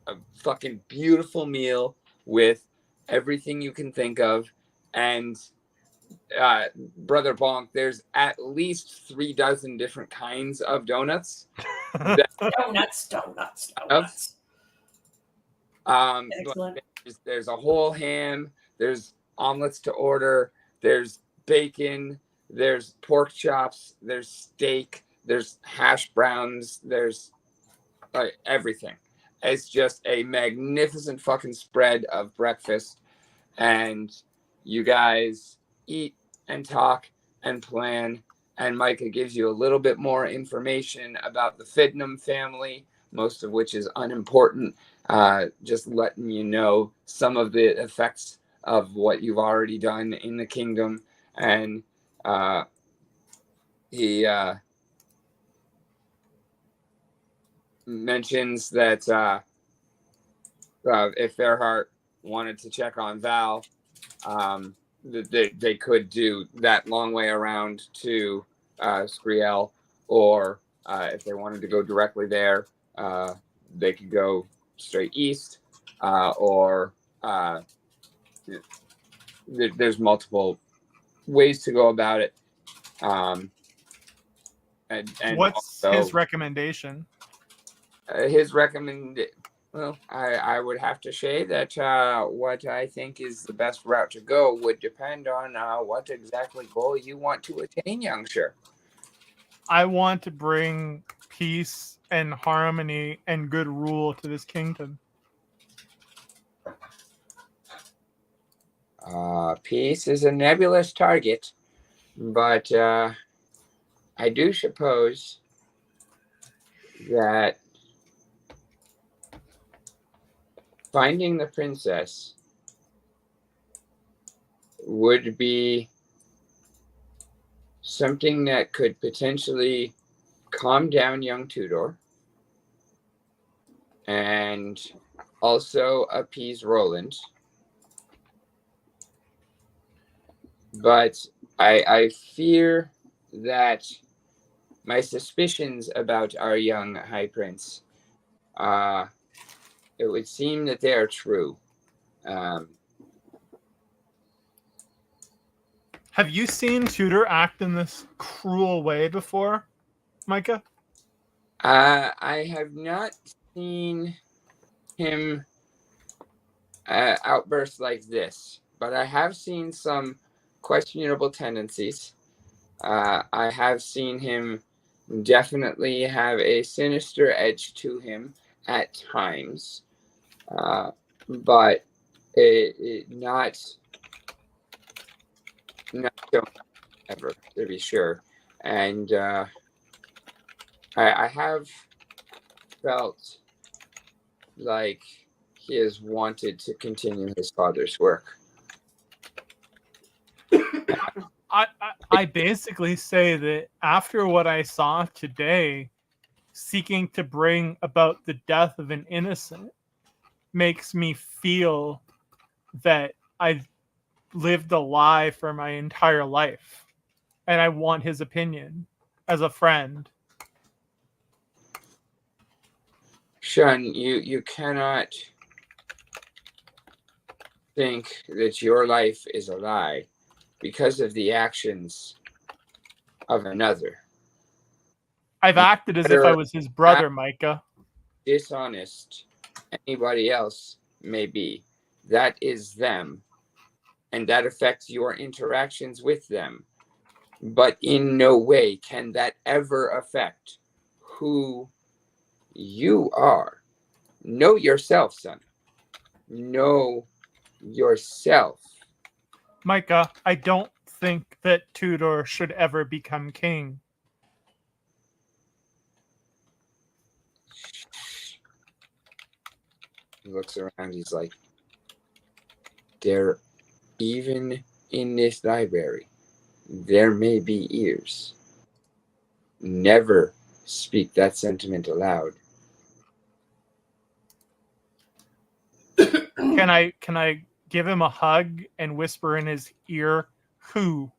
a fucking beautiful meal with everything you can think of, and Brother Bonk, there's at least 36 different kinds of donuts. Donuts. Excellent. There's a whole ham. There's omelets to order. There's bacon. There's pork chops. There's steak. There's hash browns. There's everything. It's just a magnificent fucking spread of breakfast, and you guys eat and talk and plan, and Micah gives you a little bit more information about the Fidnum family, most of which is unimportant, just letting you know some of the effects of what you've already done in the kingdom. And he mentions that if Fairheart wanted to check on Val, they could do that long way around to Skriel, or If they wanted to go directly there, they could go straight east, or there's multiple ways to go about it. And What's also, his recommendation? Well, I would have to say that what I think is the best route to go would depend on what exactly goal you want to attain, youngster. I want to bring peace and harmony and good rule to this kingdom. Peace is a nebulous target, but I do suppose that finding the princess would be something that could potentially calm down young Tudor and also appease Roland. But I fear that my suspicions about our young High Prince, it would seem that they are true. Have you seen Tudor act in this cruel way before, Micah? I have not seen him outburst like this, but I have seen some questionable tendencies. I have seen him definitely have a sinister edge to him at times, but not so ever, to be sure. And I have felt like he has wanted to continue his father's work. I basically say that after what I saw today, seeking to bring about the death of an innocent makes me feel that I've lived a lie for my entire life. And I want his opinion as a friend. Shun, you cannot think that your life is a lie because of the actions of another. I've acted as if I was his brother, Micah. Dishonest anybody else may be. That is them. And that affects your interactions with them. But in no way can that ever affect who you are. Know yourself, son. Know yourself. Micah, I don't think that Tudor should ever become king. He looks around, he's like, even in this library, there may be ears. Never speak that sentiment aloud. Can I give him a hug and whisper in his ear, who?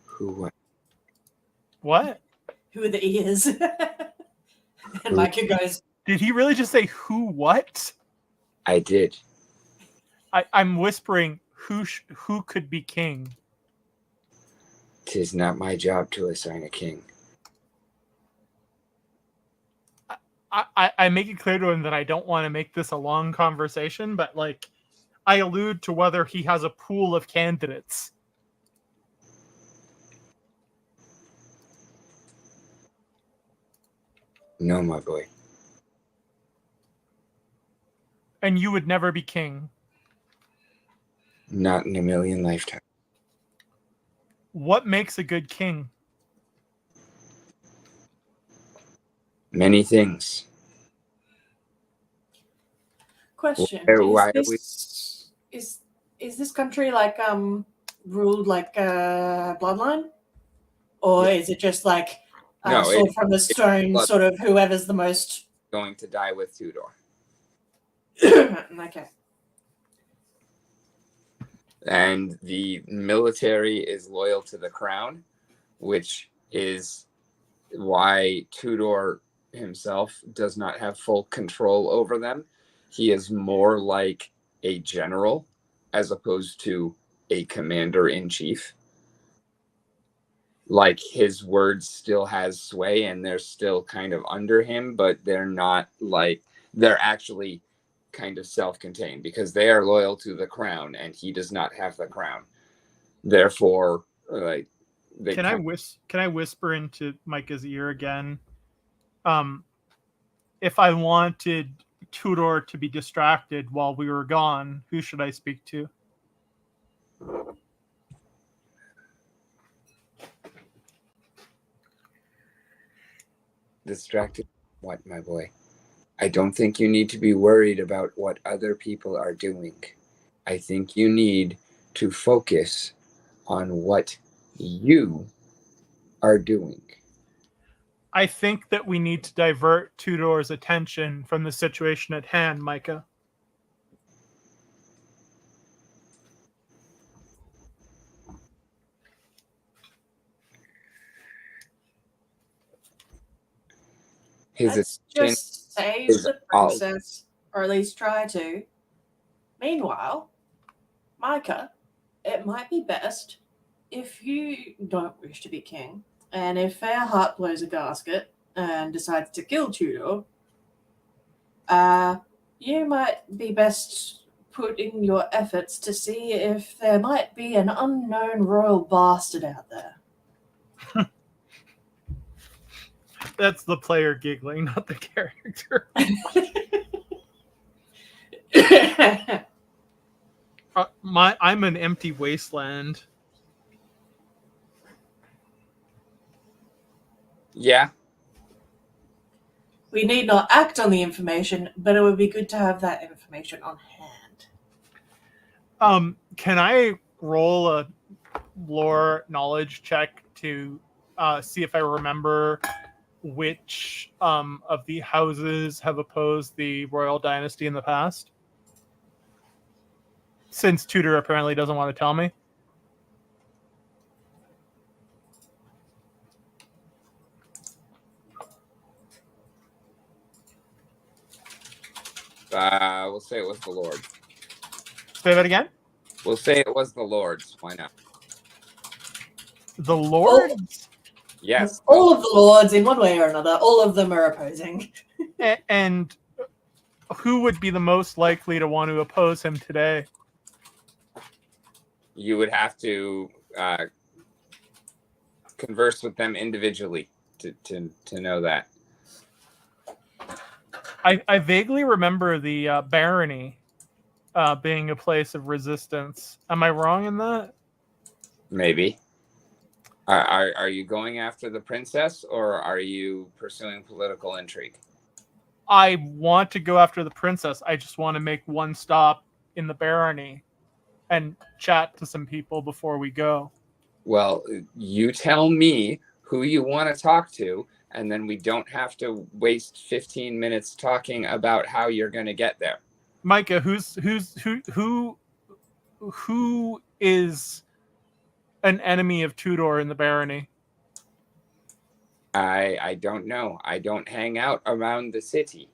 Who what? What? Who are the ears? And Micah goes, Did he really just say who what? I did. I'm whispering who could be king. 'Tis not my job to assign a king. I make it clear to him that I don't want to make this a long conversation, but like I allude to whether he has a pool of candidates. No, my boy. And you would never be king. Not in a million lifetimes. What makes a good king? Many things. question: Why is this country like ruled like bloodline, or is it just like No, sword from the stone, blood. sort of whoever's the most? Going to die with Tudor. Okay. And the military is loyal to the crown, which is why Tudor himself does not have full control over them. He is more like a general as opposed to a commander-in-chief. Like, his words still has sway and they're still kind of under him, but they're not like, they're actually kind of self-contained because they are loyal to the crown and he does not have the crown. Therefore, like, Can I whisper into Micah's ear again? If I wanted Tudor to be distracted while we were gone, who should I speak to? Distracted? What, my boy? I don't think you need to be worried about what other people are doing. I think you need to focus on what you are doing. I think that we need to divert Tudor's attention from the situation at hand, Micah. Let's just save the princess, or at least try to. Meanwhile, Micah, it might be best if you don't wish to be king, and if Fairheart blows a gasket and decides to kill Tudor, you might be best putting your efforts to see if there might be an unknown royal bastard out there. That's the player giggling, not the character. I'm an empty wasteland. Yeah. We need not act on the information, but it would be good to have that information on hand. Can I roll a lore knowledge check to see if I remember which of the houses have opposed the royal dynasty in the past? Since Tudor apparently doesn't want to tell me. We'll say it was the Lord. Say that again? We'll say it was the Lords. Why not? The Lords? Yes. All of the lords, in one way or another, all of them are opposing. And who would be the most likely to want to oppose him today? You would have to converse with them individually to know that. I vaguely remember the barony being a place of resistance. Am I wrong in that? Maybe. Are you going after the princess, or are you pursuing political intrigue? I want to go after the princess. I just want to make one stop in the barony and chat to some people before we go. Well, you tell me who you want to talk to, and then we don't have to waste 15 minutes talking about how you're going to get there. Micah, who is an enemy of Tudor in the barony? I don't know. I don't hang out around the city.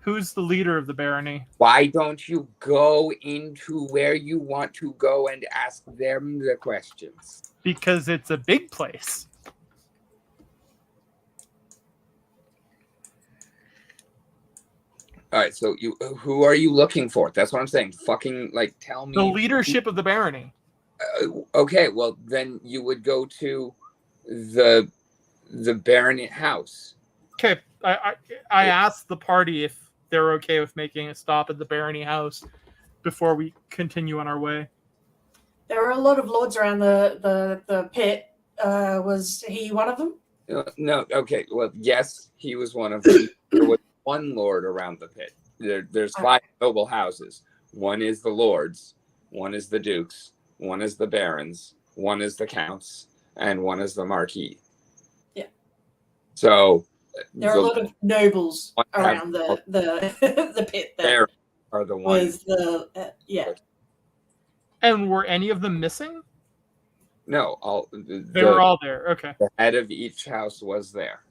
Who's the leader of the barony? Why don't you go into where you want to go and ask them the questions? Because it's a big place. All right, so who are you looking for? That's what I'm saying. Fucking, like, tell me. The leadership of the barony. Okay, well, then you would go to the baronet house. Okay, I asked the party if they're okay with making a stop at the barony house before we continue on our way. There are a lot of lords around the pit. Was he one of them? No, okay, well, yes, he was one of them. There was one lord around the pit. There's 5 noble houses. One is the lords, one is the dukes, one is the barons, one is the counts, and one is the marquis. Yeah. So there are a lot of nobles around the pit. There are the ones. Yeah. And were any of them missing? No, all They were all there. Okay. the head of each house was there.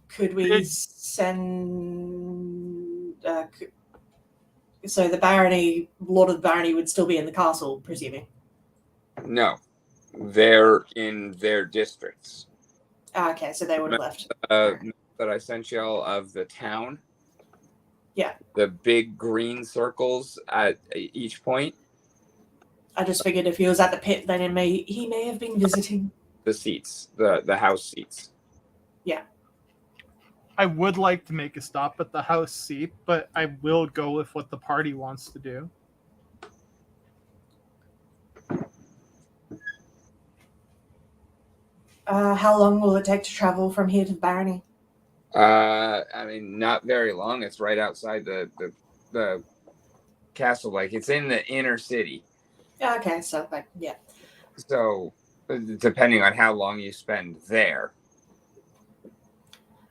Could we send? So the barony, Lord of the Barony, would still be in the castle, presuming. No, they're in their districts. Okay, so they would have left. That I sent y'all of the town. Yeah. The big green circles at each point. I just figured if he was at the pit, then he may have been visiting. The seats, the house seats. Yeah. I would like to make a stop at the house seat, but I will go with what the party wants to do. How long will it take to travel from here to the barony? I mean, not very long. It's right outside the castle. Like, it's in the inner city. Okay, so like, yeah. So, depending on how long you spend there.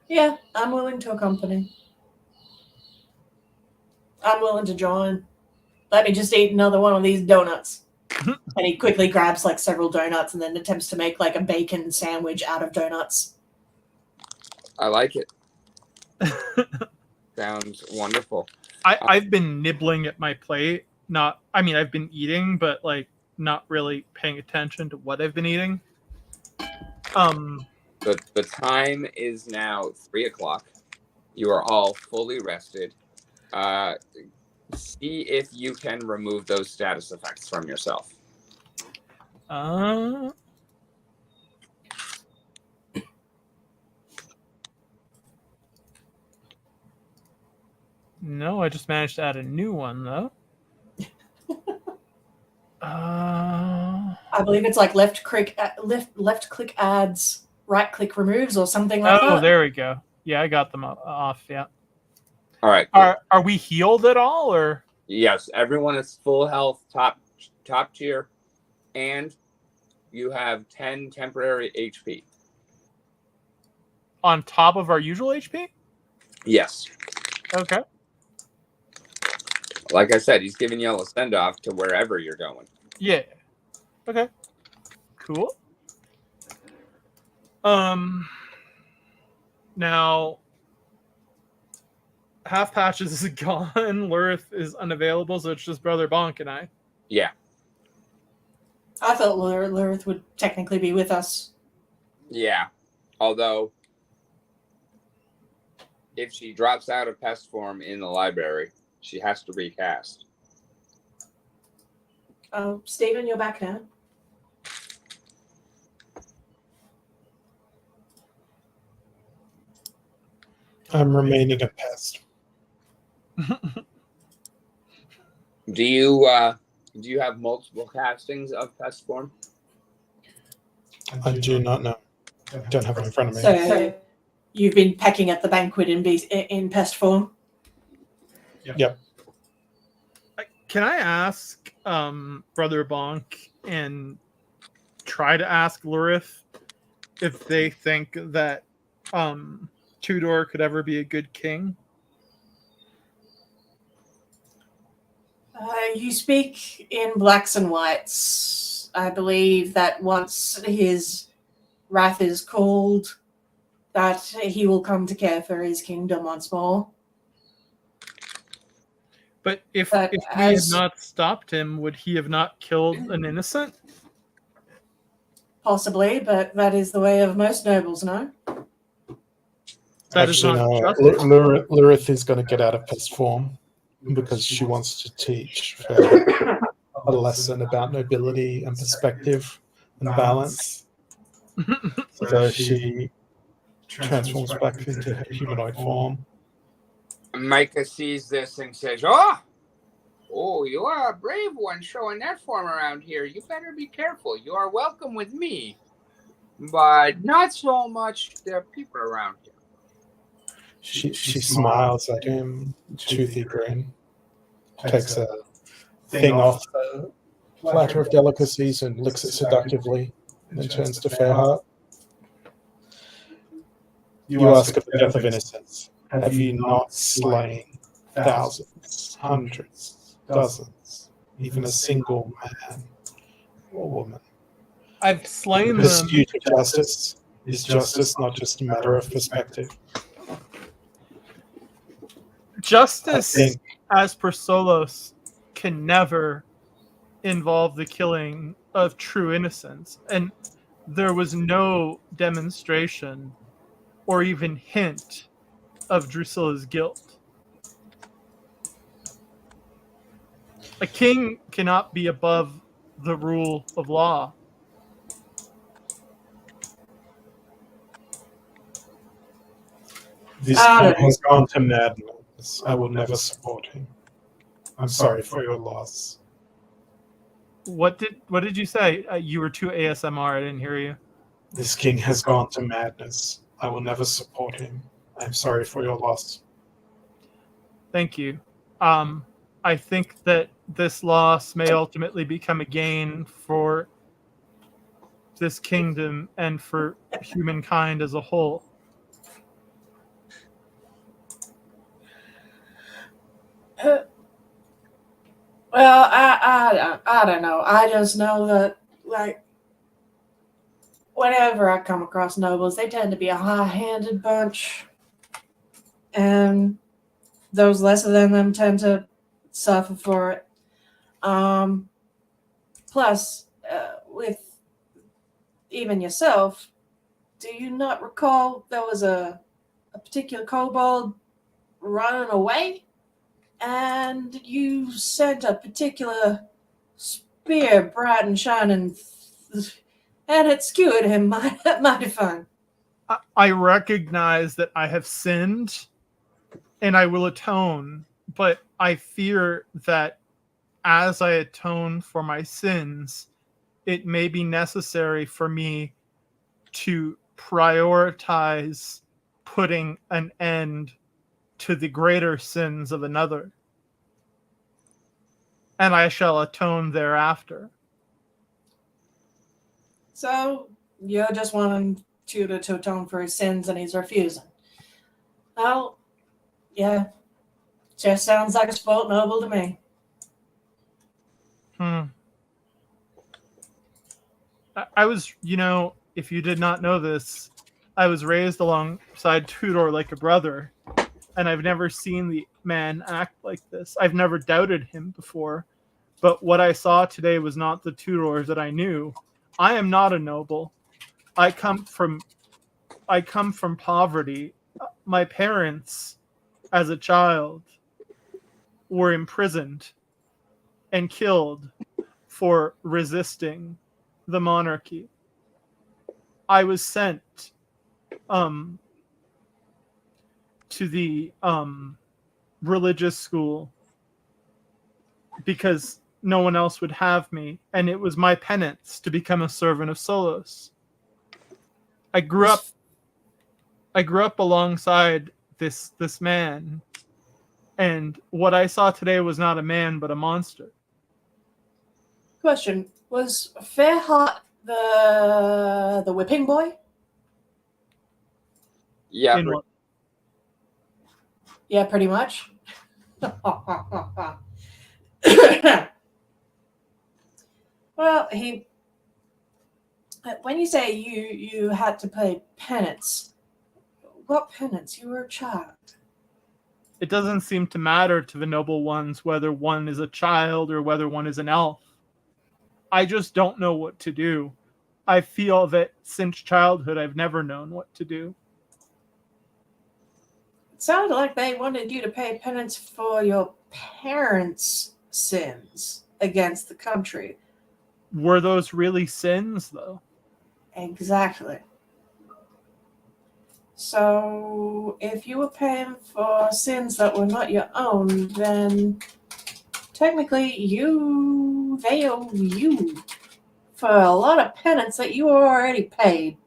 Yeah, I'm willing to accompany. I'm willing to join. Let me just eat another one of these donuts. And he quickly grabs like several donuts and then attempts to make like a bacon sandwich out of donuts. I like it. Sounds wonderful. I've been nibbling at my plate. I've been eating, but like not really paying attention to what I've been eating. The time is now 3:00. You are all fully rested. See if you can remove those status effects from yourself. No, I just managed to add a new one though. I believe it's like left click adds, right click removes, or something like that. Oh, there we go. Yeah, I got them off. Yeah. All right. Are we healed at all, or? Yes, everyone is full health, top tier, and you have 10 temporary HP. On top of our usual HP? Yes. Okay. Like I said, he's giving y'all a send off to wherever you're going. Yeah. Okay. Cool. Now, Half Patches is gone. Lurrith is unavailable, so it's just Brother Bonk and I. Yeah. I thought Lurrith would technically be with us. Yeah. Although, if she drops out of pest form in the library, she has to recast. Stephen, you're back now. I'm remaining a pest. Do you have multiple castings of pest form? I do not know. Don't have it in front of me. So you've been pecking at the banquet in pest form? Yep. Can I ask Brother Bonk and try to ask Lurrith if they think that Tudor could ever be a good king? You speak in blacks and whites. I believe that once his wrath is cooled, that he will come to care for his kingdom once more. But if we had not stopped him, would he have not killed an innocent? Possibly, but that is the way of most nobles, no? That is Actually, not no. justice. Lurrith is going to get out of pest form because she wants to teach Fairheart a lesson about nobility and perspective and balance. So she transforms back into her humanoid form. Micah sees this and says, Oh, you are a brave one showing that form around here. You better be careful. You are welcome with me, but not so much the people around here. She smiles at him, toothy grin, takes a thing off the platter of delicacies and licks it seductively, and then turns to Fairheart. You ask of the death of innocence. Have you not slain thousands, hundreds, dozens, even a single man or woman I've slain them. Pursuit of justice is justice, not just a matter of perspective. Justice, I think- as per Solos, can never involve the killing of true innocence. And there was no demonstration or even hint of Druscilla's guilt. A king cannot be above the rule of law. This man has gone to madness. I will never support him. I'm sorry for your loss. What did you say? You were too ASMR. I didn't hear you. This king has gone to madness. I will never support him. I'm sorry for your loss. Thank you. I think that this loss may ultimately become a gain for this kingdom and for humankind as a whole. Well, I don't know. I just know that, like, whenever I come across nobles, they tend to be a high-handed bunch, and those lesser than them tend to suffer for it. Plus, with even yourself, do you not recall there was a particular kobold running away? And you sent a particular spear bright and shining, and it skewered him mighty fine. I recognize that I have sinned, and I will atone, but I fear that as I atone for my sins, it may be necessary for me to prioritize putting an end to the greater sins of another, and I shall atone thereafter. So you're just wanting Tudor to atone for his sins, and he's refusing. Well, yeah, just sounds like a sport noble to me. I was, if you did not know this, I was raised alongside Tudor like a brother, and I've never seen the man act like this. I've never doubted him before, but what I saw today was not the Tudors that I knew. I am not a noble. I come from poverty. My parents, as a child, were imprisoned and killed for resisting the monarchy. I was sent to the religious school because no one else would have me, and it was my penance to become a servant of Solos. I grew up alongside this man, and what I saw today was not a man but a monster. Question: was Fairheart the whipping boy? Yeah, Yeah, pretty much. Well, when you say you had to pay penance, what penance? You were a child. It doesn't seem to matter to the noble ones whether one is a child or whether one is an elf. I just don't know what to do. I feel that since childhood, I've never known what to do. It sounded like they wanted you to pay penance for your parents' sins against the country. Were those really sins, though? Exactly. So, if you were paying for sins that were not your own, then technically they owe you for a lot of penance that you already paid.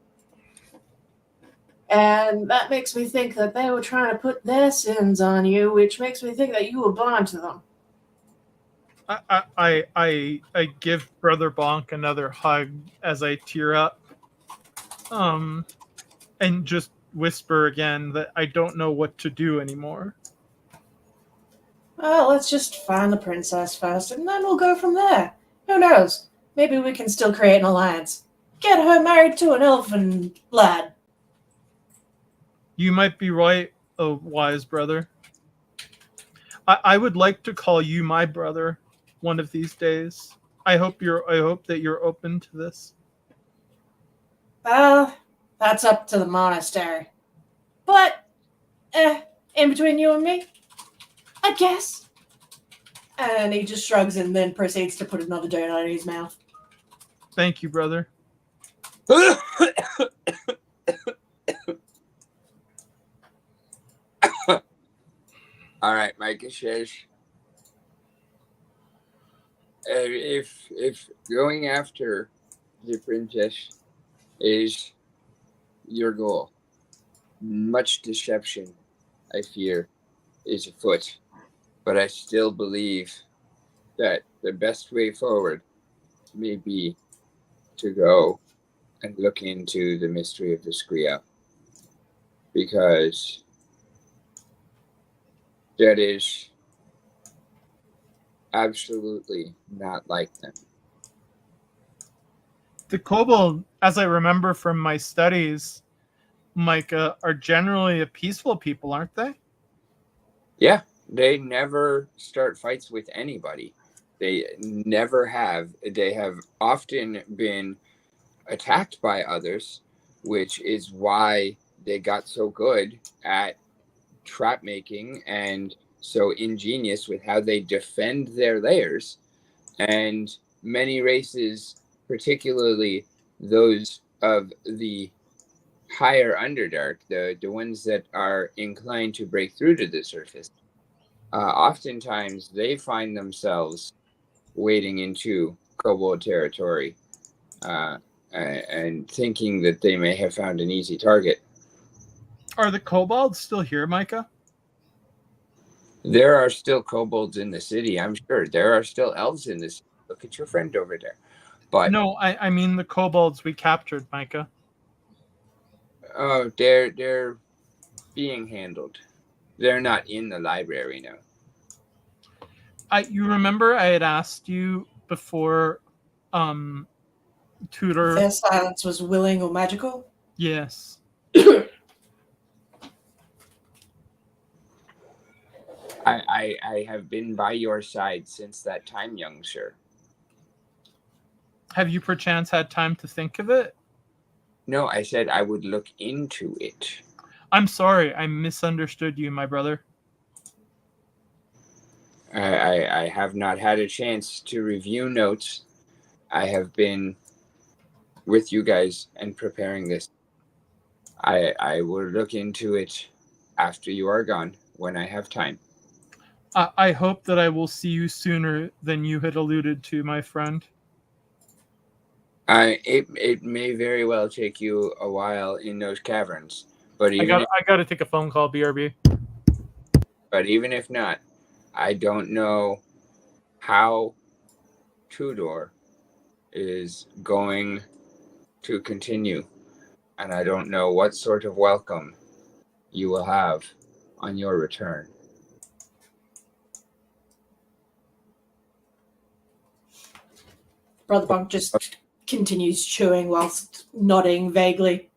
And that makes me think that they were trying to put their sins on you, which makes me think that you were blind to them. I give Brother Bonk another hug as I tear up, and just whisper again that I don't know what to do anymore. Well, let's just find the princess first, and then we'll go from there. Who knows? Maybe we can still create an alliance. get her married to an elfin lad. You might be right, oh wise brother. I would like to call you my brother one of these days. I hope that you're open to this. Well, that's up to the monastery. But, in between you and me, I guess. And he just shrugs and then proceeds to put another donut in his mouth. Thank you, brother. All right, Micah says, if going after the princess is your goal, much deception, I fear, is afoot. But I still believe that the best way forward may be to go and look into the mystery of the Skria, because that is absolutely not like them. The kobold, as I remember from my studies, Micah, are generally a peaceful people, aren't they? Yeah, they never start fights with anybody. They never have. They have often been attacked by others, which is why they got so good at trap making and so ingenious with how they defend their lairs. And many races, particularly those of the higher Underdark, the ones that are inclined to break through to the surface, oftentimes they find themselves wading into kobold territory and thinking that they may have found an easy target. Are the kobolds still here, Micah? There are still kobolds in the city, I'm sure. There are still elves in this. Look at your friend over there. But No, I mean the kobolds we captured, Micah. oh, they're being handled. They're not in the library now. You remember I had asked you before, Tudor. Their silence was willing or magical. Yes. I have been by your side since that time, young sir. Have you perchance had time to think of it? No, I said I would look into it. I'm sorry, I misunderstood you, my brother. I have not had a chance to review notes. I have been with you guys and preparing this. I will look into it after you are gone, when I have time. I hope that I will see you sooner than you had alluded to, my friend. It may very well take you a while in those caverns, but I even got to take a phone call, BRB. but even if not, I don't know how Tudor is going to continue, and I don't know what sort of welcome you will have on your return. Brother Bonk just continues chewing whilst nodding vaguely.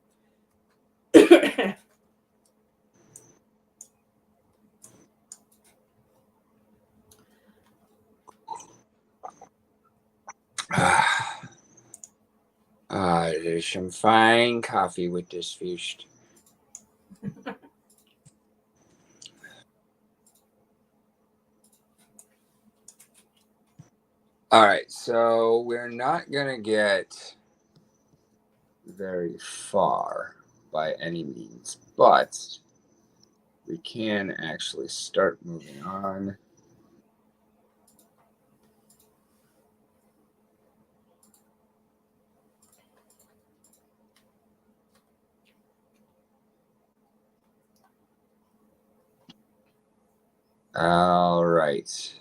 There's some fine coffee with this feast. All right, so we're not going to get very far by any means, but we can actually start moving on. All right.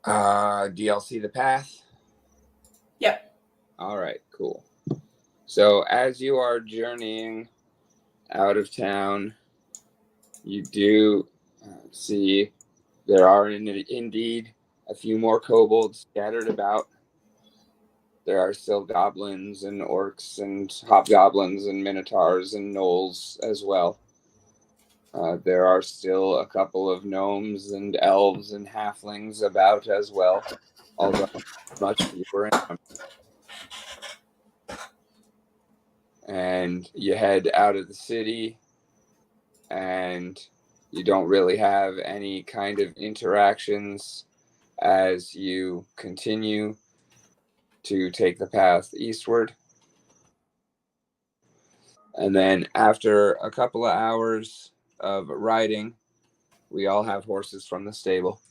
Do y'all see the path? Yep. All right, cool. So as you are journeying out of town, you do see there are indeed a few more kobolds scattered about. There are still goblins and orcs and hobgoblins and minotaurs and gnolls as well. There are still a couple of gnomes and elves and halflings about as well, although much fewer in number. And you head out of the city, and you don't really have any kind of interactions as you continue to take the path eastward. And then after a couple of hours of riding, we all have horses from the stable.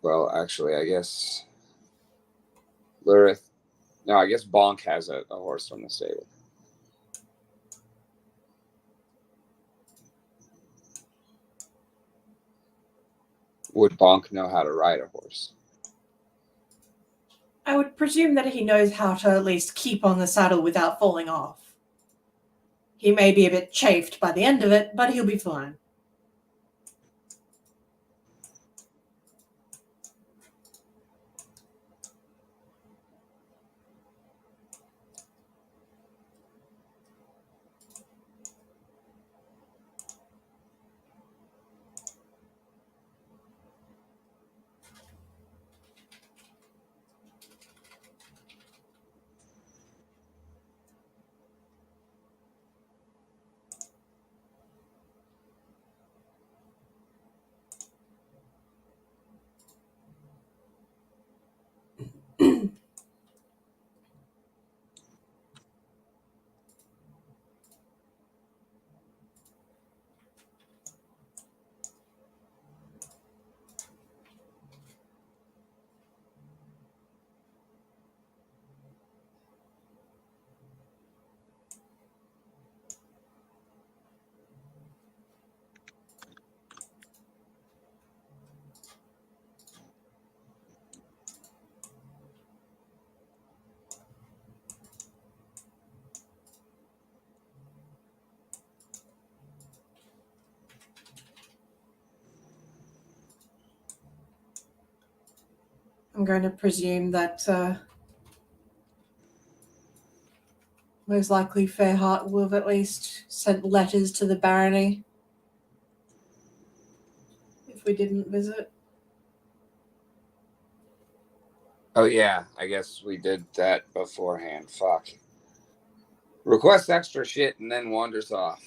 Well, actually, I guess Lurrith. No, I guess Bonk has a horse from the stable. Would Bonk know how to ride a horse? I would presume that he knows how to at least keep on the saddle without falling off. He may be a bit chafed by the end of it, but he'll be fine. I'm going to presume that most likely Fairheart will have at least sent letters to the barony if we didn't visit. Oh, yeah, I guess we did that beforehand. Fuck. Requests extra shit and then wanders off.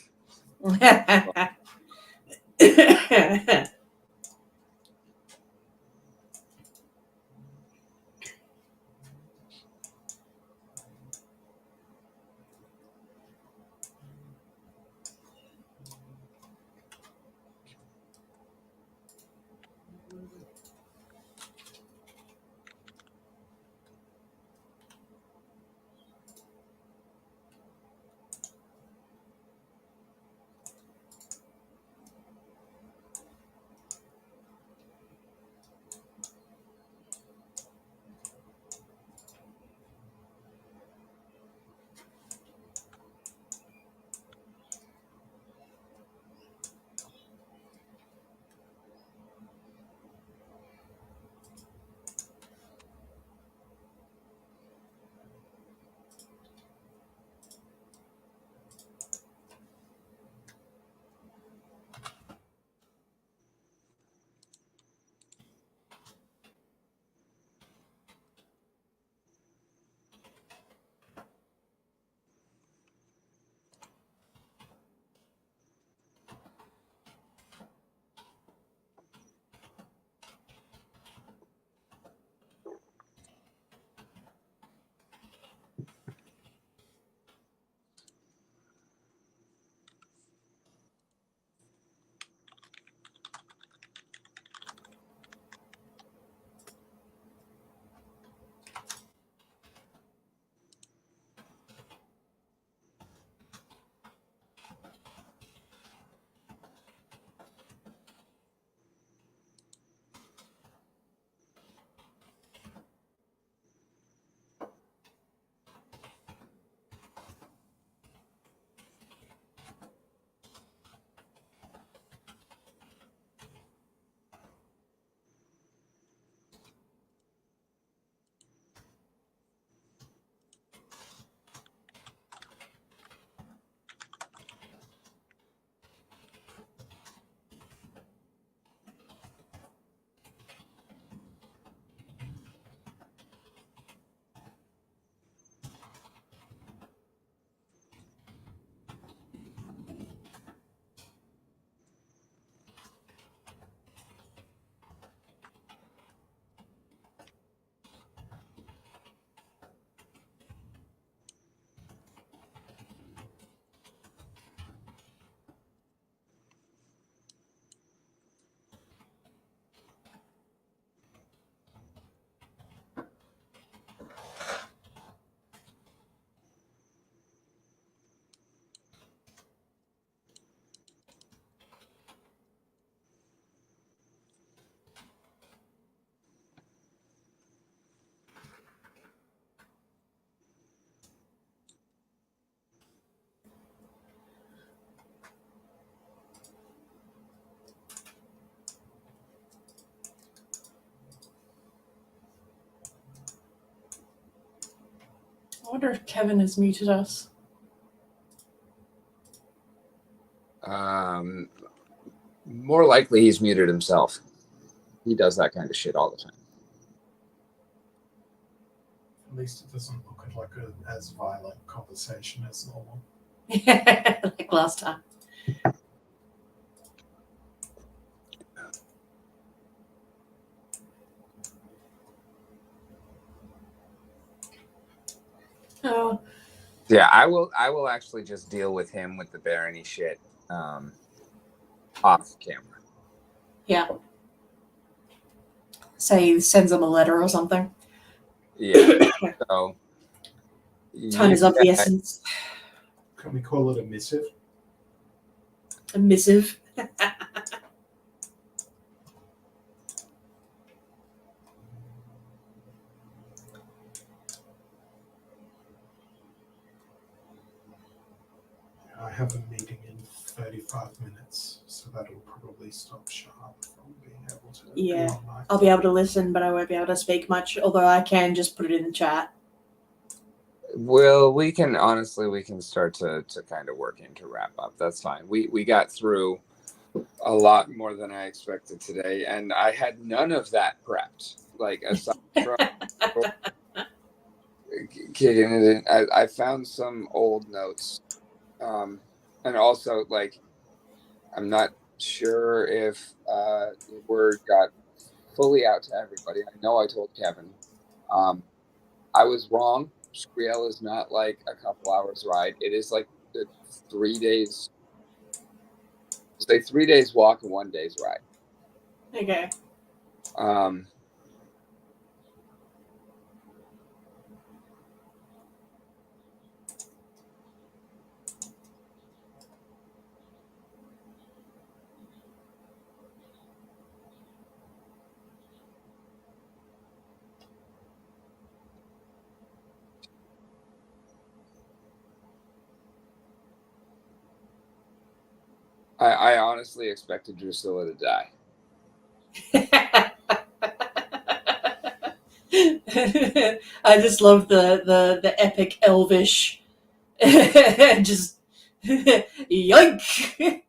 wonder if Kevin has muted us. More likely he's muted himself. He does that kind of shit all the time. At least it doesn't look like as violent conversation as normal. Yeah, like last time. Oh, Yeah, I will actually just deal with him with the barony shit off camera. yeah. Say he sends him a letter or something. Yeah. So Time is of the essence. Can we call it a missive? A missive. I have a meeting in 35 minutes, so that'll probably stop sharp from being able to Yeah. be on my... I'll be able to listen, but I won't be able to speak much, although I can just put it in the chat. Well, we can start to kind of work into wrap up. That's fine. We got through a lot more than I expected today, and I had none of that prepped. Like aside from kicking it in, I found some old notes, and also like I'm not sure if the word got fully out to everybody. I know I told Kevin. I was wrong. Skriel is not like a couple hours ride. It is like 3 days. Say 3 days walk and 1 day's ride. Okay. I honestly expected Druscilla to die. I just love the epic elvish just yoink.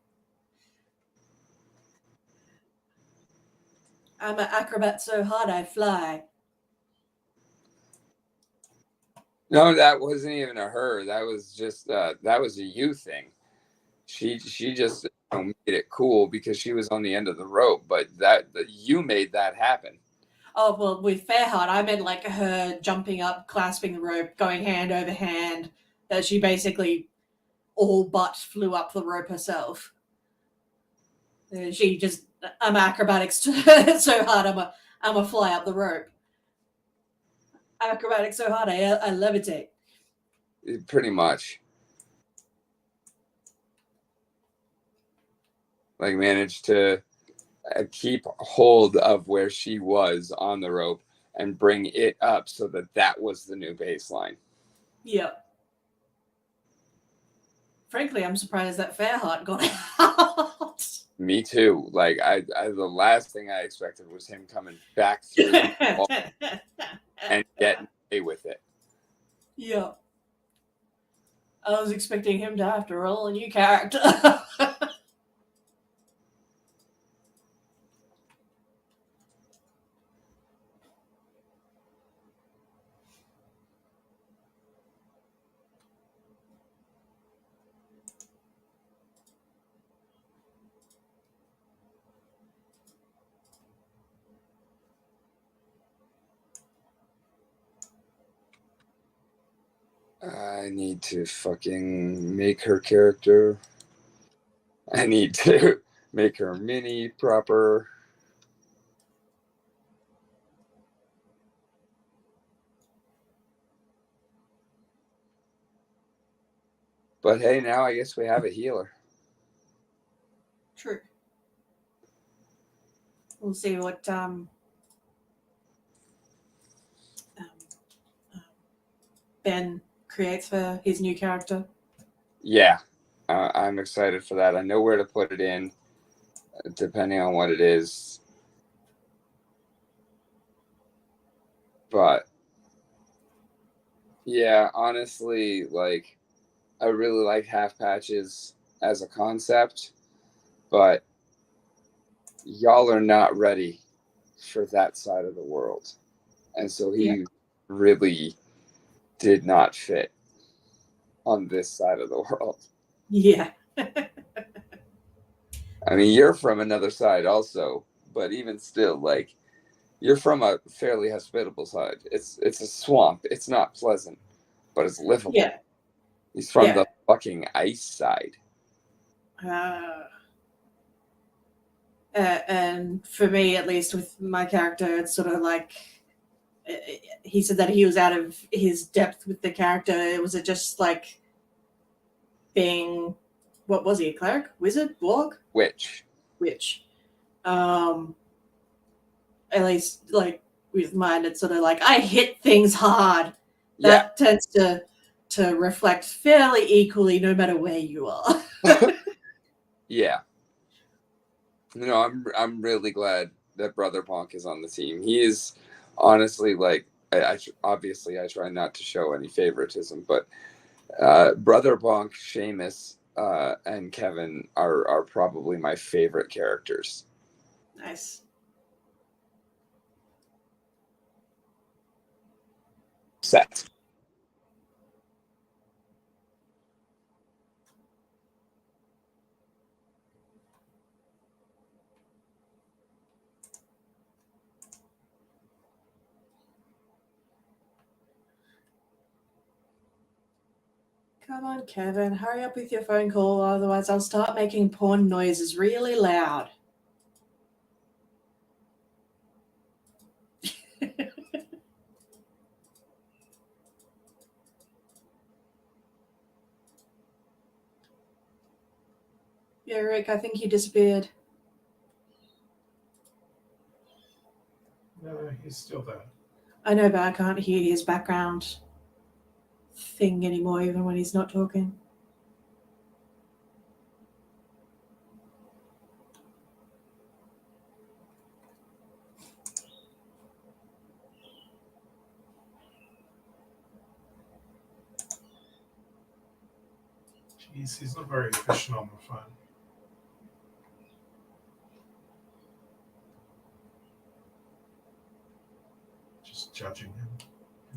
I'm an acrobat so hard I fly. No, that wasn't even a her. That was just that was a you thing. She just made it cool because she was on the end of the rope, but that you made that happen. Oh, well, with Fairheart, I meant like her jumping up, clasping the rope, going hand over hand, that she basically all but flew up the rope herself. She just, I'm acrobatics so hard, I'm a fly up the rope. Acrobatics so hard, I levitate. Pretty much. Like managed to keep hold of where she was on the rope and bring it up so that was the new baseline. Yep. Frankly, I'm surprised that Fairheart got out. Me too. Like I the last thing I expected was him coming back through the wall and getting away with it. Yeah. I was expecting him to have to roll a new character. I need to fucking make her character. I need to make her mini proper. But hey, now I guess we have a healer. True. We'll see what Ben creates for his new character. Yeah, I'm excited for that. I know where to put it in, depending on what it is. But Yeah, honestly, like, I really like half patches as a concept, but y'all are not ready for that side of the world. And so he really did not fit on this side of the world. Yeah. I mean, you're from another side also, but even still, like, you're from a fairly hospitable side. It's a swamp. It's not pleasant, but it's livable. Yeah. He's from Yeah. the fucking ice side. And for me, at least with my character, it's sort of like he said that he was out of his depth with the character. Was it just like being, what was he, a cleric, wizard, warlock, Witch. At least like with mine, it's sort of like I hit things hard. Yeah. That tends to reflect fairly equally no matter where you are. Yeah. I'm really glad that Brother Bonk is on the team. He is honestly, like, obviously I try not to show any favoritism, but Brother Bonk, Seamus, and Kevin are probably my favorite characters. Nice. Set. Come on, Kevin, hurry up with your phone call, otherwise I'll start making porn noises really loud. Yeah, Rick, I think you disappeared. No, he's still there. I know, but I can't hear his background thing anymore, even when he's not talking. Jeez, he's not very efficient on the phone. Just judging him.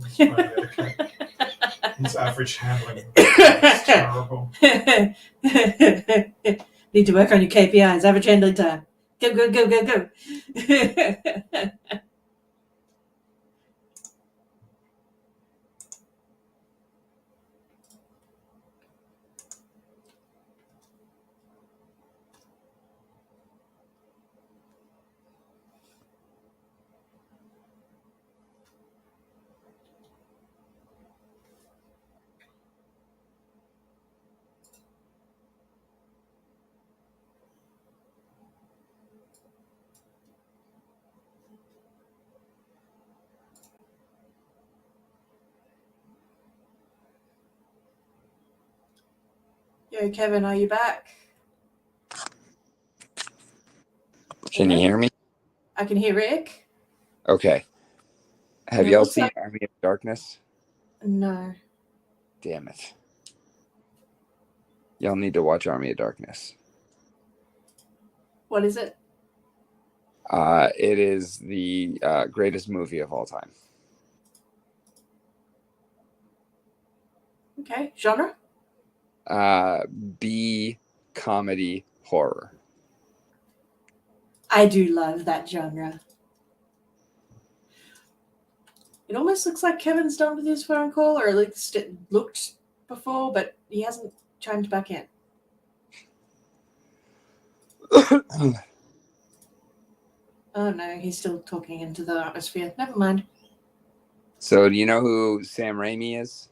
He's fine, okay. His average handling is terrible. Need to work on your KPIs. Average handling time. Go, go, go, go, go. Yo, Kevin, are you back? Can you hear me? I can hear Rick. Okay. Have It y'all looks seen like- Army of Darkness? No. Damn it. Y'all need to watch Army of Darkness. What is it? It is the greatest movie of all time. Okay. Genre? B comedy horror. I do love that genre. It almost looks like Kevin's done with his phone call, or at least it looked before, but he hasn't chimed back in. Oh no, he's still talking into the atmosphere. Never mind. So, do you know who Sam Raimi is?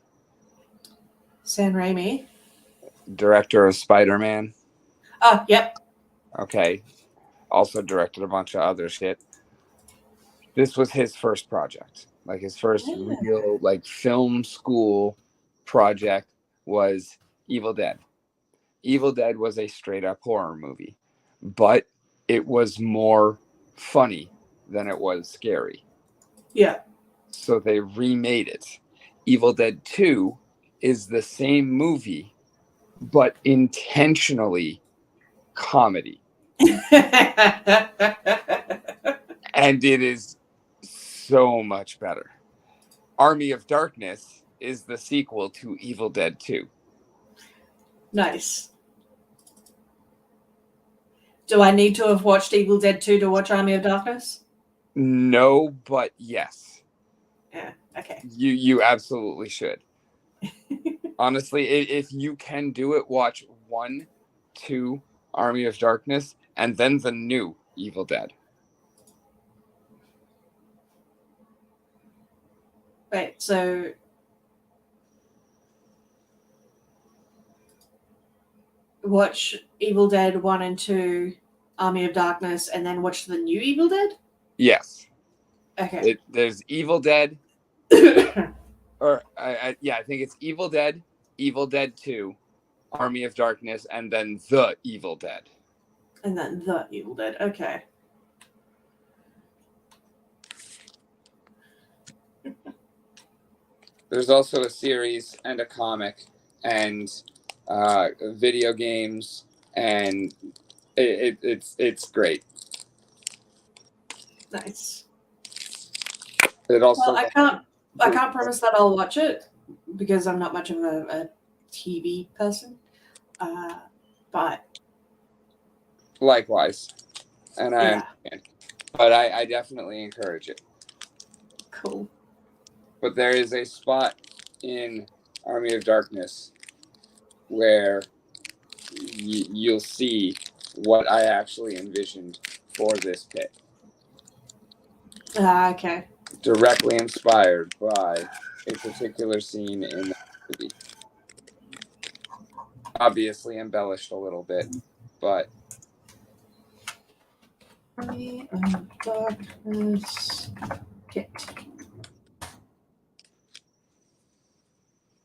Sam Raimi. Director of Spider-Man. Oh, yep. Okay. Also directed a bunch of other shit. This was his first project. Like, his first real, like, film school project was Evil Dead. Evil Dead was a straight-up horror movie, but it was more funny than it was scary. Yeah. So they remade it. Evil Dead 2 is the same movie, but intentionally comedy. And it is so much better. Army of Darkness is the sequel to Evil Dead 2. Nice. Do I need to have watched Evil Dead 2 to watch Army of Darkness? No, but yes. Yeah, okay. You absolutely should. Honestly, if you can do it, watch 1, 2, Army of Darkness, and then the new Evil Dead. Wait, so watch Evil Dead 1 and 2, Army of Darkness, and then watch the new Evil Dead? Yes. Okay. There's Evil Dead, or I think it's Evil Dead 2, Army of Darkness, and then the Evil Dead. And then the Evil Dead. Okay. There's also a series and a comic and video games, and it's great. Nice. It also Well, I can't promise that I'll watch it because I'm not much of a TV person. But likewise, and I yeah, understand, but I definitely encourage it. cool. But there is a spot in Army of Darkness where you'll see what I actually envisioned for this pit. Okay. Directly inspired by a particular scene in the movie. Obviously embellished a little bit, but Army of Darkness kit.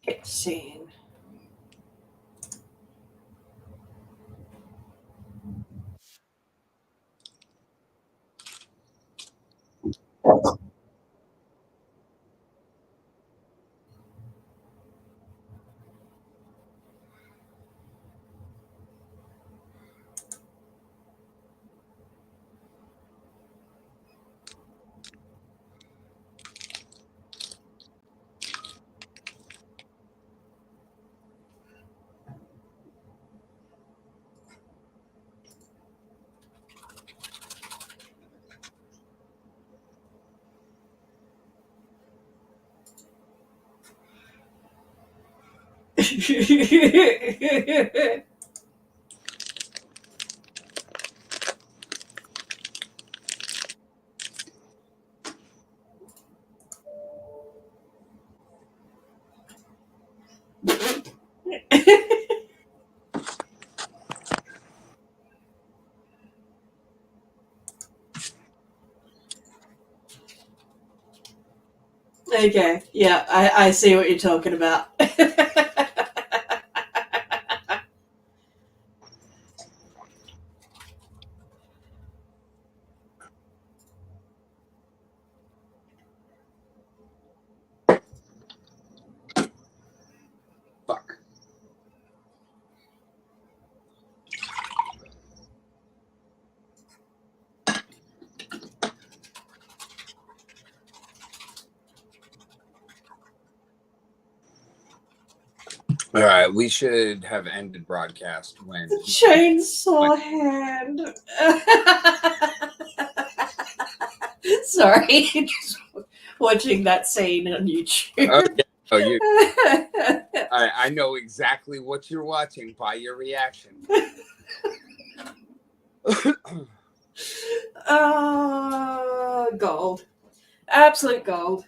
Kit scene. Okay, yeah, I see what you're talking about. fuck. All right, we should have ended broadcast when Chainsaw hand. Sorry, just watching that scene on YouTube. Okay. I know exactly what you're watching by your reaction. Gold. Absolute gold.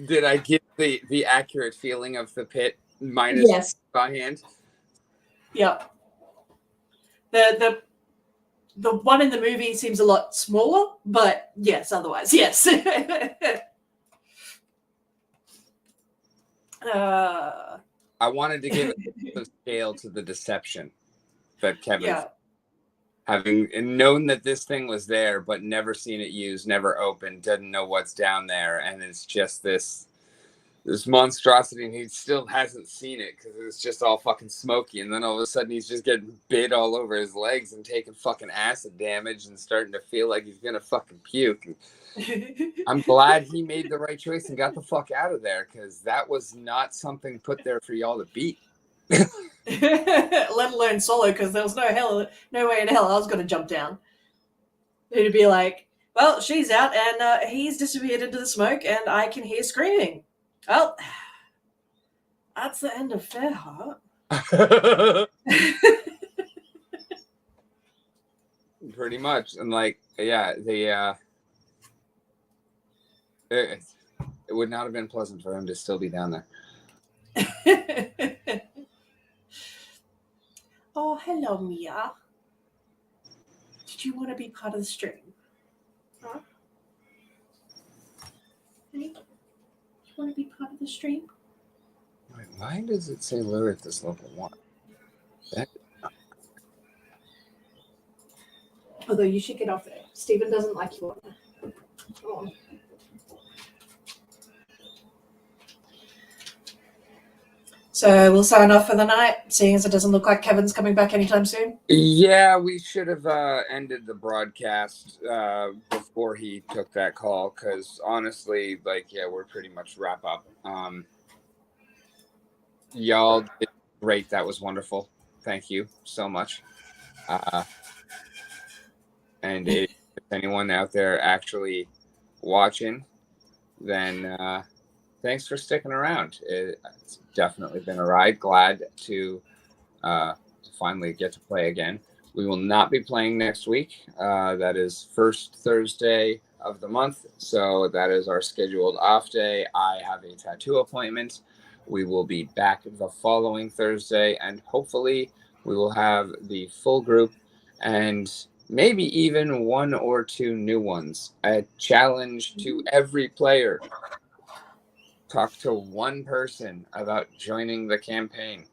Did I get the accurate feeling of the pit minus Yes. by hand? Yep. The one in the movie seems a lot smaller, but yes, otherwise, yes. I wanted to give a scale to the deception that Kevin, having known that this thing was there, but never seen it used, never opened, doesn't know what's down there, and it's just this this monstrosity, and he still hasn't seen it because it's just all fucking smoky. And then all of a sudden, he's just getting bit all over his legs and taking fucking acid damage and starting to feel like he's gonna fucking puke. And I'm glad he made the right choice and got the fuck out of there, because that was not something put there for y'all to beat. Let alone solo, because there was no way in hell I was going to jump down. It'd be like, well, she's out and he's disappeared into the smoke and I can hear screaming. Well, that's the end of Fairheart. Pretty much. And like, yeah, it would not have been pleasant for him to still be down there. Oh, hello, Mia. Did you want to be part of the stream? Huh? Hey, do you want to be part of the stream? Wait, why does it say Lurrith is level 1? Although you should get off there. Stephen doesn't like you on there. Oh. So we'll sign off for the night, seeing as it doesn't look like Kevin's coming back anytime soon. Yeah, we should have ended the broadcast before he took that call, because honestly, like, yeah, we're pretty much wrap up. Y'all did great. That was wonderful. Thank you so much. And if anyone out there actually watching, then thanks for sticking around. It's definitely been a ride. Glad to finally get to play again. We will not be playing next week. That is first Thursday of the month, so that is our scheduled off day. I have a tattoo appointment. We will be back the following Thursday, and hopefully we will have the full group and maybe even one or two new ones. A challenge to every player. Talk to one person about joining the campaign.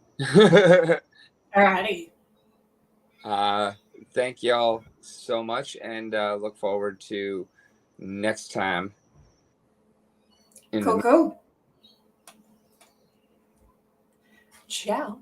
Alrighty. Thank y'all so much, and look forward to next time. Cool. Ciao.